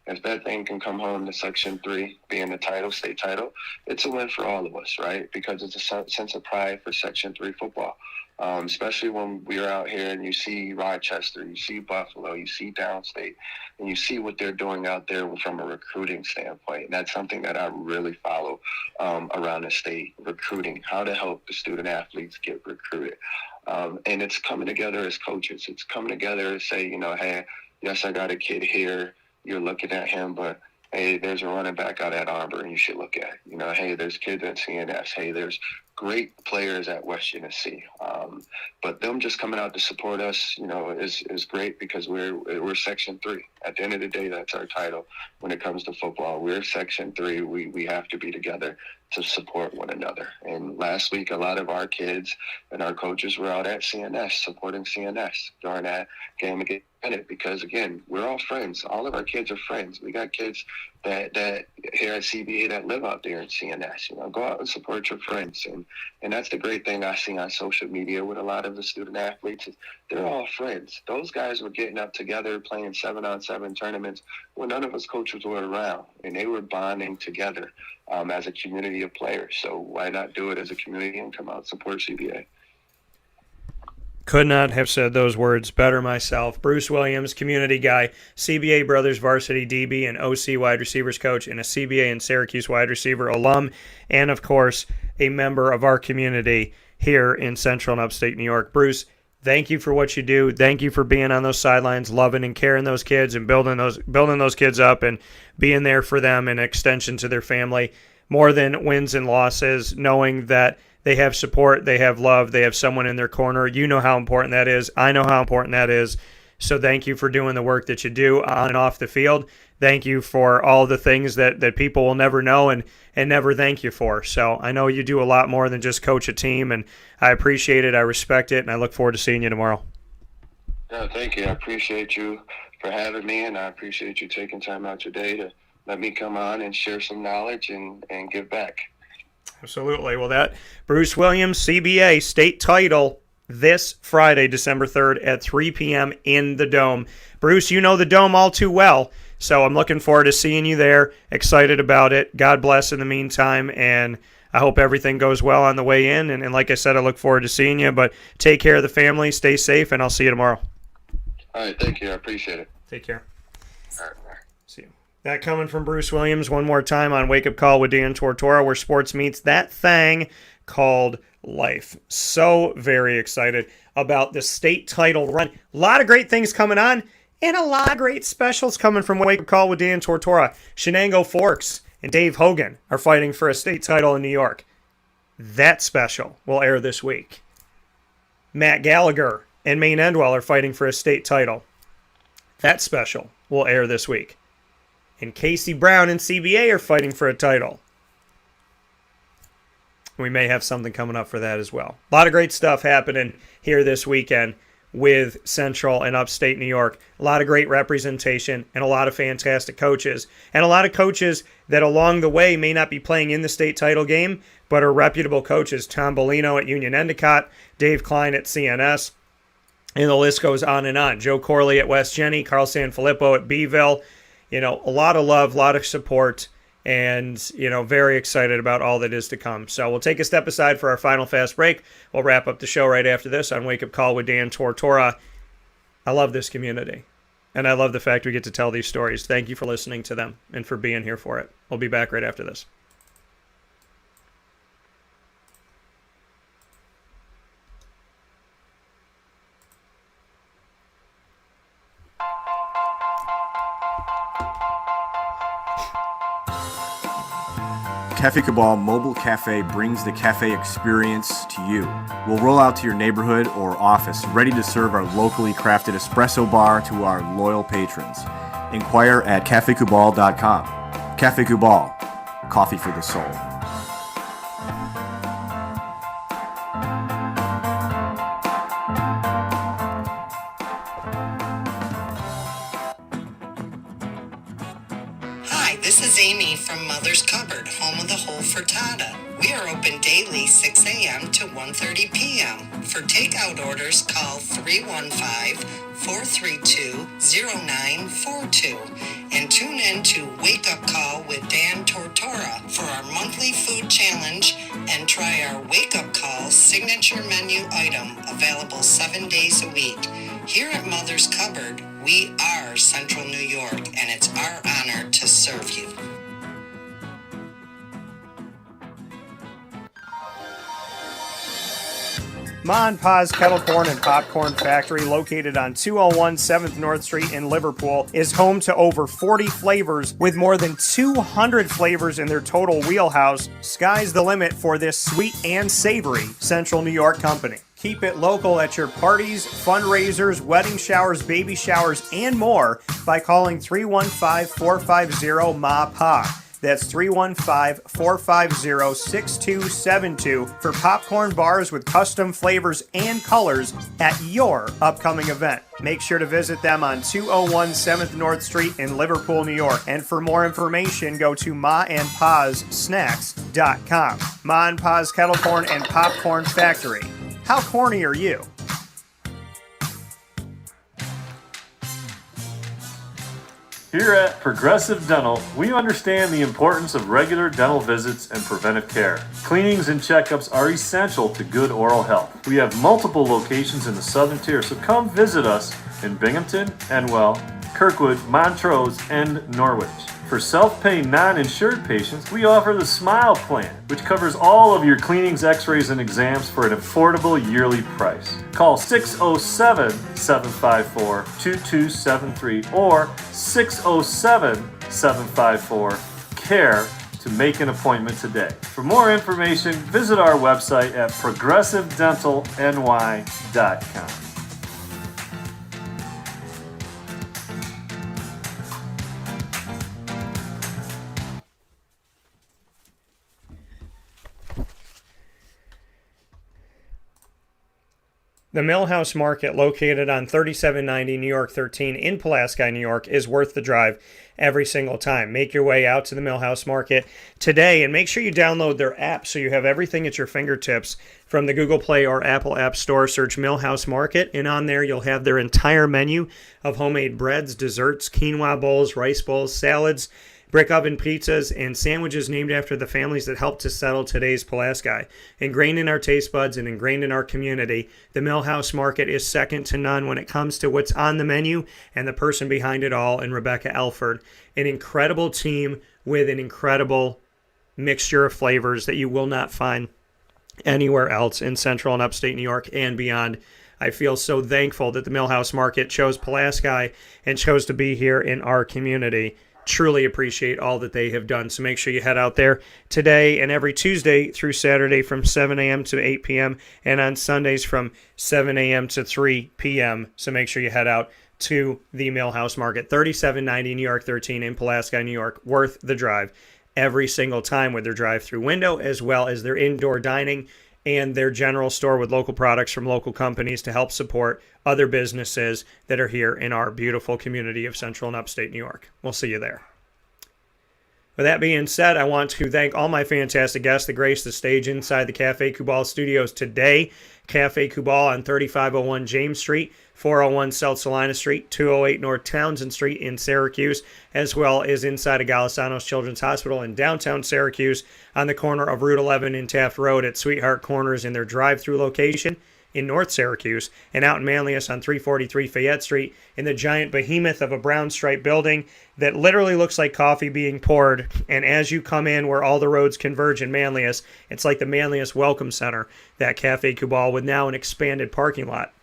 If that thing can come home to Section 3, being the title, state title, it's a win for all of us, right? Because it's a sense of pride for Section 3 football, especially when we're out here and you see Rochester, you see Buffalo, you see Downstate, and you see what they're doing out there from a recruiting standpoint. And that's something that I really follow around the state, recruiting, how to help the student athletes get recruited. And it's coming together as coaches. It's coming together and say, hey, yes, I got a kid here. You're looking at him, but hey, there's a running back out at Auburn you should look at. Hey, there's kids at CNS. Hey, there's great players at West Genesee. But them just coming out to support us, is great because we're Section 3. At the end of the day, that's our title when it comes to football. We're Section 3. We have to be together to support one another. And last week, a lot of our kids and our coaches were out at CNS supporting CNS during that game against Bennett because, again, we're all friends. All of our kids are friends. We got kids that here at CBA that live out there in CNS. Go out and support your friends. And that's the great thing I see on social media with a lot of the student athletes is they're all friends. Those guys were getting up together playing 7-on-7 tournaments when none of us coaches were around, and they were bonding together as a community of players. So why not do it as a community and come out and support CBA? Could not have said those words better myself. Bruce Williams, community guy, CBA Brothers varsity DB and OC wide receivers coach, and a CBA and Syracuse wide receiver alum, and of course, a member of our community here in Central and Upstate New York. Bruce, thank you for what you do. Thank you for being on those sidelines, loving and caring those kids and building those kids up and being there for them, an extension to their family. More than wins and losses, knowing that they have support, they have love, they have someone in their corner. You know how important that is. I know how important that is. So thank you for doing the work that you do on and off the field. Thank you for all the things that people will never know and never thank you for. So I know you do a lot more than just coach a team, and I appreciate it, I respect it, and I look forward to seeing you tomorrow. Yeah, thank you. I appreciate you for having me, and I appreciate you taking time out your day to let me come on and share some knowledge and give back. Absolutely. Well, that Bruce Williams, CBA state title this Friday, December 3rd at 3 p.m. in the Dome. Bruce, you know the Dome all too well, so I'm looking forward to seeing you there. Excited about it. God bless in the meantime, and I hope everything goes well on the way in. And like I said, I look forward to seeing you, but take care of the family, stay safe, and I'll see you tomorrow. All right, thank you. I appreciate it. Take care. All right. See you. That coming from Bruce Williams one more time on Wake Up Call with Dan Tortora, where sports meets that thing called life. So very excited about the state title run. A lot of great things coming on, and a lot of great specials coming from Wake Up Call with Dan Tortora. Shenango Forks and Dave Hogan are fighting for a state title in New York. That special will air this week. Matt Gallagher and Maine Endwell are fighting for a state title. That special will air this week. And Casey Brown and CBA are fighting for a title. We may have something coming up for that as well. A lot of great stuff happening here this weekend with Central and Upstate New York. A lot of great representation and a lot of fantastic coaches. And a lot of coaches that along the way may not be playing in the state title game, but are reputable coaches. Tom Bellino at Union Endicott, Dave Klein at CNS, and the list goes on and on. Joe Corley at West Jenny, Carl Sanfilippo at Beeville. You know, a lot of love, a lot of support, and, you know, very excited about all that is to come. So we'll take a step aside for our final fast break. We'll wrap up the show right after this on Wake Up Call with Dan Tortora. I love this community, and I love the fact we get to tell these stories. Thank you for listening to them and for being here for it. We'll be back right after this. Cafe Cabal Mobile Cafe brings the cafe experience to you. We'll roll out to your neighborhood or office, ready to serve our locally crafted espresso bar to our loyal patrons. Inquire at cafecabal.com. Cafe Cabal, coffee for the soul. Hi, this is Amy from Mother's Cupboard, home of the whole frittata. We are open daily 6 a.m. to 1:30 p.m. For takeout orders, call 315-432-0942 and tune in to Wake Up Call with Dan Tortora for our monthly food challenge and try our Wake Up Call signature menu item available 7 days a week. Here at Mother's Cupboard, we are Central New York, and it's our honor to serve you. Ma and Pa's Kettle Corn and Popcorn Factory, located on 201 7th North Street in Liverpool, is home to over 40 flavors with more than 200 flavors in their total wheelhouse. Sky's the limit for this sweet and savory Central New York company. Keep it local at your parties, fundraisers, wedding showers, baby showers, and more by calling 315-450-MA-PA. That's 315-450-6272 for popcorn bars with custom flavors and colors at your upcoming event. Make sure to visit them on 201 7th North Street in Liverpool, New York. And for more information, go to maandpazsnacks.com. Ma and Pa's Kettle Corn and Popcorn Factory. How corny are you? Here at Progressive Dental, we understand the importance of regular dental visits and preventive care. Cleanings and checkups are essential to good oral health. We have multiple locations in the Southern Tier, so come visit us in Binghamton, Endwell, Kirkwood, Montrose, and Norwich. For self-pay non-insured patients, we offer the Smile Plan, which covers all of your cleanings, x-rays, and exams for an affordable yearly price. Call 607-754-2273 or 607-754-CARE to make an appointment today. For more information, visit our website at progressivedentalny.com. The Millhouse Market, located on 3790 New York 13 in Pulaski, New York, is worth the drive every single time. Make your way out to the Millhouse Market today and make sure you download their app so you have everything at your fingertips. From the Google Play or Apple App Store, search Millhouse Market, and on there you'll have their entire menu of homemade breads, desserts, quinoa bowls, rice bowls, salads, brick oven pizzas, and sandwiches named after the families that helped to settle today's Pulaski. Ingrained in our taste buds and ingrained in our community, the Millhouse Market is second to none when it comes to what's on the menu and the person behind it all, and Rebecca Elford. An incredible team with an incredible mixture of flavors that you will not find anywhere else in central and upstate New York and beyond. I feel so thankful that the Millhouse Market chose Pulaski and chose to be here in our community. Truly appreciate all that they have done. So make sure you head out there today and every Tuesday through Saturday from 7 a.m. to 8 p.m. and on Sundays from 7 a.m. to 3 p.m. So make sure you head out to the Millhouse Market, 3790 New York 13 in Pulaski, New York. Worth the drive every single time with their drive-through window, as well as their indoor dining and their general store with local products from local companies to help support other businesses that are here in our beautiful community of central and upstate New York. We'll see you there. With that being said, I want to thank all my fantastic guests that graced the stage inside the Cafe Kubal studios today. Cafe Kubal on 3501 James Street, 401 South Salina Street, 208 North Townsend Street in Syracuse, as well as inside of Galisanos Children's Hospital in downtown Syracuse on the corner of Route 11 and Taft Road at Sweetheart Corners in their drive-through location in North Syracuse, and out in Manlius on 343 Fayette Street in the giant behemoth of a brown stripe building that literally looks like coffee being poured. And as you come in where all the roads converge in Manlius, it's like the Manlius Welcome Center, that Cafe Kubal, with now an expanded parking lot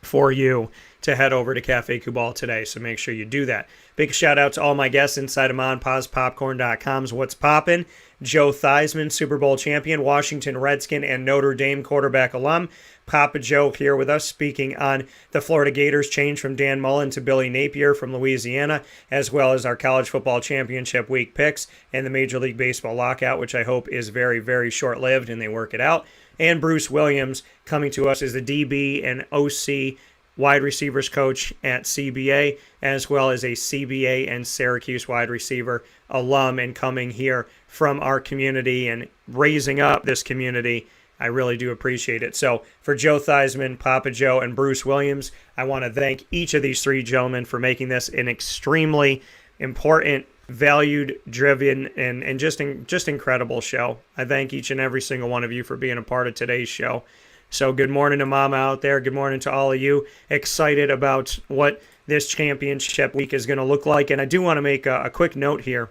for you to head over to Cafe Kubal today. So make sure you do that. Big shout out to all my guests inside of MonPazPopcorn.com's What's Poppin'. Joe Theismann, Super Bowl champion, Washington Redskin and Notre Dame quarterback alum. Papa Joe here with us speaking on the Florida Gators change from Dan Mullen to Billy Napier from Louisiana, as well as our college football championship week picks and the Major League Baseball lockout, which I hope is very, very short-lived and they work it out. And Bruce Williams coming to us as the DB and OC wide receivers coach at CBA, as well as a CBA and Syracuse wide receiver alum, and coming here from our community and raising up this community. I really do appreciate it. So for Joe Theismann, Papa Joe, and Bruce Williams, I want to thank each of these three gentlemen for making this an extremely important, valued, driven, and just incredible show. I thank each and every single one of you for being a part of today's show. So good morning to Mama out there. Good morning to all of you. Excited about what this championship week is going to look like. And I do want to make a quick note here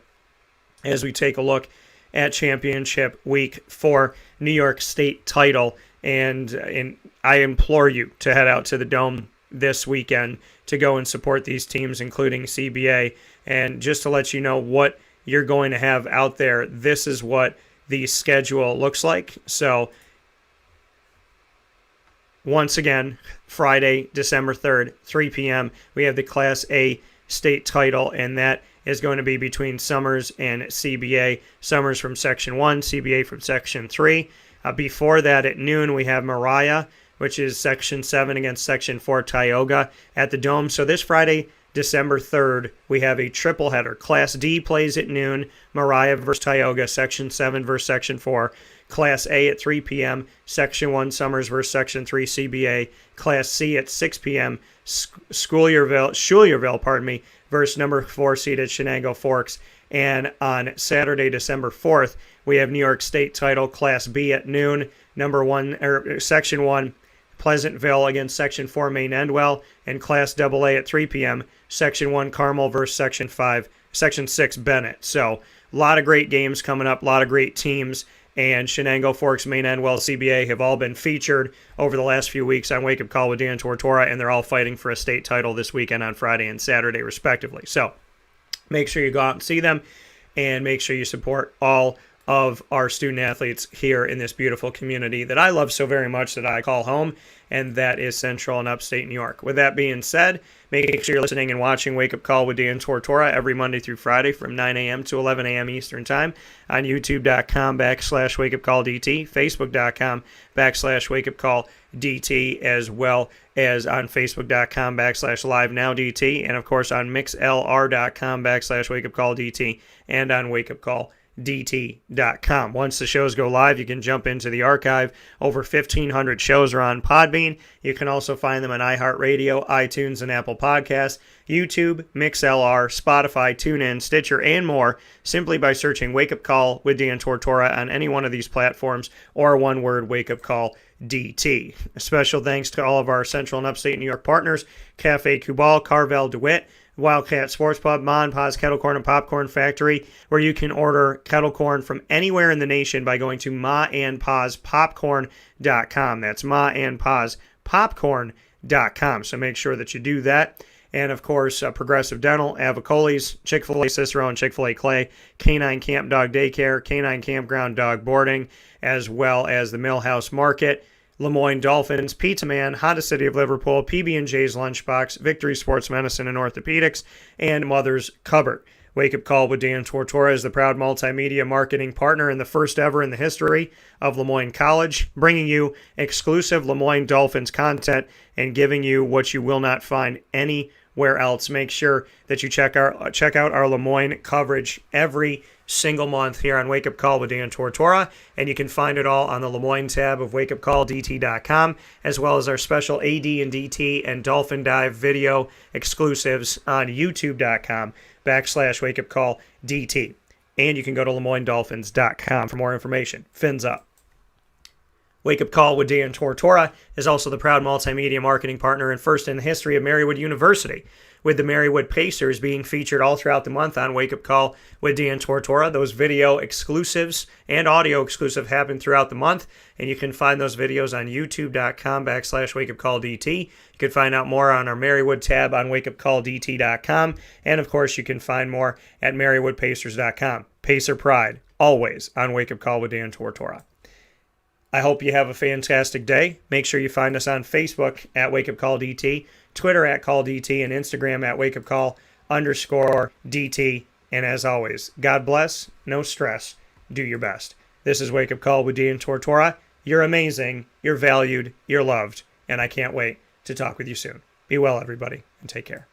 as we take a look at championship week for New York State title. And I implore you to head out to the Dome this weekend to go and support these teams, including CBA. And just to let you know what you're going to have out there, this is what the schedule looks like. So once again, Friday, December 3rd, 3 p.m., we have the Class A state title, and that is going to be between Summers and CBA. Summers from Section 1, CBA from Section 3. Before that, at noon, we have Mariah, which is Section 7 against Section 4 Tioga at the Dome. So this Friday, December 3rd, we have a triple header. Class D plays at noon, Mariah versus Tioga, Section 7 versus Section 4. Class A at 3 p.m., Section 1 Summers versus Section 3 CBA. Class C at 6 p.m., Schuylerville versus number 4 seeded Shenango Forks. And on Saturday, December 4th, we have New York State title Class B at noon, Section 1 Pleasantville against Section 4 Maine Endwell, and Class AA at 3 p.m., Section 1 Carmel versus Section 6 Bennett. So a lot of great games coming up, a lot of great teams. And Shenango Forks, Maine Endwell, CBA have all been featured over the last few weeks on Wake Up Call with Dan Tortora, and they're all fighting for a state title this weekend on Friday and Saturday, respectively. So make sure you go out and see them, and make sure you support all of our student athletes here in this beautiful community that I love so very much that I call home, and that is Central and Upstate New York. With that being said, make sure you're listening and watching Wake Up Call with Dan Tortora every Monday through Friday from 9 a.m. to 11 a.m. Eastern Time on youtube.com/wakeupcalldt, facebook.com/wakeupcalldt, as well as on facebook.com/livenowdt, and of course on mixlr.com/wakeupcalldt, and on wakeupcalldt.com. Once the shows go live, you can jump into the archive. Over 1,500 shows are on Podbean. You can also find them on iHeartRadio, iTunes, and Apple Podcasts, YouTube, MixLR, Spotify, TuneIn, Stitcher, and more, simply by searching Wake Up Call with Dan Tortora on any one of these platforms, or one word, Wake Up Call DT. A special thanks to all of our Central and Upstate New York partners: Cafe Cubal, Carvel DeWitt, Wildcat Sports Pub, Ma and Pa's Kettle Corn and Popcorn Factory, where you can order kettle corn from anywhere in the nation by going to maandpaspopcorn.com. That's maandpaspopcorn.com. So make sure that you do that. And, of course, Progressive Dental, Avicoli's, Chick-fil-A Cicero, and Chick-fil-A Clay, Canine Camp Dog Daycare, Canine Campground Dog Boarding, as well as the Millhouse Market, Lemoyne Dolphins, Pizza Man, Honda City of Liverpool, PB&J's Lunchbox, Victory Sports Medicine and Orthopedics, and Mother's Cupboard. Wake Up Call with Dan Tortora is the proud multimedia marketing partner and the first ever in the history of Lemoyne College, bringing you exclusive Lemoyne Dolphins content and giving you what you will not find anywhere else. Make sure that you check out our Lemoyne coverage every single month here on Wake Up Call with Dan Tortora, and you can find it all on the Lemoyne tab of WakeUpCallDT.com, as well as our special AD and DT and Dolphin Dive video exclusives on YouTube.com/WakeUpCallDT. And you can go to LeMoyneDolphins.com for more information. Fins up. Wake Up Call with Dan Tortora is also the proud multimedia marketing partner and first in the history of Marywood University, with the Marywood Pacers being featured all throughout the month on Wake Up Call with Dan Tortora. Those video exclusives and audio exclusive happen throughout the month, and you can find those videos on youtube.com/WakeUpCallDT. You can find out more on our Marywood tab on WakeUpCallDT.com, and of course you can find more at MarywoodPacers.com. Pacer pride, always on Wake Up Call with Dan Tortora. I hope you have a fantastic day. Make sure you find us on Facebook at WakeUpCallDT, Twitter at CallDT, and Instagram at WakeUpCall_DT. And as always, God bless, no stress, do your best. This is Wake Up Call with Dan Tortora. You're amazing, you're valued, you're loved, and I can't wait to talk with you soon. Be well, everybody, and take care.